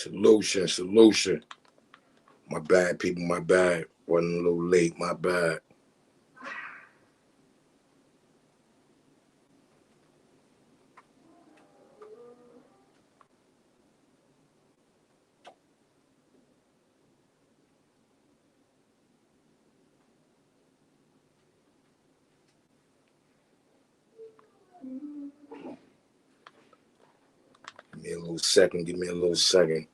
Solution, solution. My bad, people, my bad. Running a little late, my bad. Give me a little second, give me a little second.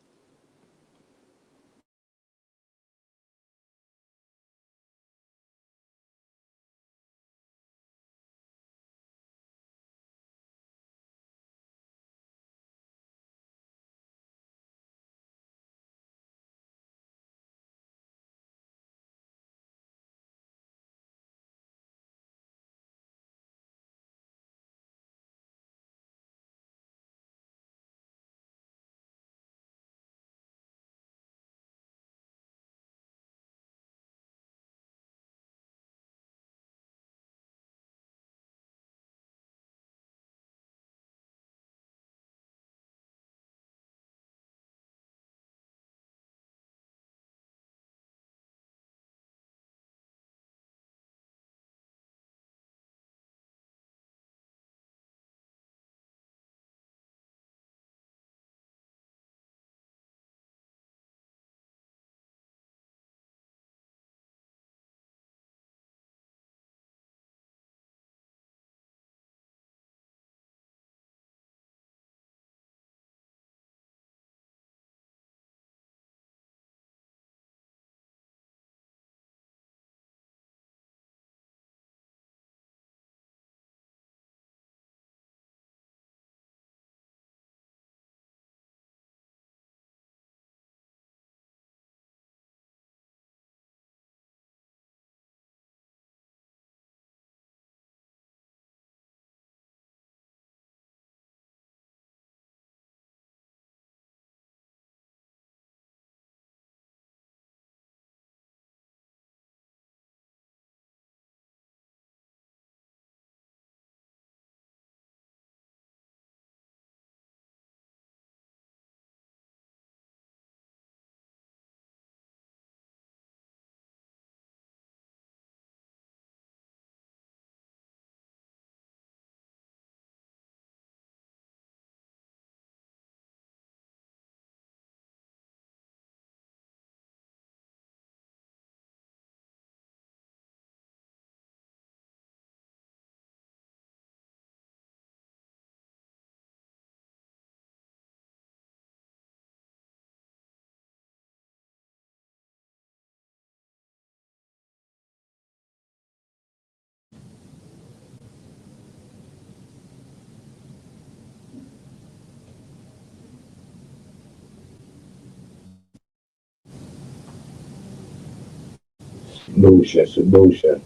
Solution, solution.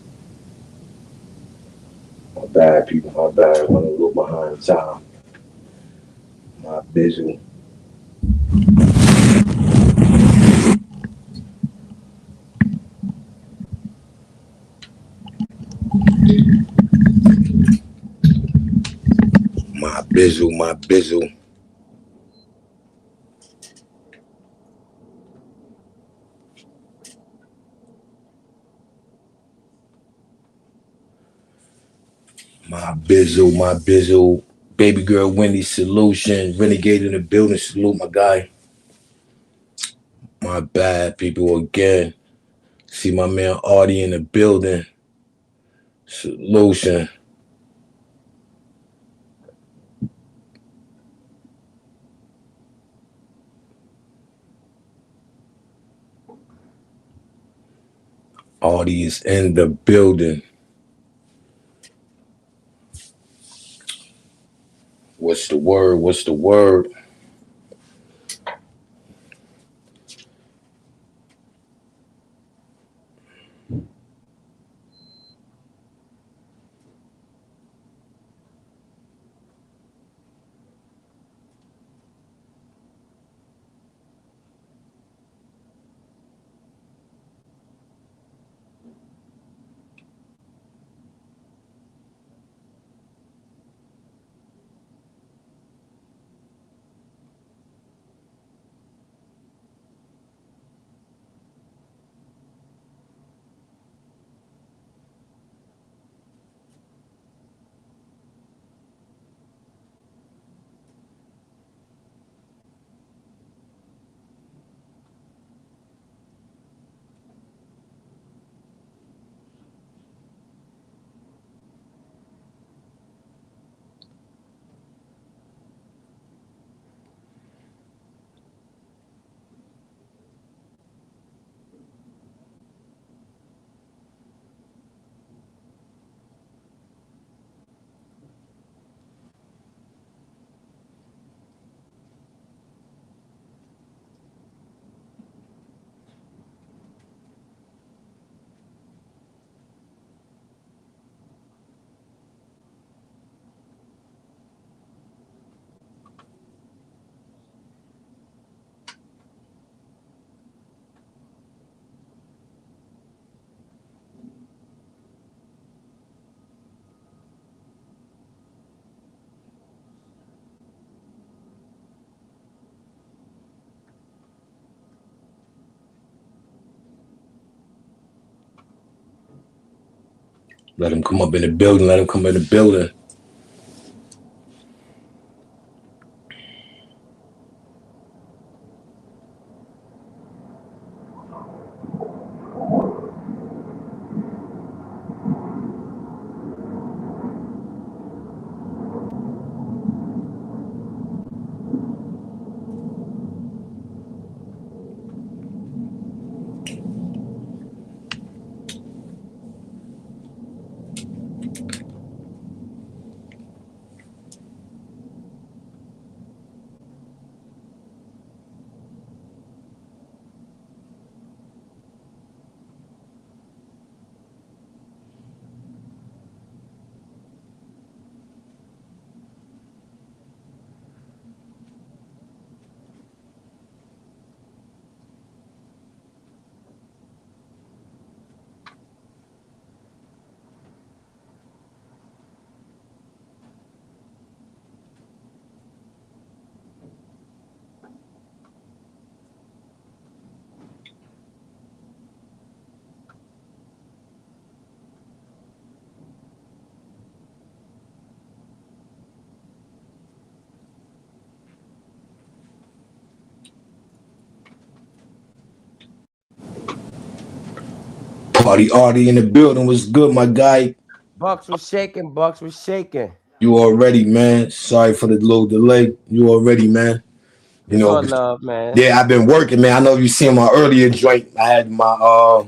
My bad, people, my bad. Running a little behind time. My busy. My bizzle, my bizzle. My bizzle, my bizzle. Baby girl Wendy solution. Renegade in the building. Salute my guy. My bad, people, again. See my man Artie in the building. Solution. Artie is in the building. What's the word? What's the word? Let him come up in the building. Let him come in the building. Party Artie in the building was good, my guy. Bucks was shaking. Bucks was shaking. You already, man. Sorry for the little delay. You already, man. You It's know, all love, man. yeah, I've been working, man. I know you seen my earlier joint. I had my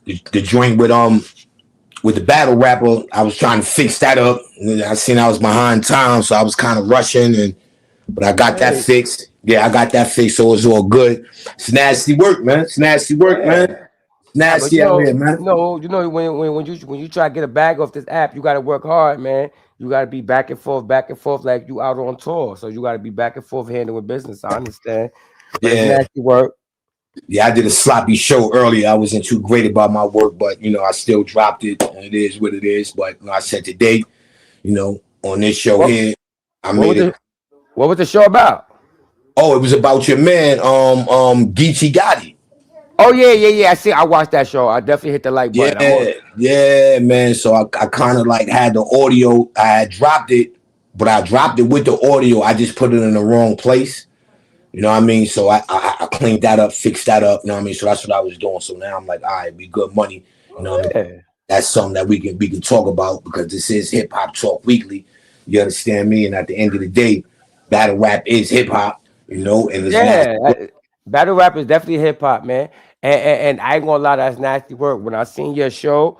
the joint with the battle rapper. I was trying to fix that up. I seen I was behind time, so I was kind of rushing, but I got that Hey, fixed. Yeah, I got that fixed, so it's all good. It's nasty work, man. It's nasty work, man. yeah. It's Nah, but nasty out here, man. when you try to get a bag off this app, you gotta work hard, man. You gotta be back and forth, like you out on tour. So you gotta be back and forth handling business. I understand, but it's Yeah, nasty work. yeah. I did a sloppy show earlier. I wasn't too great about my work, but I still dropped it. And it is what it is. But like I said today, on this show What here, I what was made it. the what was the show about? Oh, it was about your man, Geechee Gotti. Oh yeah. I watched that show. I definitely hit the like button. Yeah, yeah, man. So I kind of like had the audio. I had dropped it, but I dropped it with the audio. I just put it in the wrong place. You know what I mean? So I cleaned that up, fixed that up. You know what I mean? So that's what I was doing. So now I'm like, all right, we good money. You know what I mean? Yeah, That's something that we can talk about because this is Hip Hop Talk Weekly. You understand me? And at the end of the day, battle rap is hip hop. And it's nasty. yeah. Battle rap is definitely hip hop, man. And I ain't gonna lie, that's nasty work. When I seen your show,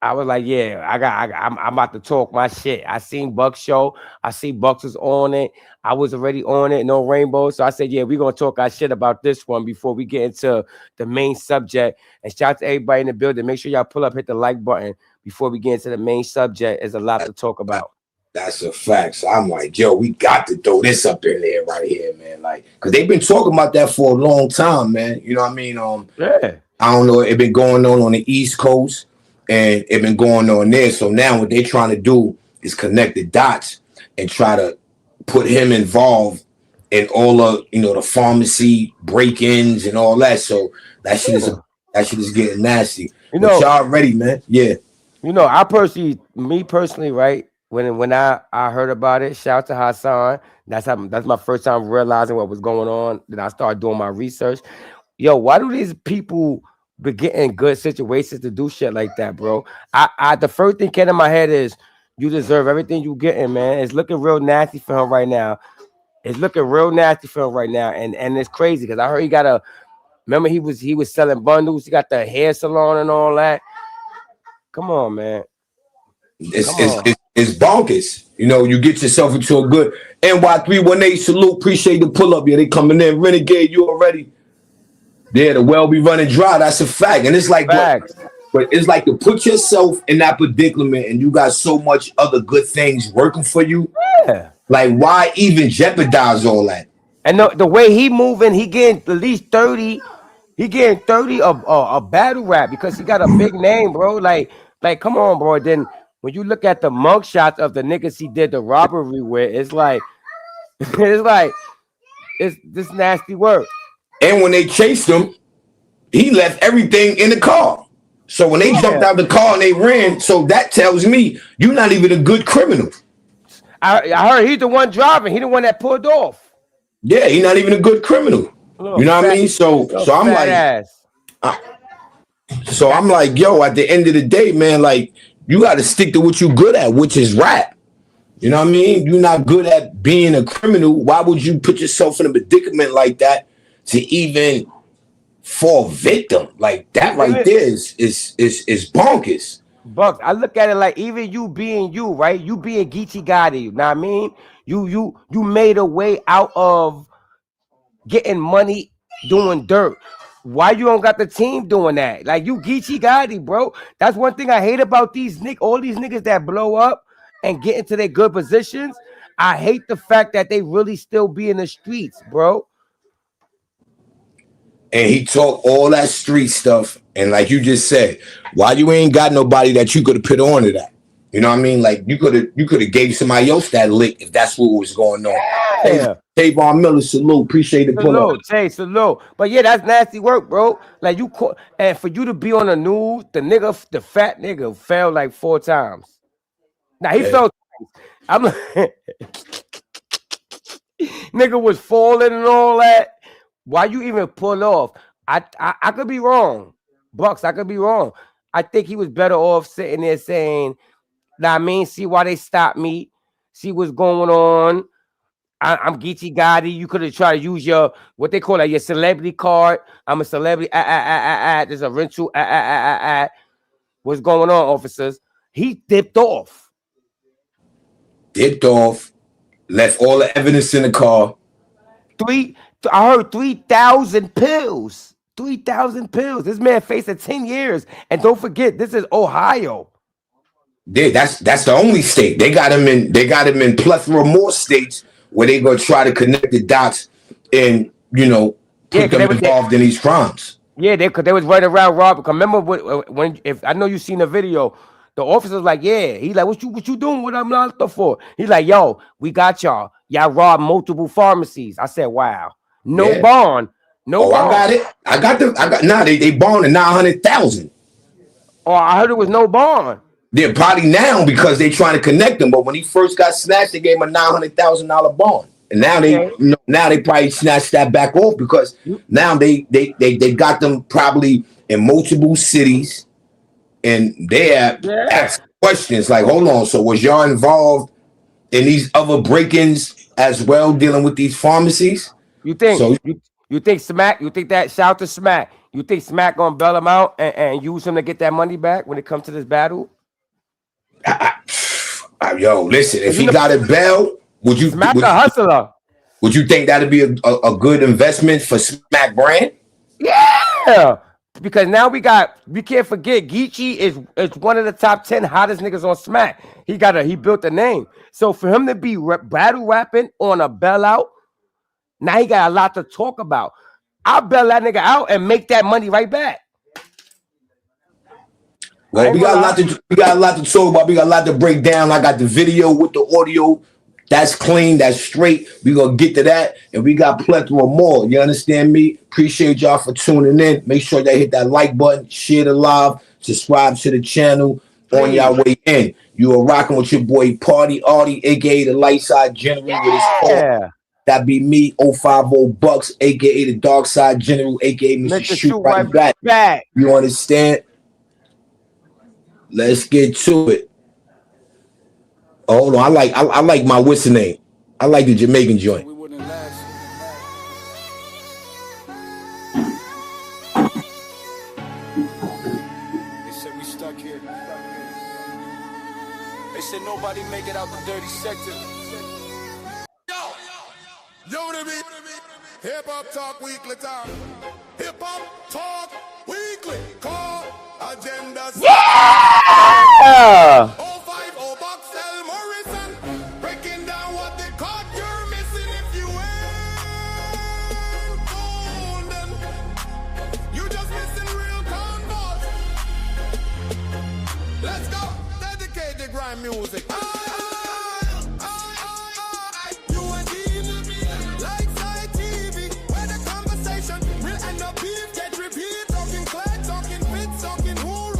I was like, yeah, I'm about to talk my shit. I seen Buck's show. I see Bucks was on it. I was already on it. No Rainbow. So I said, yeah, we're gonna talk our shit about this one before we get into the main subject. And shout out to everybody in the building. Make sure y'all pull up, hit the like button before we get into the main subject. There's a lot to talk about. That's a fact. So I'm like, yo, we got to throw this up in there right here, man. Like, cause they've been talking about that for a long time, man. You know what I mean? Yeah. I don't know. It been going on the East Coast, and it been going on there. So now what they're trying to do is connect the dots and try to put him involved in all of the pharmacy break-ins and all that. So that shit is getting nasty. You But know, y'all ready, man? Yeah. me personally, right? When I heard about it, shout out to Hassan. That's my first time realizing what was going on. Then I started doing my research. Yo, why do these people be getting good situations to do shit like that, bro? I the first thing came in my head is you deserve everything you getting, man. It's looking real nasty for him right now. It's looking real nasty for him right now, and it's crazy because I heard he got a. Remember he was selling bundles. He got the hair salon and all that. Come on, man. It's Come it's on. it's, it's bonkers. You get yourself into a good NY318 salute. Appreciate the pull up. Yeah, they coming in. Renegade, you already. Yeah, the well be running dry. That's a fact. And it's like Facts. but it's like to put yourself in that predicament and you got so much other good things working for you. Yeah. Like, why even jeopardize all that? And the way he moving, he getting at least 30. He getting 30 of a battle rap because he got a big name, bro. Like, come on, bro. Then when you look at the mug shots of the niggas he did the robbery with, it's like, it's like, it's this nasty work. And when they chased him, he left everything in the car. So when they jumped out the car and they ran, so that tells me you're not even a good criminal. I heard he's the one driving. He the one that pulled off. Yeah, you're not even a good criminal. You know what I mean? So I'm like, ass. I'm like, yo, at the end of the day, man, like you got to stick to what you're good at, which is rap. You know what I mean? You're not good at being a criminal. Why would you put yourself in a predicament like that to even fall victim? Like that right there is bonkers. Bucks, I look at it like even you being you, right? You being Geechee Gotti, you know what I mean? You made a way out of getting money doing dirt. Why you don't got the team doing that? Like you Geechee Gotti, bro. That's one thing I hate about all these niggas that blow up and get into their good positions. I hate the fact that they really still be in the streets, bro. And he talked all that street stuff. And like you just said, why you ain't got nobody that you could have put on to that? You know what I mean? Like you could have gave somebody else that lick if that's what was going on. Yeah. Tavon Miller, salute. Appreciate the pull up. Salute. But yeah, that's nasty work, bro. Like and for you to be on the news, the fat nigga fell like 4 times. Now he fell twice. I'm like, nigga was falling and all that. Why you even pull off? I could be wrong. Bucks, I could be wrong. I think he was better off sitting there saying, nah, I mean, see why they stopped me, see what's going on. I'm Geechee Gotti. You could have tried to use your what they call your celebrity card. I'm a celebrity. There's a rental. What's going on, officers? He dipped off. Left all the evidence in the car. I heard 3,000 pills. 3,000 pills. This man facing 10 years. And don't forget, this is Ohio. Yeah, that's the only state. They got him in plethora more states where they gonna try to connect the dots and put them involved in these crimes. Yeah, they was right around Robert. Remember when if I know you seen the video, the officer's like, yeah, he's like, what you doing? What I'm locked up for? He's like, yo, we got y'all. Y'all robbed multiple pharmacies. I said, wow. No bond. No bond. I got they bonded 900,000. Oh, I heard it was no bond. They're probably now because they trying to connect him. But when he first got snatched, they gave him a $900,000 bond. And now they probably snatched that back off because now they got them probably in multiple cities, and they have asked questions like, hold on, so was y'all involved in these other break-ins as well, dealing with these pharmacies? You think you think Smack? You think that shout to Smack? You think Smack gonna bail him out and use him to get that money back when it comes to this battle? Yo, listen, if he got it bail, would you Smack a hustler? Would you think that'd be a good investment for Smack brand? Yeah, because now we can't forget Geechee is one of the top 10 hottest niggas on Smack. He built a name. So for him to be battle rapping on a bailout, now he got a lot to talk about. I'll bail that nigga out and make that money right back. Well, we got a lot to talk about. We got a lot to break down. I got the video with the audio. That's clean. That's straight. We gonna get to that, and we got plethora more. You understand me? Appreciate y'all for tuning in. Make sure y'all hit that like button, share the live, subscribe to the channel on y'all way in. You are rocking with your boy Party Artie, aka the Lightside General. Yeah. That be me, 050 Bucks, aka the Dark Side General, aka Mr. Shoot right back. You understand? Let's get to it. Oh, hold on, I like my what's the name? I like the Jamaican joint. They said we stuck here. They said nobody make it out the dirty sector. Yo, to me, Hip Hop Talk Weekly time. Hip Hop Talk Weekly. Call agenda. Yeah. 050 Bucks L. Morrison. Breaking down what they caught you're missing if you ain't golden. You just missing real convos. Let's go. Dedicated grime music. Where the conversation will end up beef, get repeat, talking clad, talking fit, talking who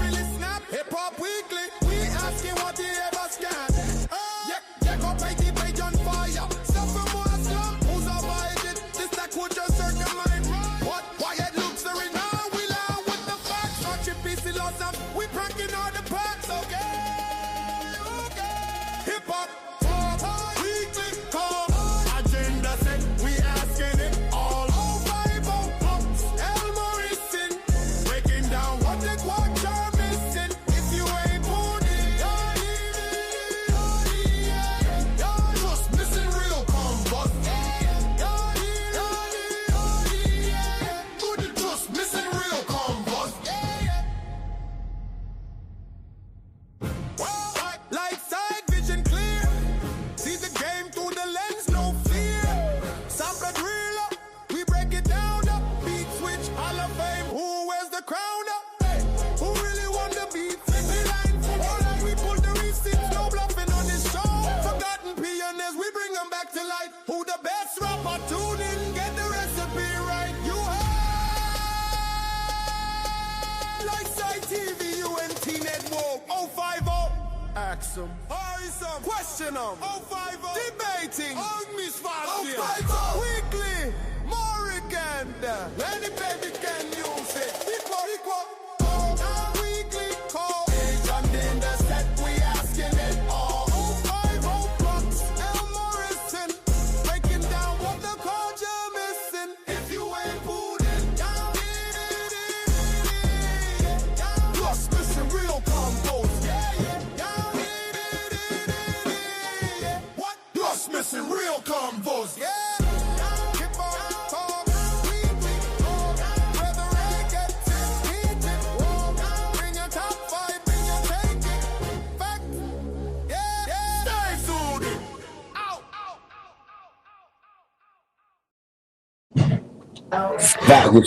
050, ask them, question them, 050, debating, misfashion, 050, weekly, Morrigan, any baby can use it, equal, weekly call, and in the set we asking it all, 050 Bucks, L. Morrison, breaking down what the culture missing, if you ain't putting down, plus missing real combos, what? Plus missing real combos, keep on talk, whether I get it, heat it, bring your top 5, bring your take it, fact,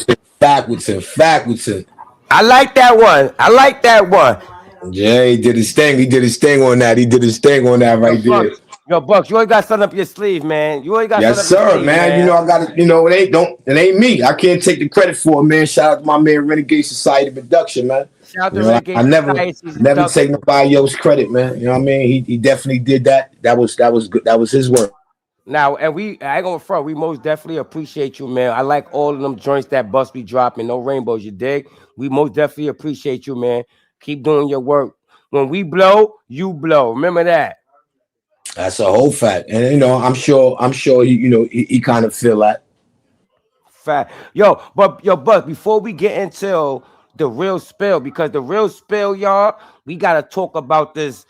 stay tuned, Faculty. I like that one. Yeah, he did his thing. On that right there. Yo, Bucks, you always got something up your sleeve, man. Yes, sir, man. You know, I got it. You know, it ain't me. I can't take the credit for it, man. Shout out to my man, Renegade Society Production, man. Shout out to You know, Renegade I never Society. take nobody else's credit, man. You know what I mean? He definitely did that. That was good. That was his work. Now, and I ain't gonna front. We most definitely appreciate you, man. I like all of them joints that Bust be dropping. No rainbows, you dig? We most definitely appreciate you, man. Keep doing your work. When we blow, you blow. Remember that. That's a whole fact. And you know, I'm sure he kind of feel that. Fact. Yo, Bust, before we get into the real spill, because the real spill, y'all, we gotta talk about this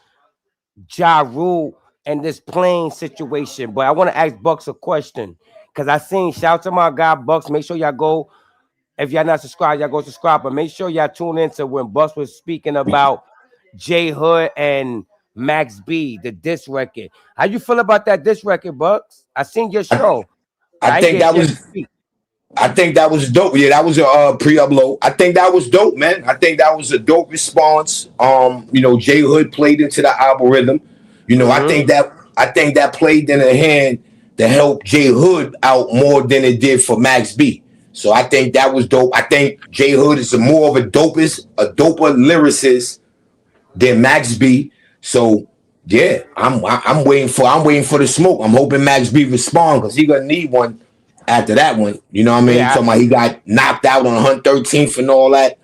Ja Rule and this plane situation. But I want to ask Bucks a question. Because I seen, shout out to my guy Bucks. Make sure y'all go. If y'all not subscribed, y'all go subscribe. But make sure y'all tune into when Bucks was speaking about J Hood and Max B, the diss record. How you feel about that diss record, Bucks? I seen your show. I think that was dope. Yeah, that was a pre-upload. I think that was dope, man. I think that was a dope response. You know, J Hood played into the algorithm. You know, I think that played in the hand to help J Hood out more than it did for Max B. So I think that was dope. I think J Hood is more of a doper lyricist than Max B. So yeah, I'm waiting for the smoke. I'm hoping Max B respond because he gonna need one after that one. You know what I mean? Yeah, Talking about he got knocked out on 113th and all that.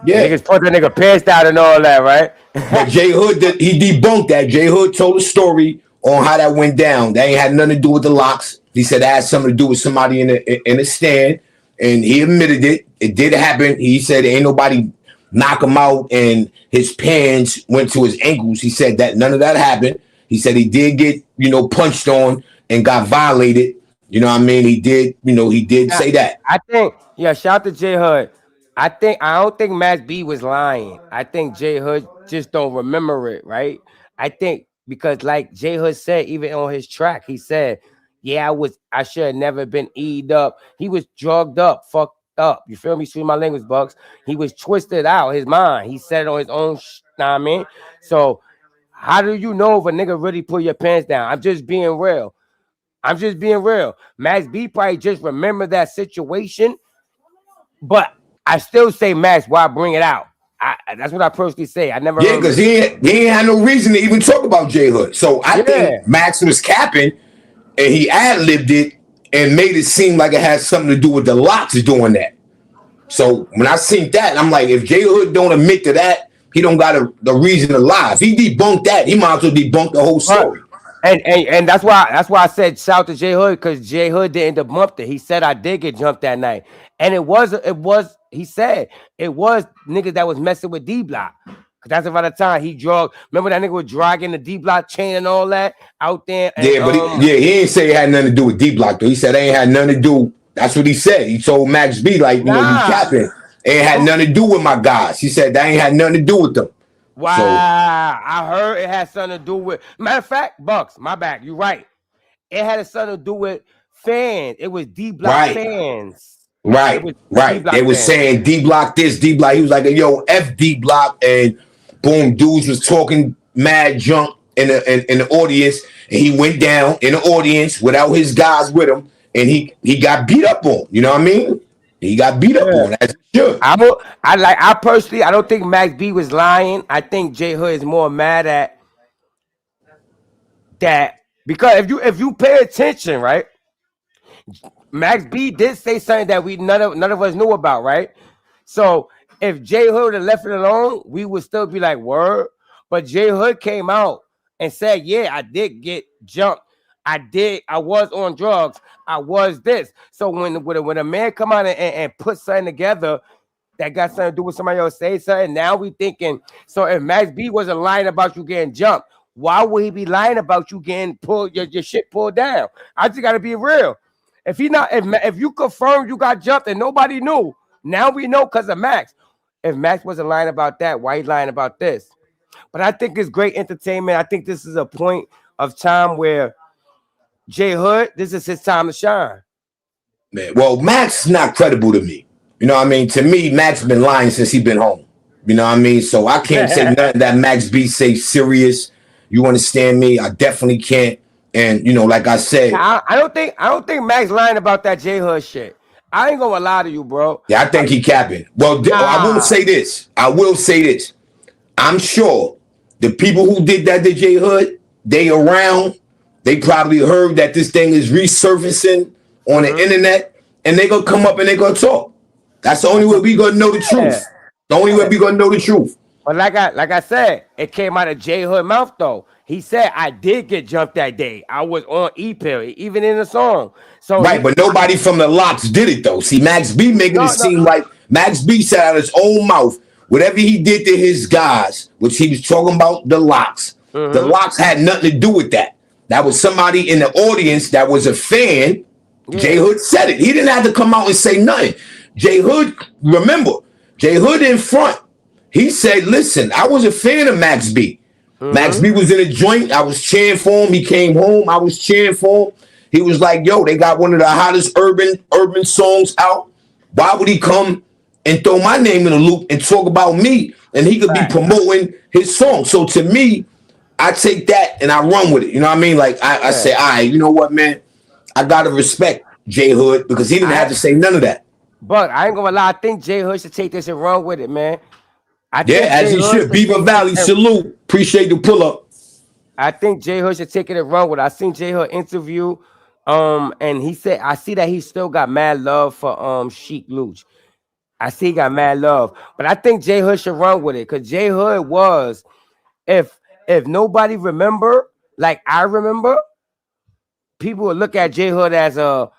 Yeah, niggas put the nigga pants out and all that, right? But J Hood, he debunked that. J Hood told a story on how that went down. That ain't had nothing to do with the locks. He said it had something to do with somebody in a stand, and he admitted it. It did happen. He said ain't nobody knock him out, and his pants went to his ankles. He said that none of that happened. He said he did get punched on and got violated. You know what I mean? He did say that. I think, shout out to J Hood. I don't think Max B was lying. I think J Hood just don't remember it, right? I think because like J Hood said, even on his track, he said, yeah, I should have never been eated up. He was drugged up, fucked up. You feel me? Excuse my language, Bucks. He was twisted out his mind. He said it on his own, know what I mean? So how do you know if a nigga really pull your pants down? I'm just being real. Max B probably just remember that situation, but I still say, Max, why bring it out? That's what I personally say. I never. Yeah, because he ain't had no reason to even talk about J Hood. So I think Max was capping, and he ad-libbed it and made it seem like it had something to do with the locks doing that. So when I seen that, I'm like, if J Hood don't admit to that, he don't got the reason to lie. If he debunked that, he might as well debunk the whole story. And that's why I said shout to J Hood, because J Hood didn't debunk it. He said I did get jumped that night, and it was he said it was niggas that was messing with D Block. Cause that's around the time he drug. Remember that nigga was dragging the D Block chain and all that out there. And, but he ain't say it had nothing to do with D Block though. He said it ain't had nothing to do. That's what he said. He told Max B like you capping. It ain't had nothing to do with my guys. He said that ain't had nothing to do with them. Wow, so, I heard it had something to do with. Matter of fact, Bucks, my back. You're right. It had something to do with fans. It was D Block fans. Right. They was saying D Block this, D Block. He was like, yo, F D Block, and boom, dudes was talking mad junk in the audience, and he went down in the audience without his guys with him, and he got beat up on. You know what I mean? He got beat up on as he should. I personally, I don't think Max B was lying. I think J Hood is more mad at that because if you pay attention, right? Max B did say something that we none of us knew about, right? So if J Hood had left it alone, we would still be like, word. But J Hood came out and said, yeah, I did get jumped. I was on drugs. I was this. So when a man come out and put something together that got something to do with somebody else say something, now we thinking, so if Max B wasn't lying about you getting jumped, why would he be lying about you getting pulled, your shit pulled down? I just gotta be real. If you confirmed you got jumped and nobody knew, now we know because of Max. If Max wasn't lying about that, why he lying about this? But I think it's great entertainment. I think this is a point of time where J Hood, this is his time to shine. Man, well, Max is not credible to me. You know what I mean? To me, Max been lying since he been home. You know what I mean? So I can't say nothing that Max B say serious. You understand me? I definitely can't. And you know, like I said, I don't think Max lying about that J Hood shit. I ain't gonna lie to you, bro. yeah, I think he capping. Well, I will say this. I'm sure the people who did that to J Hood, they around. They probably heard that this thing is resurfacing on the internet, and they gonna come up and they gonna talk. That's the only way we gonna know the truth. The only way we gonna know the truth. But like I said, it came out of J Hood mouth though. He said, I did get jumped that day. I was on E-pill, even in the song. So right, but nobody from the Locks did it though. See, Max B making it seem like Max B said out of his own mouth, whatever he did to his guys, which he was talking about the Locks. The Locks had nothing to do with that. That was somebody in the audience that was a fan. J Hood said it. He didn't have to come out and say nothing. J Hood, remember, J Hood in front. He said, listen, I was a fan of Max B. Max B was in a joint. I was cheering for him. He came home. I was cheering for him. He was like, yo, they got one of the hottest urban songs out. Why would he come and throw my name in the loop and talk about me? And he could be promoting his song. So to me, I take that and I run with it. You know what I mean? Like I say, all right, you know what, man? I gotta respect J Hood because he didn't have to say none of that. But I ain't gonna lie, I think J Hood should take this and run with it, man. As he should. Beaver Valley, salute. Appreciate the pull up. I think J Hood should take it and run with it. I seen J Hood interview, and he said, I see that he still got mad love for Sheik Luch. I see he got mad love, but I think J Hood should run with it because J Hood was, if nobody remember, like I remember, people would look at J Hood as a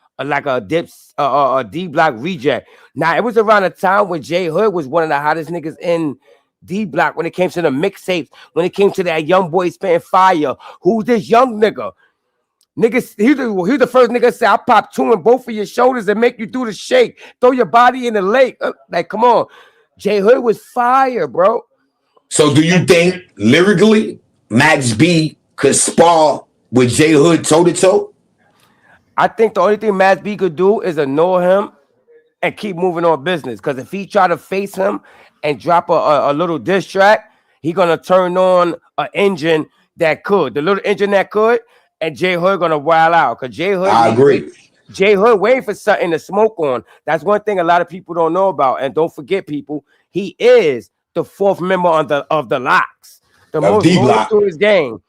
D Block reject. Now it was around a time when J Hood was one of the hottest niggas in D Block when it came to the mixtapes, when it came to that young boy spitting fire. Who's this young nigga? Niggas, he was the first nigga to say, I pop two in both of your shoulders and make you do the shake. Throw your body in the lake. Like, come on. J Hood was fire, bro. So do you think lyrically Max B could spar with J Hood toe to toe? I think the only thing Max B could do is annoy him and keep moving on business. Because if he try to face him and drop a little diss track, he gonna turn on an engine that could. The little engine that could, and J Hood gonna wild out. Because J Hood, I agree. J Hood waiting for something to smoke on. That's one thing a lot of people don't know about. And don't forget, people, he is the fourth member of the Locks. The most loyal to his game.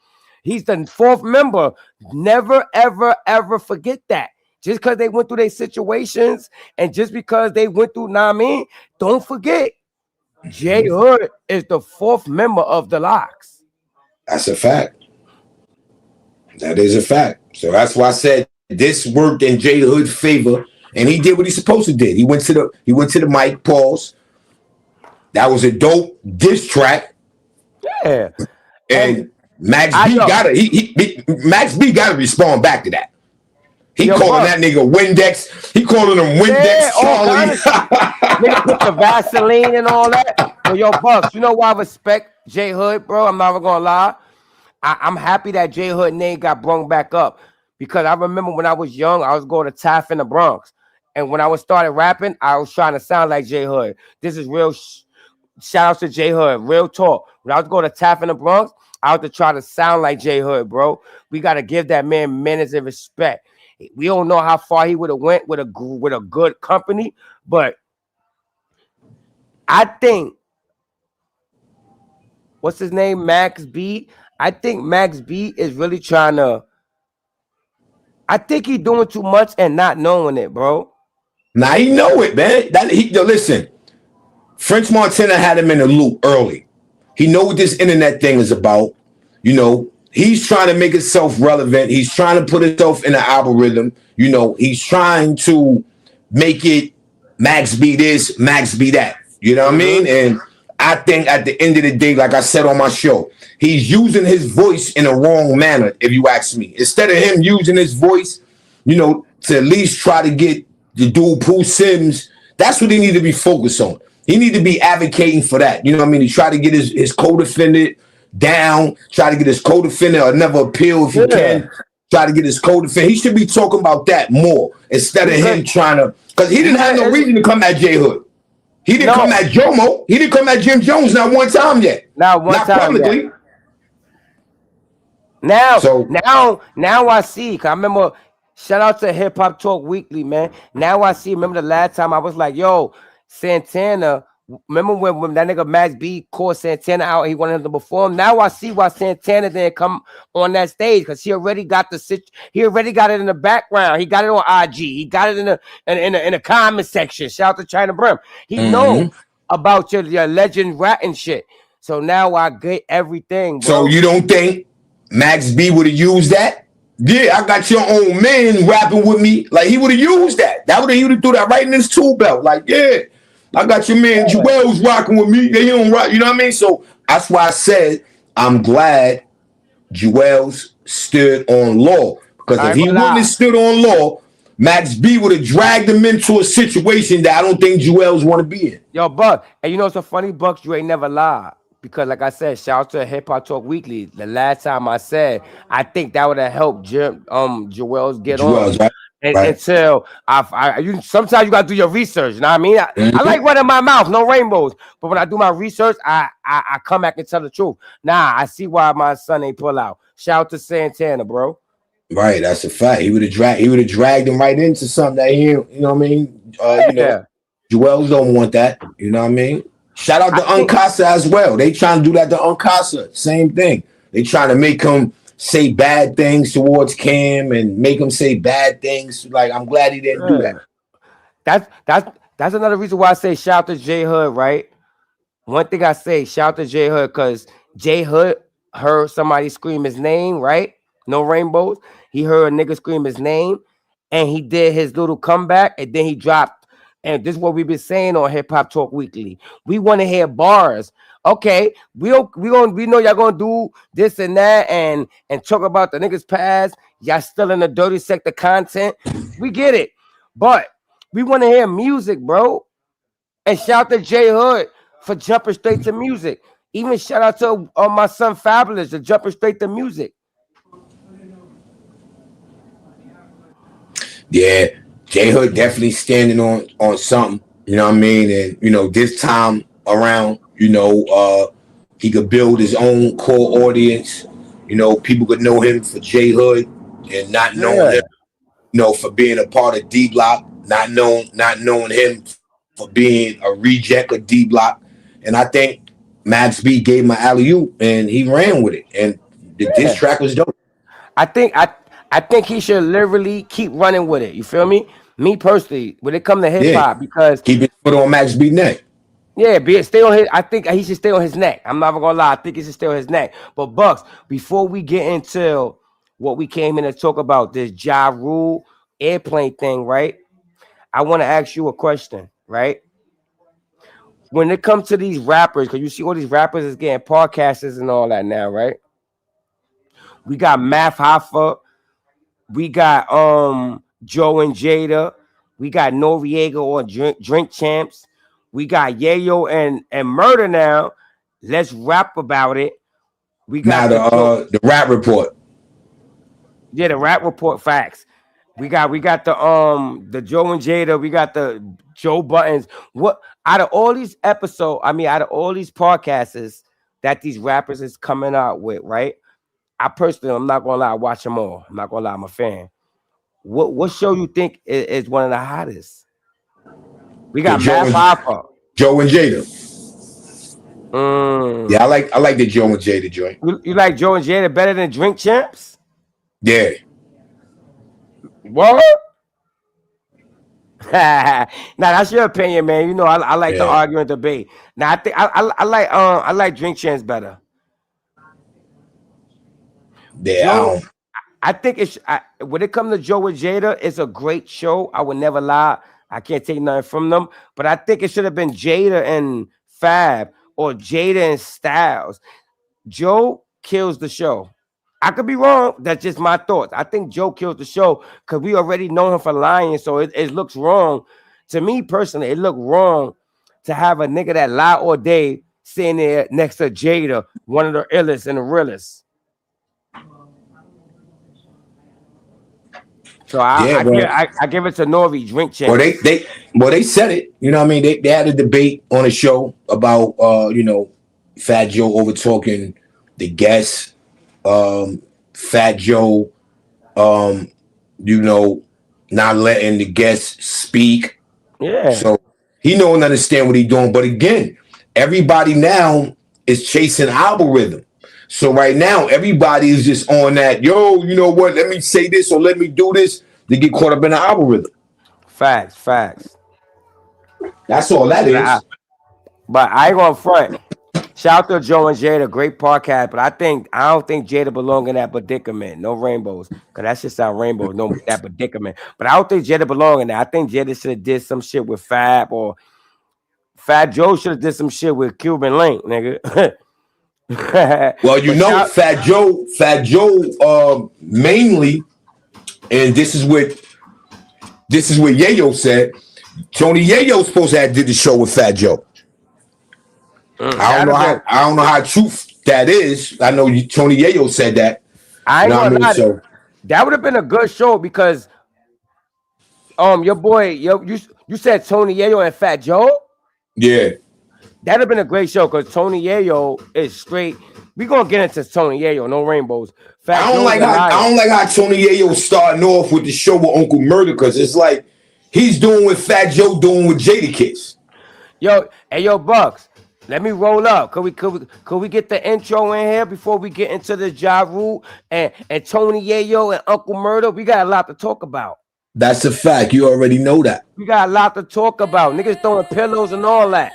He's the fourth member. Never, ever, ever forget that. Just because they went through their situations and just because they went through, don't forget, J Hood is the fourth member of the Locks. That's a fact. That is a fact. So that's why I said this worked in J Hood's favor, and he did what he's supposed to do. He went to the mic, pause. That was a dope diss track. Yeah. And Max B gotta respond back to that. He calling that nigga Windex. He calling him Windex Charlie. Nigga put the Vaseline and all that. So yo, Bucks, you know why I respect J Hood, bro? I'm not gonna lie. I'm happy that J Hood name got brung back up because I remember when I was young, I was going to TAF in the Bronx. And when I was started rapping, I was trying to sound like J Hood. This is real shout out to J Hood, real talk. When I was going to TAF in the Bronx, I was to try to sound like J Hood, bro. We got to give that man minutes of respect. We don't know how far he would have went with a good company, but I think what's his name, Max B. I think Max B is really trying to. I think he's doing too much and not knowing it, bro. Now he know it, man. Listen, French Montana had him in the loop early. He know what this internet thing is about. You know, he's trying to make himself relevant. He's trying to put himself in the algorithm. You know, he's trying to make it Max be this, Max be that. You know what I mean? And I think at the end of the day, like I said on my show, he's using his voice in a wrong manner, if you ask me. Instead of him using his voice, you know, to at least try to get the dude Pooh Sims, that's what he need to be focused on. He need to be advocating for that. You know what I mean? He try to get his co-defendant down, try to get his co-defendant or never appeal if he can. Try to get his co-defendant. He should be talking about that more instead of him trying to, because he didn't have no reason to come at J Hood. He didn't come at Jomo. He didn't come at Jim Jones not one time yet. Not publicly. Yet. Now I see. Cause I remember. Shout out to Hip Hop Talk Weekly, man. Now I see. Remember the last time I was like, "Yo, Santana." Remember when that nigga Max B called Santana out? He wanted him to perform. Now I see why Santana didn't come on that stage because he already got He already got it in the background. He got it on IG. He got it in the comment section. Shout out to China Brim. He know about your legend rat and shit. So now I get everything. Bro. So you don't think Max B would have used that? Yeah, I got your own man rapping with me. Like he would have used that. He would have threw that right in his tool belt. Like, yeah, I got your man Joel's rocking with me. They don't rock. You know what I mean? So that's why I said I'm glad Joel's stood on law. Because if he wouldn't have stood on law, Max B would have dragged him into a situation that I don't think Joel's want to be in. Yo, Buck, and you know what's so funny, Bucks? You ain't never lied. Because, like I said, shout out to Hip Hop Talk Weekly. The last time I said, I think that would have helped Joel's get on. Right? Until sometimes you gotta do your research. You know what I mean? I like running my mouth, no rainbows. But when I do my research, I come back and tell the truth. Nah, I see why my son ain't pull out. Shout out to Santana, bro. Right, that's a fact. He would have dragged him right into something that he, you know what I mean? You know, Joel's don't want that. You know what I mean? Shout out to Uncasa as well. They trying to do that to Uncasa. Same thing. They trying to make him say bad things towards Cam and make him say bad things. Like, I'm glad he didn't do that. That's another reason why I say shout out to J Hood, right? One thing I say, shout out to J Hood, because J Hood heard somebody scream his name, right? No rainbows. He heard a nigga scream his name, and he did his little comeback, and then he dropped. And this is what we've been saying on Hip Hop Talk Weekly. We want to hear bars. Okay, we know y'all gonna do this and that and talk about the niggas past. Y'all still in the dirty sector content. We get it, but we want to hear music, bro. And shout out to J Hood for jumping straight to music. Even shout out to my son Fabulous for jumping straight to music. Yeah. J Hood definitely standing on something, you know what I mean? And, you know, this time around, you know, he could build his own core audience. You know, people could know him for J Hood and not knowing him, you know, for being a part of D Block, not knowing him for being a reject of D Block. And I think Max B gave him an alley-oop and he ran with it. And this track was dope. I think he should literally keep running with it. You feel me? Me personally, when it comes to hip hop, because keep it put on Max B neck. Yeah, stay on his. I think he should stay on his neck. I'm not even gonna lie. I think he should stay on his neck. But Bucks, before we get into what we came in to talk about, this Ja Rule airplane thing, right? I want to ask you a question, right? When it comes to these rappers, because you see all these rappers is getting podcasters and all that now, right? We got Math Hoffa, we got Joe and Jada, we got Noriega on Drink Champs, we got Yayo and Murder now. Let's rap about it. We got now the Rap Report. Yeah, the Rap Report facts. We got the Joe and Jada, we got the Joe Buttons. What out of all these episodes, out of all these podcasts that these rappers is coming out with, right? I personally, I'm not gonna lie, I watch them all. I'm not gonna lie, I'm a fan. what show you think is one of the hottest? We got Joe Matt and- Papa. Joe and Jada. Mm. Yeah, I like the Joe and Jada joint. You like Joe and Jada better than Drink Champs? Yeah. What? Now that's your opinion, man. You know I like to Yeah. argue and debate. Now I think I like Drink Champs better. Yeah. Joe, I think it's when it comes to Joe and Jada, it's a great show. I would never lie. I can't take nothing from them, but I think it should have been Jada and Fab or Jada and Styles. Joe kills the show. I could be wrong. That's just my thoughts. I think Joe kills the show because we already know him for lying. So it looks wrong. To me personally, it looked wrong to have a nigga that lie all day sitting there next to Jada, one of the illest and the realest. So I give it to Nori, Drink Champ. Well, they said it. You know what I mean? They had a debate on a show about Fat Joe over talking the guests. Fat Joe, not letting the guests speak. Yeah. So he don't understand what he's doing. But again, everybody now is chasing algorithm. So right now, everybody is just on that, yo, you know what? Let me say this or let me do this. They get caught up in the algorithm. Facts. That's all that is. But I ain't gonna front. Shout out to Joe and Jada, great podcast. But I don't think Jada belong in that predicament. No rainbows, cause that shit sound rainbow. No, that predicament. But I don't think Jada belong in that. I think Jada should have did some shit with Fab, or Fat Joe should have did some shit with Cuban Link, nigga. Well, Fat Joe, mainly, and this is what Yayo said. Tony Yayo supposed to have did the show with Fat Joe. I don't know how true that is. I know Tony Yayo said that. I ain't gonna lie. So that would have been a good show because your boy, you said Tony Yayo and Fat Joe? Yeah. That'd have been a great show because Tony Yayo is straight. We gonna get into Tony Yayo, no rainbows. I don't like how Tony Yayo starting off with the show with Uncle Murder, because it's like he's doing what Fat Joe doing with Jadakiss. Yo, Bucks. Let me roll up. Could we get the intro in here before we get into the Ja Rule and Tony Yayo and Uncle Murder? We got a lot to talk about. That's a fact. You already know that. We got a lot to talk about. Niggas throwing pillows and all that.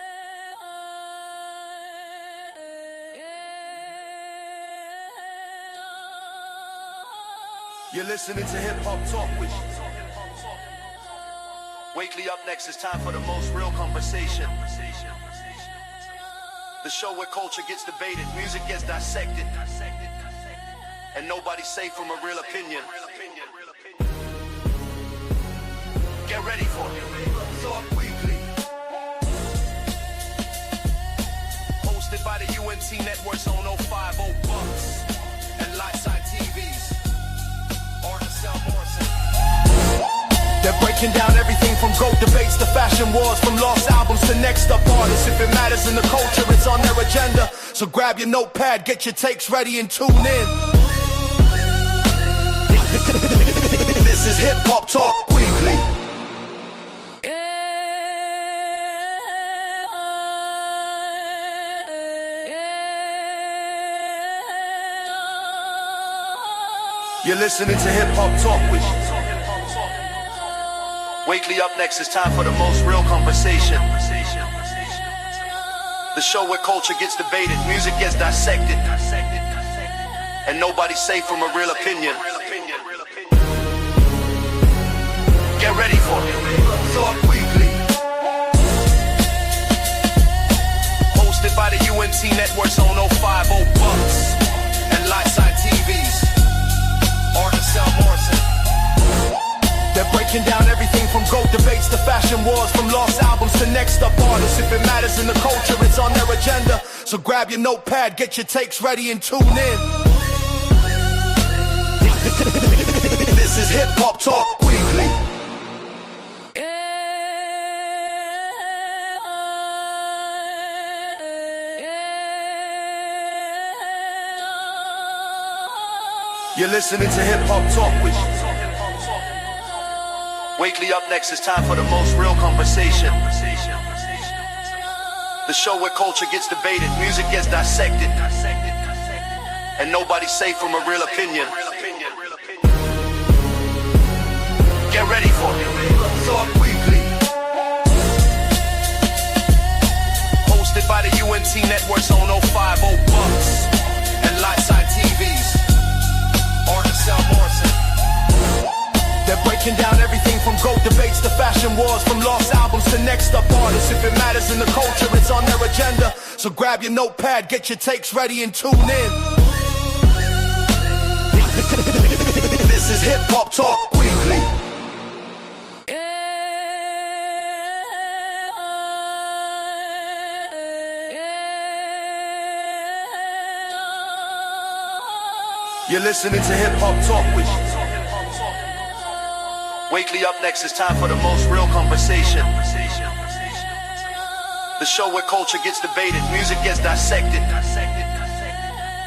You're listening to Hip Hop Talk with Wakely up next. It's time for the most real conversation. The show where culture gets debated, music gets dissected, and nobody's safe from a real opinion. Get ready for it. Talk Weekly. Hosted by the UNT Networks on 050 Bucks and Lightside TVs. Arkansas Morrison. They're breaking down everything from GOAT debates to fashion wars, from lost albums to next up artists. If it matters in the culture, it's on their agenda. So grab your notepad, get your takes ready and tune in. This is Hip Hop Talk Weekly. You're listening to Hip Hop Talk with Wakely up next. It's time for the most real conversation. The show where culture gets debated, music gets dissected, and nobody's safe from a real opinion. Get ready for it. Talk Weekly. Hosted by the UNT Networks on 050 Bucks and Lightside TVs. Arkansas Morrison. They're breaking down everything from GOAT debates to fashion wars, from lost albums to next up artists. If it matters in the culture, it's on their agenda. So grab your notepad, get your takes ready and tune in. This is Hip Hop Talk Weekly. You're listening to Hip Hop Talk with Wakely up next, it's time for the most real conversation. The show where culture gets debated, music gets dissected, and nobody's safe from a real opinion. Get ready for it. Talk Weekly. Hosted by the UNT Network's own 050 Bucks and Lightside TV's Arkansas Morrison. They're breaking down everything from GOAT debates to fashion wars, from lost albums to next up artists. If it matters in the culture, it's on their agenda. So grab your notepad, get your takes ready and tune in. This is Hip Hop Talk Weekly. You're listening to Hip Hop Talk with Wakely up next, it's time for the most real conversation. The show where culture gets debated, music gets dissected,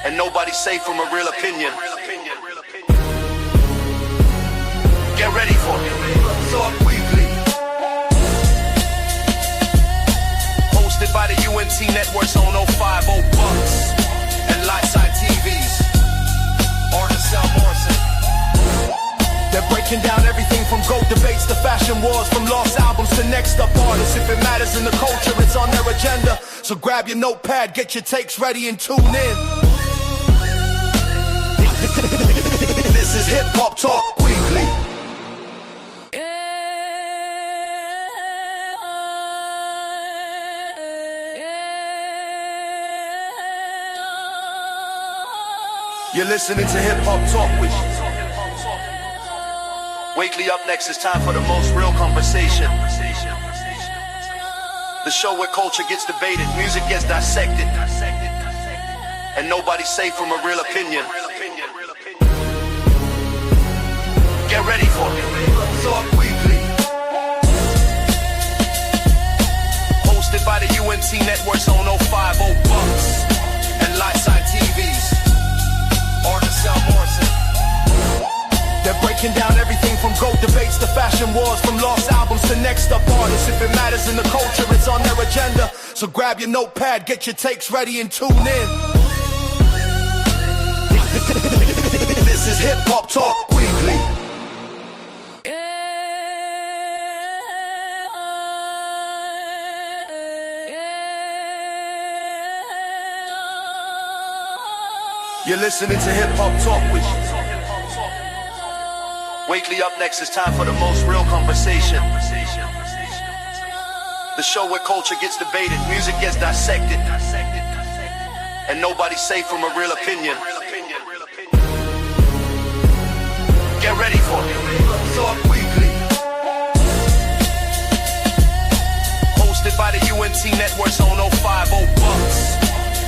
and nobody's safe from a real opinion. Get ready for it. Talk Weekly. Hosted by the UNT Network's own 050 Bucks and Lightside TV's Arkansas Morrison. They're breaking down everything from GOAT debates to fashion wars, from lost albums to next up artists. If it matters in the culture, it's on their agenda. So grab your notepad, get your takes ready and tune in. This is Hip Hop Talk Weekly. You're listening to Hip Hop Talk with Wakely up next, it's time for the most real conversation. The show where culture gets debated, music gets dissected, and nobody's safe from a real opinion. Get ready for it. Talk Weekly. Hosted by the UNT Network's own 050 Bucks and Lightside TV's Arkansas Morrison. They're breaking down everything from GOAT debates to fashion wars, from lost albums to next up artists. If it matters in the culture, it's on their agenda. So grab your notepad, get your takes ready and tune in. This is Hip Hop Talk Weekly. You're listening to Hip Hop Talk with Wakely up next, it's time for the most real conversation. The show where culture gets debated, music gets dissected, and nobody's safe from a real opinion. Get ready for it. Talk Weekly. Hosted by the UNT Network's own 050 Bucks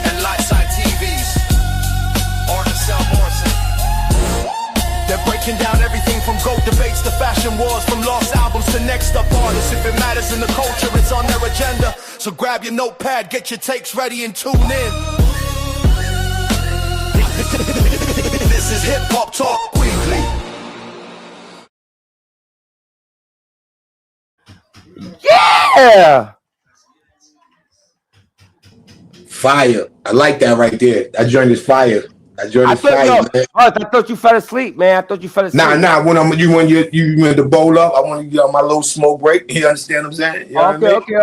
and Lightside TV's Arkansas Morrison. They're breaking down everything from GOAT debates to fashion wars, from lost albums to next up artists. If it matters in the culture, it's on their agenda. So grab your notepad, get your takes ready and tune in. This is Hip Hop Talk Weekly. Yeah. Fire. I like that right there. That joint is fire. That joint I is fire, man. thought you fell asleep, man. I thought you fell asleep. Nah. When you went to bowl up, I want to get on my little smoke break. You understand what I'm saying? You know what I mean? Okay.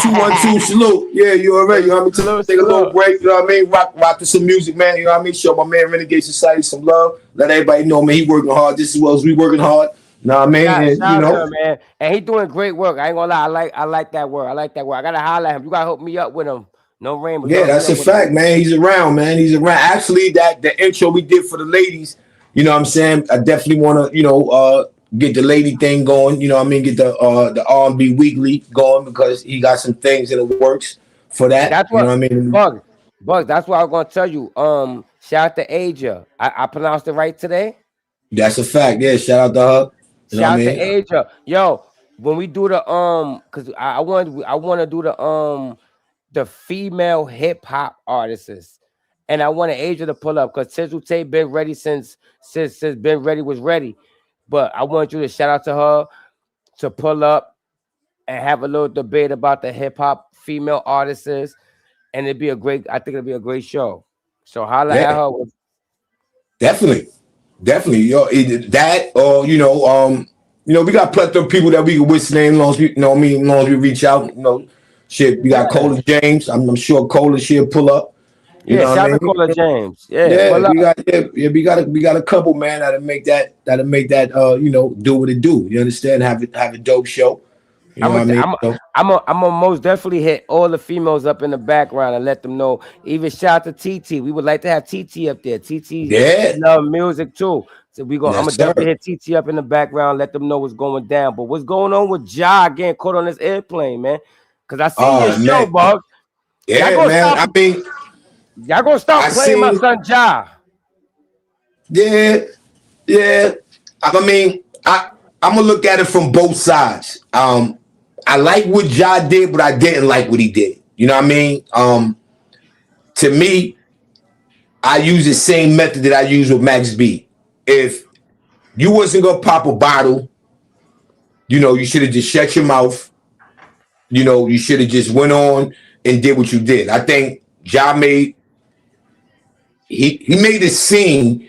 212 salute. Yeah, you already. You know what I mean? Take a little break. You know what I mean? Rock to some music, man. You know what I mean? Show my man Renegade Society some love. Let everybody know, man, he working hard just as well as we working hard. You know what I mean? Shout And, out you to know, him, man. And he doing great work. I ain't gonna lie. I like that work. I gotta holler at him. You gotta hook me up with him. No rain. But yeah, that's a fact, man. He's around, man. He's around. Actually, the intro we did for the ladies, you know what I'm saying? I definitely want to, get the lady thing going. You know what I mean? Get the R&B Weekly going, because he got some things in the works for that. That's what, you know what I mean? Bug. That's what I was gonna tell you. Shout out to Aja. I pronounced it right today. That's a fact. Yeah, shout out to her. You know Shout out what I mean? to Aja. Yo, when we do the because I want to do the female hip hop artists, and I wanted Aja to pull up because Tizzle Tate been ready since Ben Ready was ready. But I want you to shout out to her. to pull up and have a little debate about the hip hop female artists, and it'd be a great. I think it'd be a great show. So holla at her. Definitely. Yo, that or we got plethora of people that we can whistle in, as long as we, long as we reach out. Shit, we got Cola James. I'm sure Cola she'll pull up. Shout out to Cola James. We got a couple, man, that'll make that do what it do. You understand? Have a dope show. I'm gonna most definitely hit all the females up in the background and let them know. Even shout out to TT. We would like to have TT up there. TT love music too. So I'm gonna definitely hit TT up in the background, let them know what's going down. But what's going on with Ja getting caught on this airplane, man? Because I see your show, Bugs. Yeah, man. Y'all gonna stop playing my son Ja. Yeah. I'm gonna look at it from both sides. I like what Ja did, but I didn't like what he did. You know what I mean? To me, I use the same method that I use with Max B. If you wasn't gonna pop a bottle, you should have just shut your mouth. You should have just went on and did what you did. I think Ja made a scene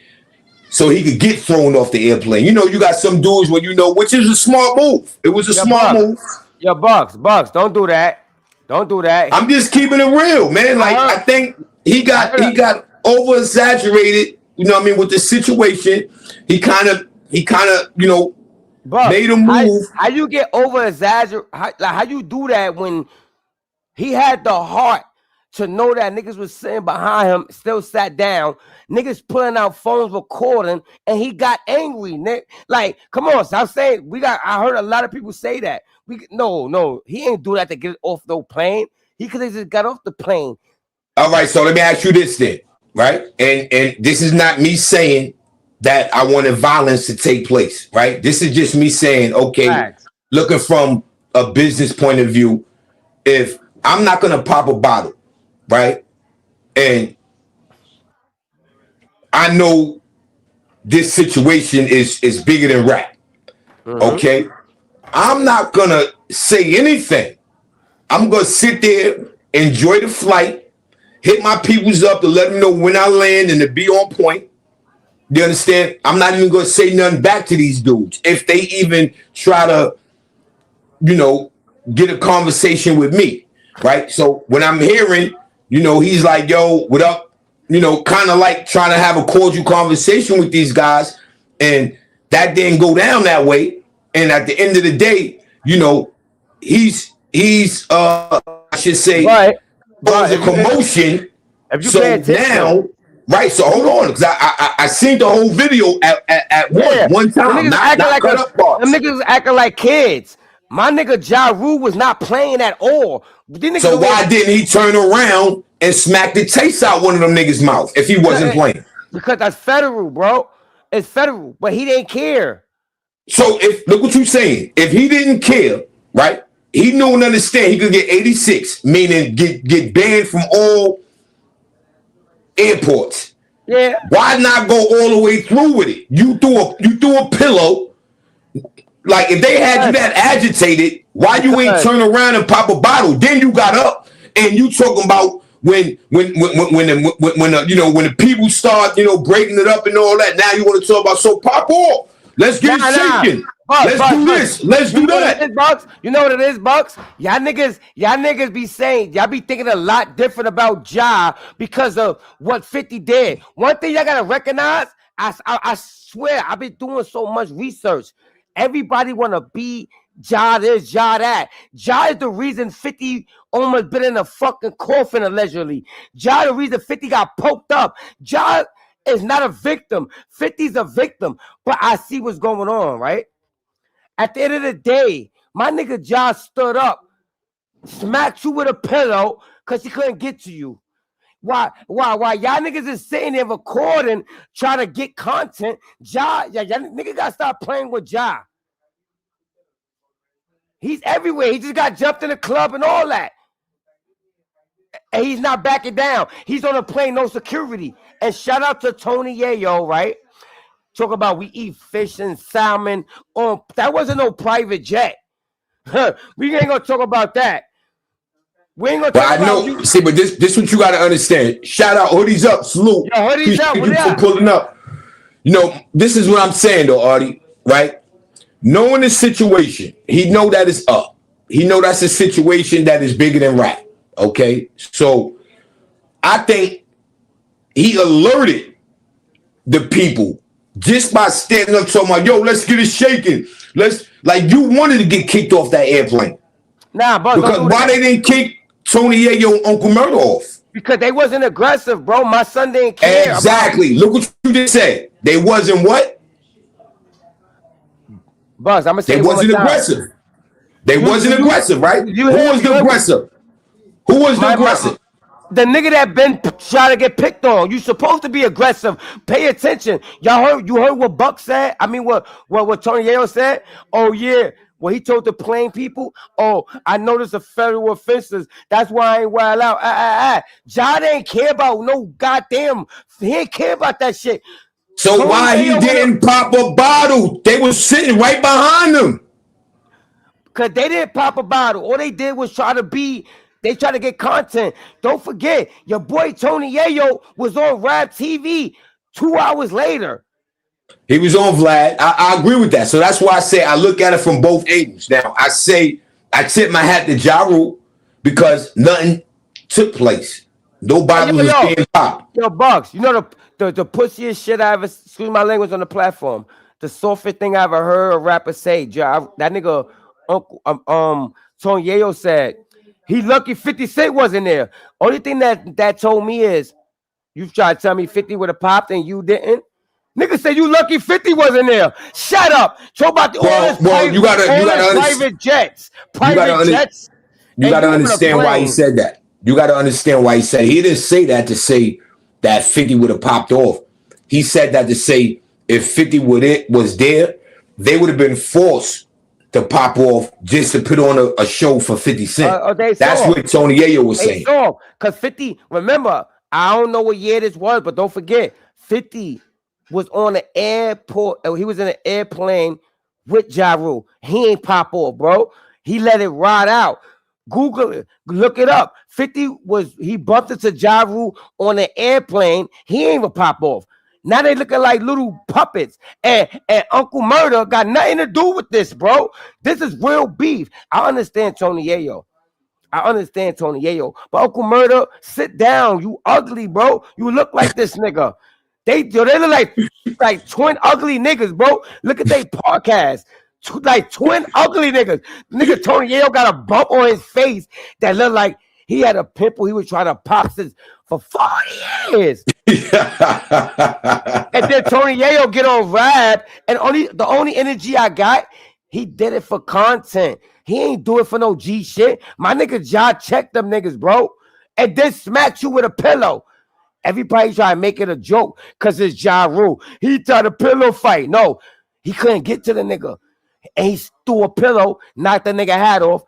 so he could get thrown off the airplane. You got some dudes when which is a smart move. It was a smart move. Yo, Bucks, don't do that. Don't do that. I'm just keeping it real, man. Like I think he got over exaggerated. With the situation. He kind of Bucks, made a move. How you get over exaggerate? How you do that when he had the heart to know that niggas was sitting behind him, still sat down. Niggas pulling out phones, recording, and he got angry. Like, come on, stop saying I heard a lot of people say that. No, he ain't do that to get off the plane. He could have just got off the plane. All right, so let me ask you this then, right? And this is not me saying that I wanted violence to take place, right? This is just me saying, okay, looking from a business point of view, if I'm not gonna pop a bottle, right? And I know this situation is bigger than rap. Okay? I'm not gonna say anything. I'm gonna sit there, enjoy the flight, hit my peoples up to let them know when I land and to be on point. You understand? I'm not even gonna say nothing back to these dudes. If they even try to, get a conversation with me, right? So when I'm hearing, he's like, yo, what up? Kind of like trying to have a cordial conversation with these guys, and that didn't go down that way. And at the end of the day, he's I should say, a commotion. So now, right? So hold on, because I seen the whole video at one time. Not cut up parts. Them niggas acting like kids. My nigga Ja Rule was not playing at all. So why didn't he turn around and smack the taste out one of them niggas' mouth if he wasn't playing? Because that's federal, bro. It's federal, but he didn't care. So look what you're saying. If he didn't care, right? He knew and understand he could get 86, meaning get banned from all airports. Yeah. Why not go all the way through with it? You threw a pillow. Like if they had you that agitated, why you ain't turn around and pop a bottle? Then you got up and you talking about when the people start breaking it up and all that. Now you want to talk about pop off. Let's get it shaking. Let's do this. Let's do that. You know what it is, Bucks? Y'all niggas be saying, y'all be thinking a lot different about Ja because of what 50 did. One thing y'all gotta recognize, I swear, I've been doing so much research. Everybody wanna be Ja this, Ja that. Ja is the reason 50 almost been in a fucking coffin allegedly. Ja the reason 50 got poked up. Ja is not a victim. 50's a victim. But I see what's going on, right? At the end of the day, my nigga Ja stood up, smacked you with a pillow because he couldn't get to you. Why y'all niggas is sitting there recording, trying to get content? Y'all nigga gotta stop playing with Ja. He's everywhere. He just got jumped in the club and all that. And he's not backing down. He's on a plane, no security. And shout out to Tony Yayo, right? talk about we eat fish and salmon on that wasn't no private jet. We ain't gonna talk about that. We ain't gonna But talk I about know, you. see, but this what you gotta understand. Shout out, hoodies up, salute. Yo, hoodies up, Appreciate what you for up? pulling up. You know, this is what I'm saying though, Artie, right? Knowing the situation, he know that it's up. He know that's a situation that is bigger than rap. Okay, so I think he alerted the people just by standing up talking about, yo, let's get it shaking. Let's, like, you wanted to get kicked off that airplane. Nah, bro, Because don't do why that. they didn't kick Tony Yayo and Uncle Murder off? Because they wasn't aggressive, bro. My son didn't care. Exactly. Look what you just said. They wasn't what? Buzz, I'm gonna say They it one wasn't more time. aggressive. They wasn't aggressive, right? you Who heard- was you the heard- aggressive? Who was the My- aggressive? The nigga that been trying to get picked on. You supposed to be aggressive. Pay attention. You heard what Buck said? I mean what Tony Yayo said? Oh yeah. Well, he told the plain people, oh, I noticed the federal offenses. That's why I ain't wild out. Ja didn't care about no goddamn. He didn't care about that shit. So Tony why he Yayo didn't pop a bottle? They was sitting right behind him. Because they didn't pop a bottle. All they did was they try to get content. Don't forget, your boy Tony Yayo was on Rap TV 2 hours later. He was on Vlad. I agree with that. So that's why I say I look at it from both angles. Now, I say I tip my hat to Ja Rule because nothing took place. No bottles was being popped. Yo, Bugs, you know the pussiest shit I ever, excuse my language, on the platform. The softest thing I ever heard a rapper say. That nigga, Uncle Tony Yayo said, he lucky 50 Cent wasn't there. Only thing that told me is, you tried to tell me 50 would have popped and you didn't. Nigga said you lucky 50 wasn't there. Shut up. Talk about the You gotta private jets. You gotta understand why he said that. You gotta understand why he said it. He didn't say that to say that 50 would have popped off. He said that to say if 50 was there, they would have been forced to pop off just to put on a show for 50 Cent. That's what Tony Yayo was saying. Because 50, remember, I don't know what year this was, but don't forget, 50 was on the airport. He was in an airplane with Ja Rule. He ain't pop off, bro. He let it ride out. Google it. Look it up. 50 he bumped into Ja Rule on an airplane. He ain't even pop off. Now they looking like little puppets. And Uncle Murder got nothing to do with this, bro. This is real beef. I understand Tony Yayo. But Uncle Murder, sit down. You ugly, bro. You look like this nigga. They look like twin ugly niggas, bro. Look at they podcast. Like twin ugly niggas. Nigga Tony Yayo got a bump on his face that looked like he had a pimple he was trying to pop since for 40 years. And then Tony Yayo get on rap, and the only energy I got, he did it for content. He ain't do it for no G shit. My nigga Ja checked them niggas, bro. And then smacked you with a pillow. Everybody try to make it a joke because it's Ja Rule. He tried a pillow fight. No, he couldn't get to the nigga. And he threw a pillow, knocked the nigga hat off.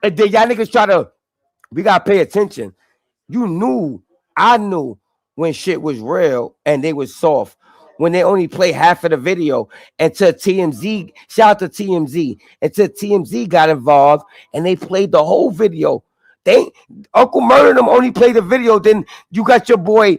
And then y'all niggas we gotta pay attention. I knew when shit was real and they was soft. When they only play half of the video until TMZ, shout out to TMZ, until TMZ got involved and they played the whole video. Uncle Murder them only played the video. Then you got your boy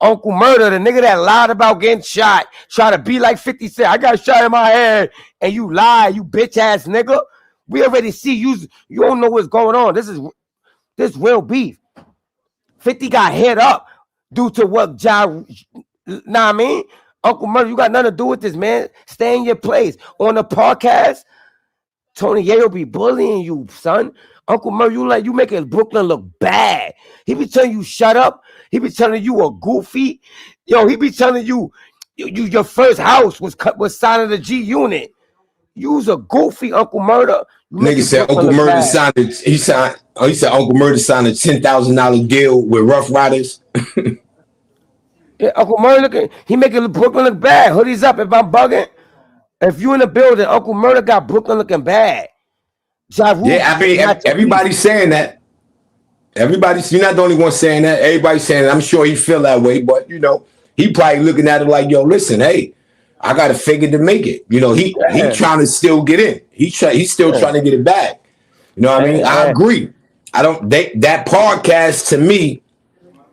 Uncle Murder, the nigga that lied about getting shot, try to be like 50 Cent. I got shot in my head, and you lie, you bitch ass nigga. We already see you don't know what's going on. This real beef. 50 got hit up due to what nah I mean? Uncle Murder, you got nothing to do with this, man. Stay in your place. On the podcast, Tony Yayo be bullying you, son. Uncle Murder, you making Brooklyn look bad. He be telling you shut up. He be telling you a goofy. Yo, he be telling you your first house was signed in the G Unit. You was a goofy Uncle Murder. Nigga said Uncle Murder signed he said Uncle Murder signed a $10,000 deal with Rough Riders. Yeah, Uncle Murder he making Brooklyn look bad. Hoodies up if I'm bugging. If you in the building, Uncle Murder got Brooklyn looking bad. Yeah, I mean, everybody's saying that. You're not the only one saying that. Everybody's saying that. I'm sure he feel that way, but he probably looking at it like, yo, listen, hey, I got to fake it to make it. You know, he trying to still get in. He's still trying to get it back. You know what I mean? I agree. That podcast to me,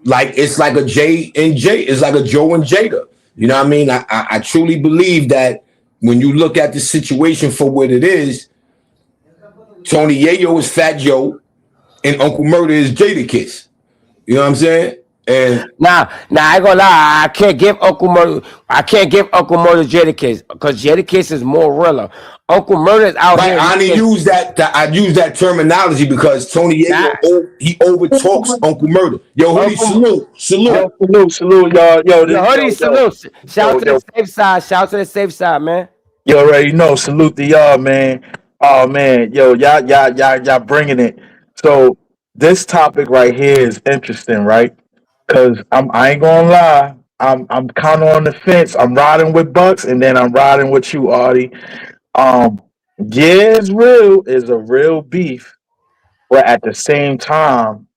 like it's like a J and J. It's like a Joe and Jada. You know what I mean? I truly believe that when you look at the situation for what it is, Tony Yayo is Fat Joe, and Uncle Murder is Jadakiss. You know what I'm saying? And Nah, I ain't gonna lie. I can't give Uncle Murder Jadakiss because Jadakiss is more realer. Uncle Murder is out here. I use that terminology because Tony Yayo he overtalks Uncle Murder. Yo, Hoodie, salute. Salute, y'all. Yo, Hoodie, salute. Shout out to the safe side. Shout out to the safe side, man. You already know. Salute to y'all, man. Oh man, yo, y'all bringing it. So this topic right here is interesting, right? Cause I ain't gonna lie, I'm kind of on the fence. I'm riding with Bucks, and then I'm riding with you, Artie. It's real is a real beef, but at the same time,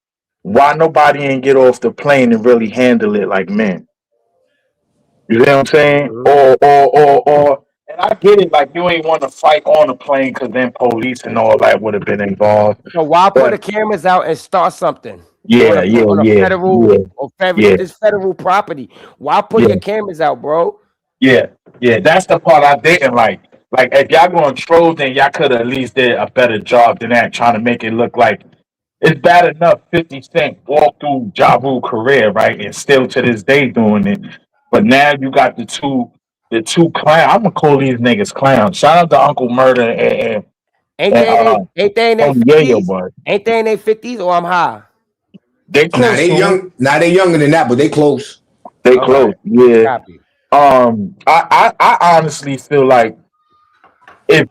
why nobody ain't get off the plane and really handle it like men? You know what I'm saying? Or and I get it, like you ain't want to fight on the plane because then police and all that would have been involved. So why put the cameras out and start something? Yeah. This federal property. Why put your cameras out, bro? Yeah. That's the part I didn't like. Like if y'all going troll, then y'all could have at least did a better job than that, trying to make it look like it's bad enough 50 Cent walked through Ja Rule's career, right, and still to this day doing it. But now you got the two clowns. I'm gonna call these niggas clowns. Shout out to Uncle Murder and ain't they in their 50s? Ain't they in their 50s or I'm high? They close. Now they younger than that, but they close. They close. Yeah. Copy. I honestly feel like if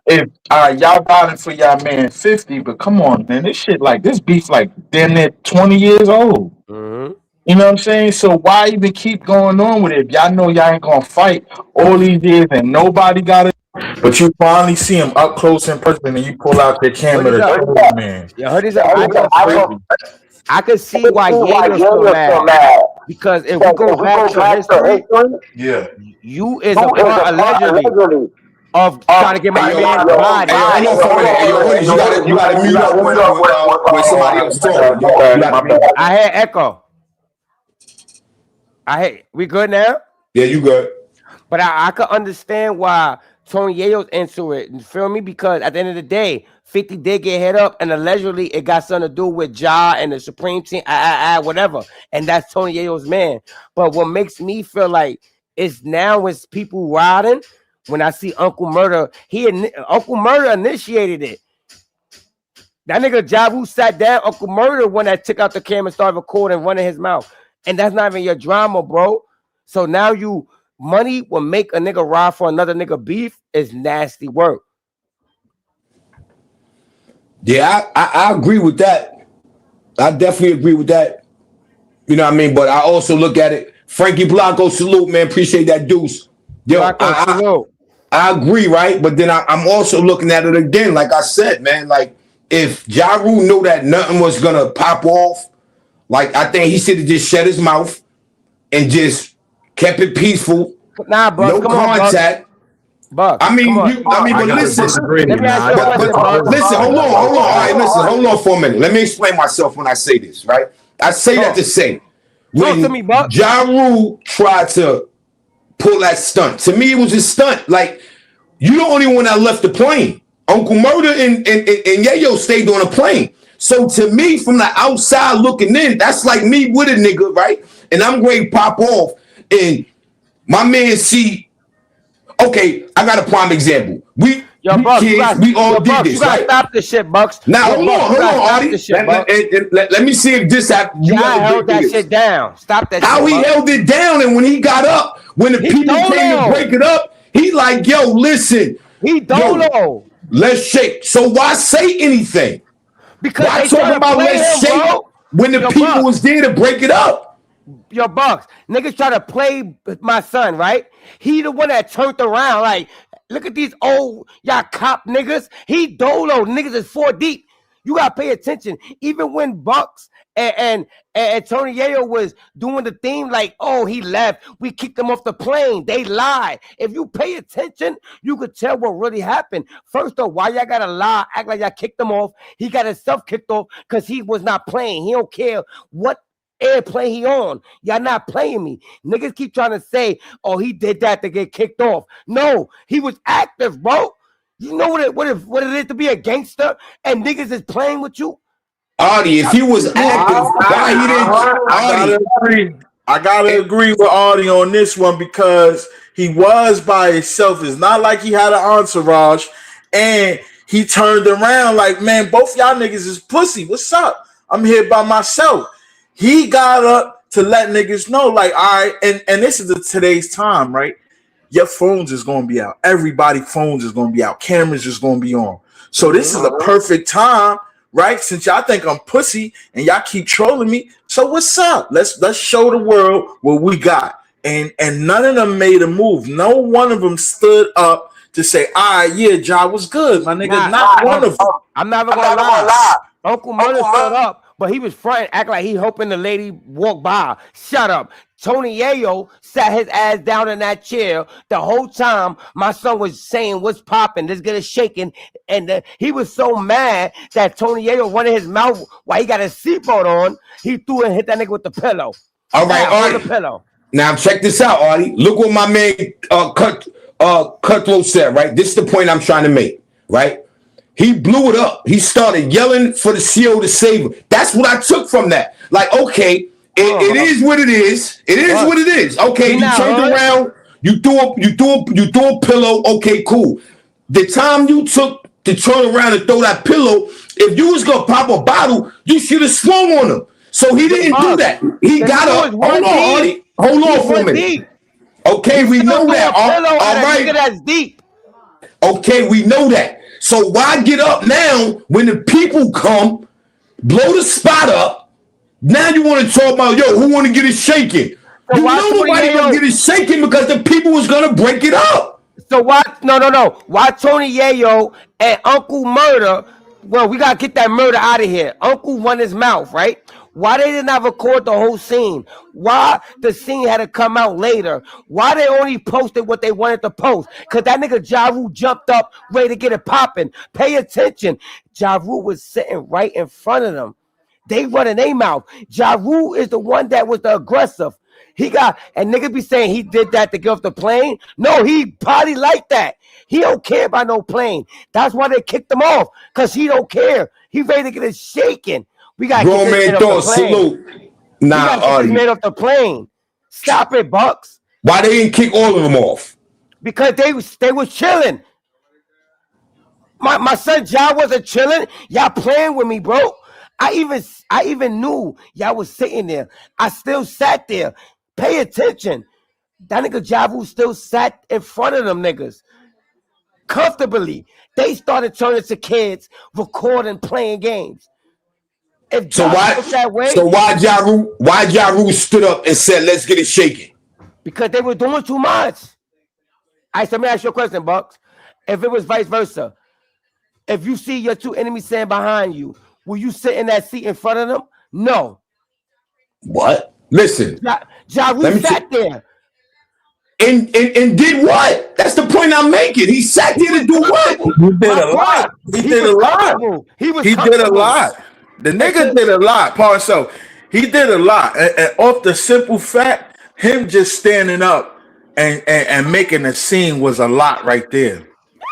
y'all riding for y'all man 50, but come on, man, this shit like this beef like damn near 20 years old. Mm-hmm. You know what I'm saying? So why even keep going on with it? If y'all know y'all ain't gonna fight all these years and nobody got it, but you finally see him up close in person and you pull out the camera to man. Yeah, I could see why Yayo's so mad. Because if we go back to history, you is a part allegedly of trying to get my man body. You gotta mute up when somebody else talking. I hear echo. We good now? Yeah, you good. But I could understand why Tony Yayo's into it. You feel me? Because at the end of the day, 50 did get hit up, and allegedly it got something to do with Ja and the Supreme Team, whatever. And that's Tony Yayo's man. But what makes me feel like it's now is people riding when I see Uncle Murder. Uncle Murder initiated it. That nigga Ja Rule sat down. Uncle Murder when that took out the camera and started recording, running his mouth. And that's not even your drama, bro. So now money will make a nigga ride for another nigga beef is nasty work. Yeah, I agree with that. I definitely agree with that. You know what I mean? But I also look at it. Frankie Blanco, salute, man. Appreciate that deuce. Yo, I agree, right? But then I'm also looking at it again. Like I said, man, like if Ja Rule knew that nothing was going to pop off, like I think he should have just shut his mouth and just kept it peaceful. Nah, bro, no contact. Buck, but listen. Listen, hold on. All right, listen, hold on for a minute. Let me explain myself when I say this, right? I say that to say when Ja Rule tried to pull that stunt, to me it was a stunt. Like, you the only one that left the plane. Uncle Murder and Yayo stayed on a plane. So to me, from the outside looking in, that's like me with a nigga, right? And I'm going to pop off and my man see. Okay, I got a prime example. We all did this, right? Stop this shit, Bucks. Now, hold on, Artie. Let me see if this happened. You held that shit down. Stop that shit. How he held it down, and when he got up, when the people came to break it up, he like, yo, listen. He don't know. Let's shake. So why say anything? Because why talk about let's shake when the people was there to break it up? Yo, Bucks, niggas try to play my son, right? He the one that turned around. Like, look at these old y'all cop niggas. He dolo. Niggas is 4 deep. You gotta pay attention. Even when Bucks and Tony Yayo was doing the theme like, oh, he left, we kicked him off the plane. They lied. If you pay attention, you could tell what really happened. First off, why y'all gotta lie, act like y'all kicked him off? He got himself kicked off because he was not playing. He don't care what airplane he on. Y'all not playing me. Niggas keep trying to say, oh, he did that to get kicked off. No, he was active, bro. You know what it is to be a gangster and niggas is playing with you? Audie, if he was active, why he didn't? I gotta agree with Audie on this one because he was by himself. It's not like he had an entourage, and he turned around like, man, both y'all niggas is pussy. What's up? I'm here by myself. He got up to let niggas know, like, all right, and this is today's time, right? Your phones is gonna be out. Everybody's phones is gonna be out. Cameras is gonna be on. So this is a perfect time, right? Since y'all think I'm pussy and y'all keep trolling me. So what's up? Let's show the world what we got. And none of them made a move. No one of them stood up to say, all right, yeah, Ja was good. My nigga, not one of them. I'm not even gonna lie. Uncle Murder stood up, but he was fronting, act like he hoping the lady walked by. Shut up. Tony Yayo sat his ass down in that chair the whole time. My son was saying, what's popping? Let's get it shaking. And he was so mad that Tony Yayo running his mouth while he got his seatbelt on. He threw and hit that nigga with the pillow. All right, on the Audie. pillow. Now check this out, Audie. Look what my man Cutthroat said, right? This is the point I'm trying to make, right? He blew it up. He started yelling for the CO to save him. That's what I took from that. Like, okay, it is what it is. It is what it is. Okay, you turned around, you threw a pillow. Okay, cool. The time you took to turn around and throw that pillow, if you was gonna pop a bottle, you should have swung on him. So he didn't do that. He got up. Hold on, Audie. Hold on for a minute. Okay, we know that. All right. That's deep. Okay, we know that. So why get up now when the people come, blow the spot up? Now you want to talk about, yo, who want to get it shaken? So you know nobody gonna get it shaken because the people was gonna break it up. So why? No. Why Tony Yayo and Uncle Murder? Well, we gotta get that murder out of here. Uncle run his mouth, right? Why they did not record the whole scene? Why the scene had to come out later? Why they only posted what they wanted to post? Because that nigga Ja Rule jumped up, ready to get it popping. Pay attention. Ja Rule was sitting right in front of them. They running their mouth. Ja Rule is the one that was the aggressive. He got, and niggas be saying he did that to get off the plane. No, he probably like that. He don't care about no plane. That's why they kicked him off, because he don't care. He ready to get it shaking. We got to get this man off the plane. Salute. Nah, this man off the plane. Stop it, Bucks. Why they didn't kick all of them off? Because they was chilling. My son Ja wasn't chilling. Y'all playing with me, bro. I even knew y'all was sitting there. I still sat there. Pay attention. That nigga Ja Rule still sat in front of them niggas comfortably. They started turning to kids, recording, playing games. If so why Ja Rule stood up and said, let's get it shaken? Because they were doing too much. Let me ask you a question, Bucks. If it was vice versa, if you see your two enemies standing behind you, will you sit in that seat in front of them? No. What? Listen. Ja Rule sat there. And did what? That's the point I'm making. He sat there to do what? He did a lot. He did a lot. He did a lot. The nigga did a lot, Paul. So he did a lot. And off the simple fact, him just standing up and making a scene was a lot right there.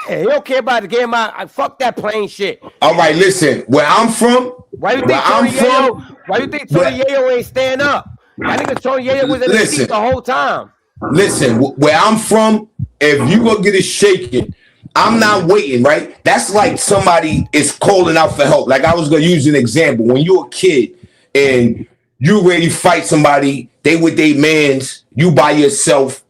Yeah, he don't care about the game. Fuck that plain shit. All right, listen. Where I'm from, why do you think Tony Yayo ain't stand up? I think Tony Yayo was in the seat the whole time. Listen, where I'm from, if you go get it shaken, I'm not waiting, right? That's like somebody is calling out for help. Like I was gonna use an example. When you're a kid and you ready to fight somebody, they with their mans, you by yourself,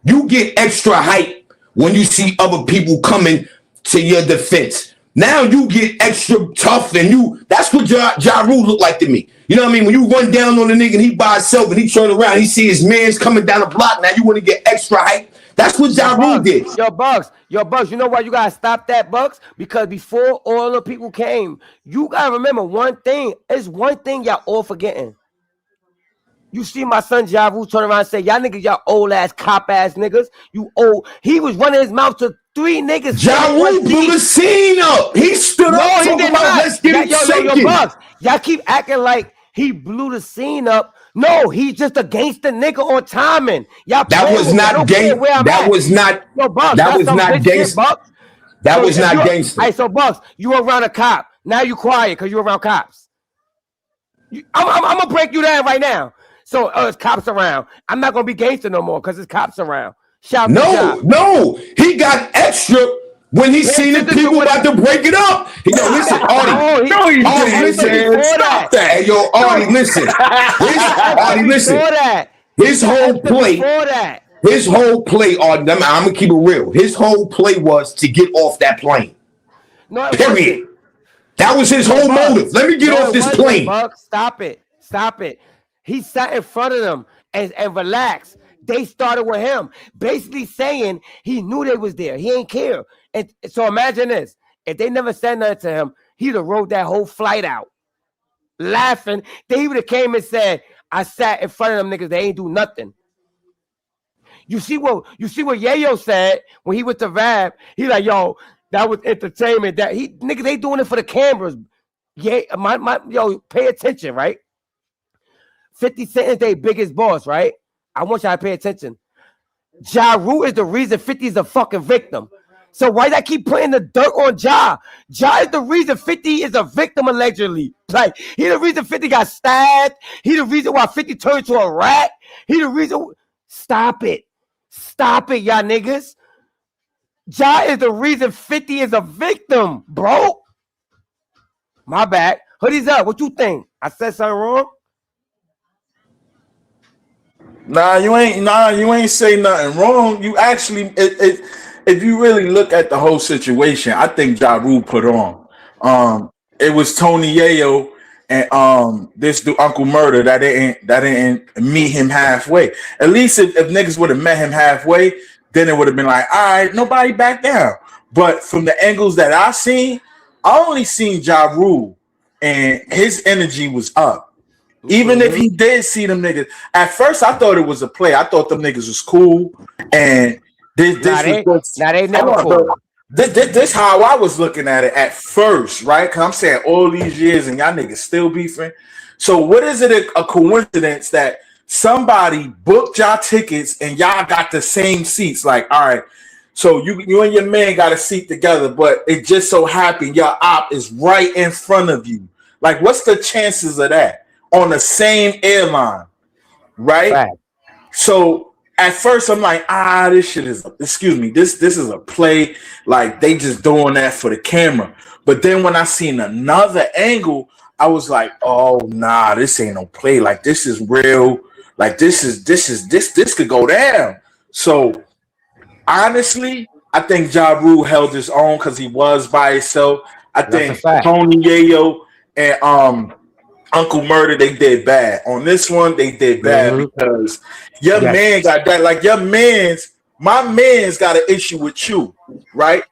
you get extra hype when you see other people coming to your defense. Now you get extra tough, and that's what Ja Rule looked like to me. You know what I mean? When you run down on the nigga and he by himself and he turn around, he see his mans coming down the block. Now you want to get extra hype. That's what Ja Rule did. Yo, Bugs. You know why you gotta stop that, Bugs? Because before all the people came, you gotta remember one thing. It's one thing y'all all forgetting. You see my son Ja Rule turn around and say, y'all niggas, y'all old ass cop ass niggas. You old. He was running his mouth to 3 niggas. Ja Rule blew the scene up. He stood up talking about let's get it shaking. Yo, Bugs. Y'all keep acting like he blew the scene up. No, he's just a gangster nigga on timing. Y'all that was not gangster. That was not. That was not gangster. That was not gangster. Hey, so Bugs, you were around a cop. Now you quiet because you around cops. I'm gonna break you down right now. So it's cops around. I'm not gonna be gangster no more because it's cops around. Shout no, he got extra when he seen the people about to break it up. Yo, listen, Artie, listen, stop that. Hey, yo, Artie, listen. Artie, listen. His whole play, Artie, I'm gonna keep it real. His whole play was to get off that plane. No, period. That was his whole motive. Let me get off this plane. Stop it. He sat in front of them and relaxed. They started with him, basically saying he knew they was there. He ain't care. And so imagine this. If they never said nothing to him, he'd have rode that whole flight out. Laughing. They would have came and said, I sat in front of them niggas. They ain't do nothing. You see what Yayo said when he went to Vab? He like, yo, that was entertainment. That niggas, they doing it for the cameras. Yeah, yo, pay attention, right? 50 Cent is their biggest boss, right? I want y'all to pay attention. Ja Rule is the reason 50 is a fucking victim. So why did I keep putting the dirt on Ja? Ja is the reason 50 is a victim, allegedly. Like, he the reason 50 got stabbed. He the reason why 50 turned into a rat. He the reason. Stop it, y'all niggas. Ja is the reason 50 is a victim, bro. My bad. Hoodies up. What you think? I said something wrong? Nah, you ain't say nothing wrong. You actually, if you really look at the whole situation, I think Ja Rule put on. It was Tony Yayo and this dude Uncle Murder that didn't meet him halfway. At least if niggas would have met him halfway, then it would have been like, all right, nobody back down. But from the angles that I seen, I only seen Ja Rule and his energy was up. Even if he did see them niggas, at first I thought it was a play. I thought them niggas was cool, and this never cool. This how I was looking at it at first, right? Because I'm saying all these years and y'all niggas still beefing. So what is it a coincidence that somebody booked y'all tickets and y'all got the same seats? Like, all right, so you and your man got a seat together, but it just so happened your op is right in front of you. Like, what's the chances of that? On the same airline, right? So at first I'm like, this shit is, this is a play. Like, they just doing that for the camera. But then when I seen another angle, I was like, oh nah, this ain't no play. Like, this is real. Like, this could go down. So honestly, I think Ja Rule held his own because he was by himself. I think Tony Yayo and Uncle Murder, they did bad. On this one, they did bad because your man got that. Like, my man's got an issue with you, right?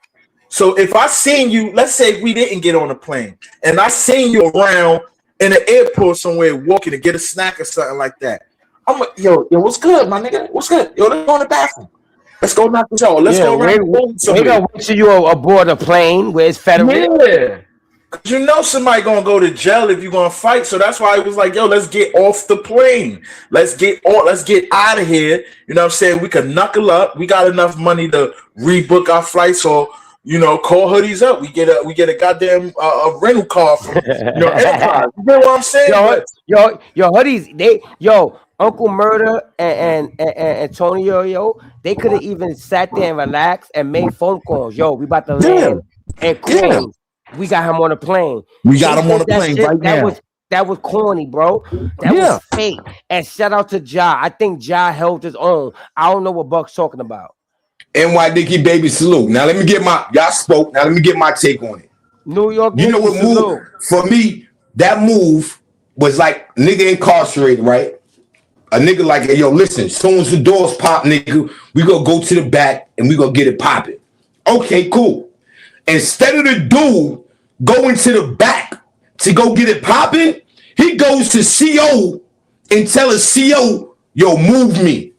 So if I seen you, let's say we didn't get on a plane, and I seen you around in the airport somewhere walking to get a snack or something like that, I'm like, yo, what's good, my nigga? What's good? Yo, let's go in the bathroom. Let's go knock this out. Let's go around. We gonna wait till you aboard a plane where it's federal. Yeah. You know somebody gonna go to jail if you're gonna fight, so that's why it was like, yo, let's get off the plane. Let's get out of here. You know what I'm saying? We could knuckle up. We got enough money to rebook our flights, or call Hoodies up. We get a goddamn a rental car from Enterprise. You know what I'm saying? Yo, Hoodies, Uncle Murder and Tony Yayo, they could have even sat there and relaxed and made phone calls. Yo, we about to land and Queens. We got him on a plane. We got him on a plane right now. That was corny, bro. That was fake. And shout out to Ja. I think Ja held his own. I don't know what Buck's talking about. NY Dicky baby salute. Now let me get y'all spoke. Now let me get my take on it. New York You know Yankees what move? salute. For me, that move was like nigga incarcerated, right? A nigga like, yo, listen, as soon as the doors pop, nigga, we gonna go to the back and we gonna get it popping. Okay, cool. Instead of the dude going to the back to go get it popping, he goes to CO and tell a CO, yo, move me.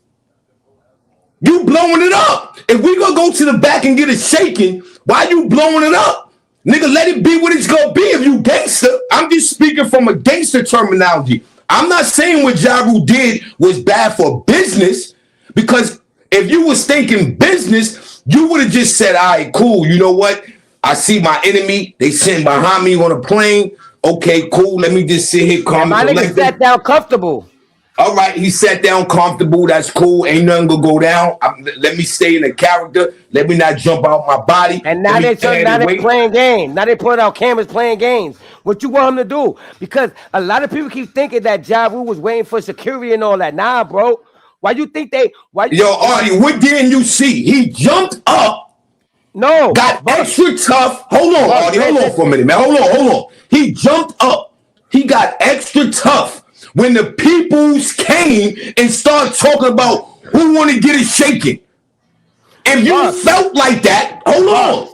You blowing it up. If we gonna go to the back and get it shaking, why you blowing it up? Nigga, let it be what it's gonna be if you gangster. I'm just speaking from a gangster terminology. I'm not saying what Ja Rule did was bad for business, because if you was thinking business, you would have just said, all right, cool, you know what? I see my enemy, they sitting behind me on a plane. Okay, cool, let me just sit here calm. My nigga sat down comfortable. All right, he sat down comfortable. That's cool. Ain't nothing gonna go down. Let me stay in the character. Let me not jump out my body. And now they playing games. Now they put out cameras playing games. What you want him to do? Because a lot of people keep thinking that Ja Rule was waiting for security and all that. Nah, bro. Why you think they? Yo, Artie, what didn't you see? He jumped up. No. Got extra tough. Hold on, Artie. Hold on for a minute, man. Hold on. He jumped up. He got extra tough when the peoples came and started talking about who want to get it shaken. If you felt like that, hold on,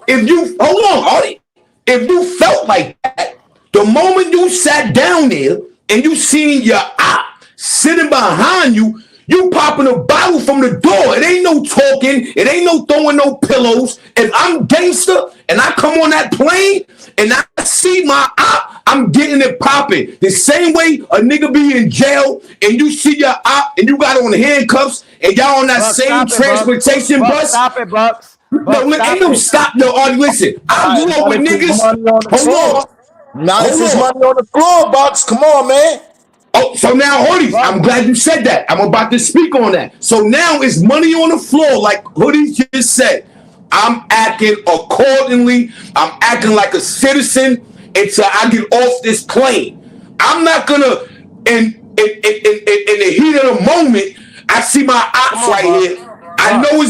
Artie. If you felt like that, the moment you sat down there and you seen your op sitting behind you, you popping a bottle from the door. It ain't no talking. It ain't no throwing no pillows. If I'm gangster and I come on that plane and I see my op, I'm getting it popping. The same way a nigga be in jail and you see your op and you got on handcuffs and y'all on that Bucks, same transportation bus. Stop it, Bucks. No, ain't no stop. No, Artie, listen. I grew up with niggas. Hold on. Now this is money on the floor, Bucks. Come on, man. Oh, so now, Hoodie, I'm glad you said that. I'm about to speak on that. So now it's money on the floor, like Hoodie just said. I'm acting accordingly. I'm acting like a citizen until I get off this plane. I'm not gonna, in the heat of the moment, I see my ops right here. I know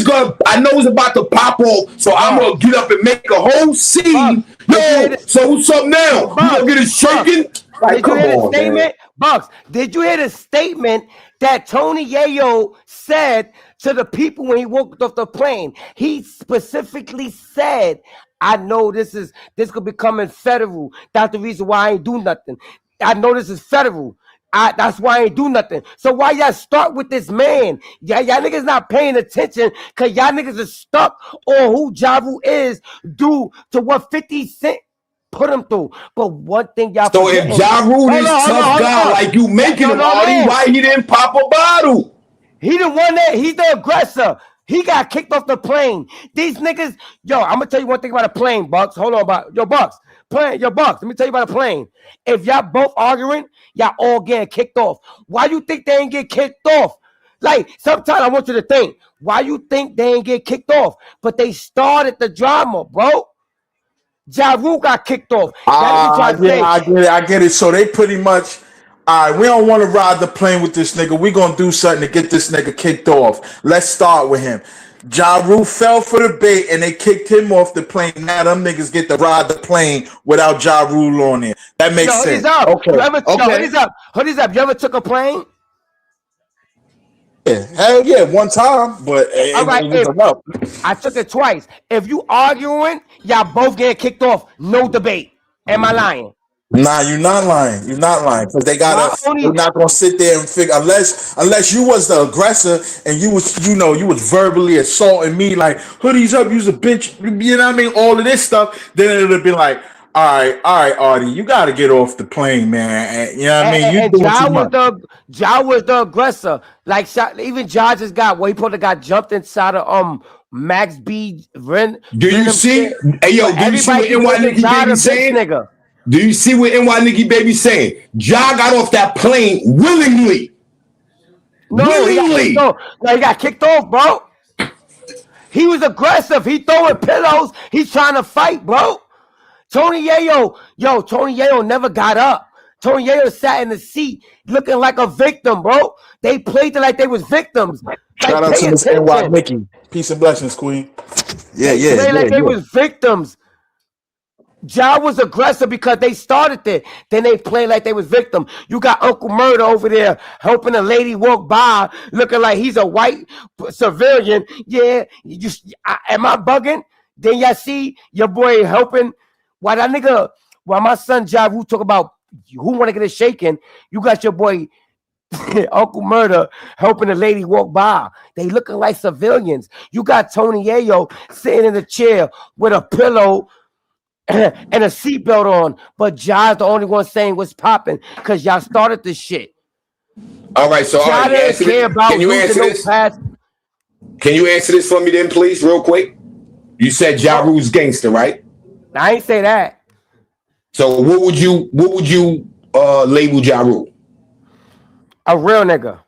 it's about to pop off, so I'm gonna get up and make a whole scene. Yo, so what's up now? You gonna get it shaking? Did you hear the statement? Bucks, did you hear the statement that Tony Yayo said to the people when he walked off the plane? He specifically said, I know this could be coming federal. That's the reason why I ain't do nothing. I know this is federal. That's why I ain't do nothing. So why y'all start with this man? Y'all niggas not paying attention because y'all niggas are stuck on who Ja Rule is due to what 50 Cent put him through. But one thing y'all So if Ja Rule is tough guy like you making him, Artie, why he didn't pop a bottle? He the one that he's the aggressor. He got kicked off the plane. These niggas, yo, I'm gonna tell you one thing about a plane, Bucks. Hold on, Bucks. Bucks. Let me tell you about a plane. If y'all both arguing, y'all all getting kicked off. Why you think they ain't get kicked off? Like, sometimes I want you to think, why you think they ain't get kicked off? But they started the drama, bro. Ja Rule got kicked off. I get it. So they pretty much, all right, we don't want to ride the plane with this nigga. We gonna do something to get this nigga kicked off. Let's start with him. Ja Rule fell for the bait and they kicked him off the plane. Now them niggas get to ride the plane without Ja Rule on it. That makes sense. Okay. Hoodies up. You ever took a plane? Yeah, hell yeah, one time, but it was enough. I took it twice. If you arguing, y'all both get kicked off. No debate. Am I lying? Nah, you're not lying. You're not lying because they're not gonna sit there and figure unless you was the aggressor and you was verbally assaulting me like hoodies up, you's a bitch. You know what I mean? All of this stuff. Then it would have been like, all right, Artie, you got to get off the plane, man. You know what I mean? Ja was the aggressor. Like even Ja just got he probably got jumped inside of Max B. Ren. Do you see? Hey yo, do you see what NY Nikki Baby saying? Nigga. Do you see what NY Nikki Baby saying? Ja got off that plane willingly. Willingly. He got kicked off, bro. He was aggressive. He throwing pillows. He's trying to fight, bro. Tony Yayo never got up. Tony Yayo sat in the seat looking like a victim, bro. They played it like they was victims. Shout out to Miss NY Nikki. Peace and blessings, Queen. They was victims. Ja was aggressive because they started it. Then they played like they was victim. You got Uncle Murder over there helping a lady walk by, looking like he's a white civilian. Yeah, am I bugging? Then y'all see your boy helping. While that nigga, while my son Ja Rule talk about who want to get it shaken, you got your boy Uncle Murder helping a lady walk by. They looking like civilians. You got Tony Yayo sitting in the chair with a pillow and a seatbelt on, but Ja's the only one saying what's popping because y'all started this shit. All right, so Ja didn't care about can you answer this? Can you answer this for me then, please, real quick? You said Ja Rule's gangster, right? I ain't say that. So what would you label Ja Rule? A real nigga.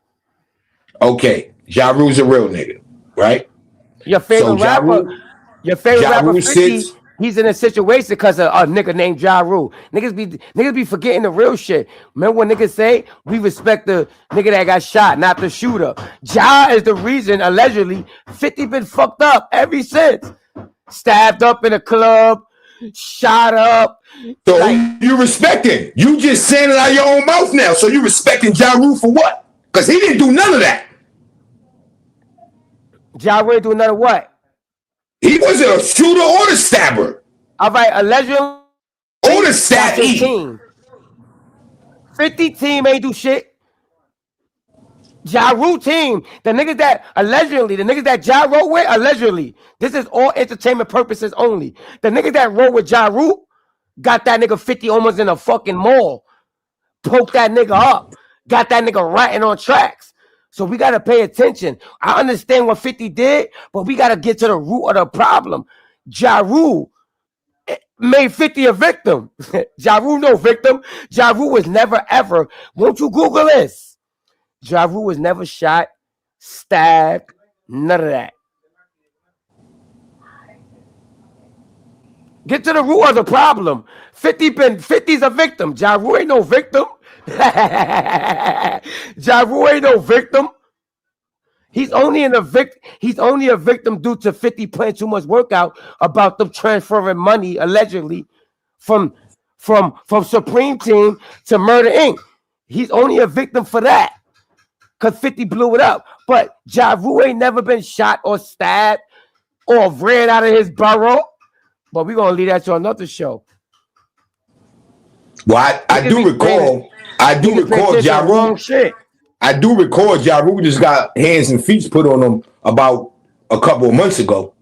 Okay, Ja Rule's a real nigga, right? Your favorite So Ja rapper, Rule- your favorite Ja rapper Rule 50, sits- he's in a situation because of a nigga named Ja Rule. Niggas be forgetting the real shit. Remember when niggas say we respect the nigga that got shot, not the shooter. Ja is the reason, allegedly, 50 been fucked up ever since. Stabbed up in a club, shot up. So Like- you respecting? You just saying it out of your own mouth now. So you respecting Ja Rule for what? Because he didn't do none of that. Ja Rule do another what? He wasn't a shooter or the stabber All right, allegedly, or the that's his stabbee. team. 50 team ain't do shit. Ja Rule team, the niggas that allegedly, the niggas that Ja wrote with, allegedly, this is all entertainment purposes only. The niggas that wrote with Ja Rule got that nigga 50 almost in a fucking mall, poked that nigga up, got that nigga writing on tracks. So we gotta pay attention. I understand what 50 did, but we gotta get to the root of the problem. Ja Rule made 50 a victim. Ja Rule no victim. Ja Rule was never ever. Won't you Google this? Ja Rule was never shot, stabbed, none of that. Get to the root of the problem. 50's a victim. Ja Rule ain't no victim. Ja Rule ain't no victim. He's only a victim due to 50 playing too much workout about them transferring money allegedly from Supreme Team to Murder Inc. He's only a victim for that because 50 blew it up. But Ja Rule ain't never been shot or stabbed or ran out of his borough. But we're gonna leave that to another show. Well, I do recall Ja Rule. Shit. I do record Ja Rule just got hands and feet put on him about a couple of months ago.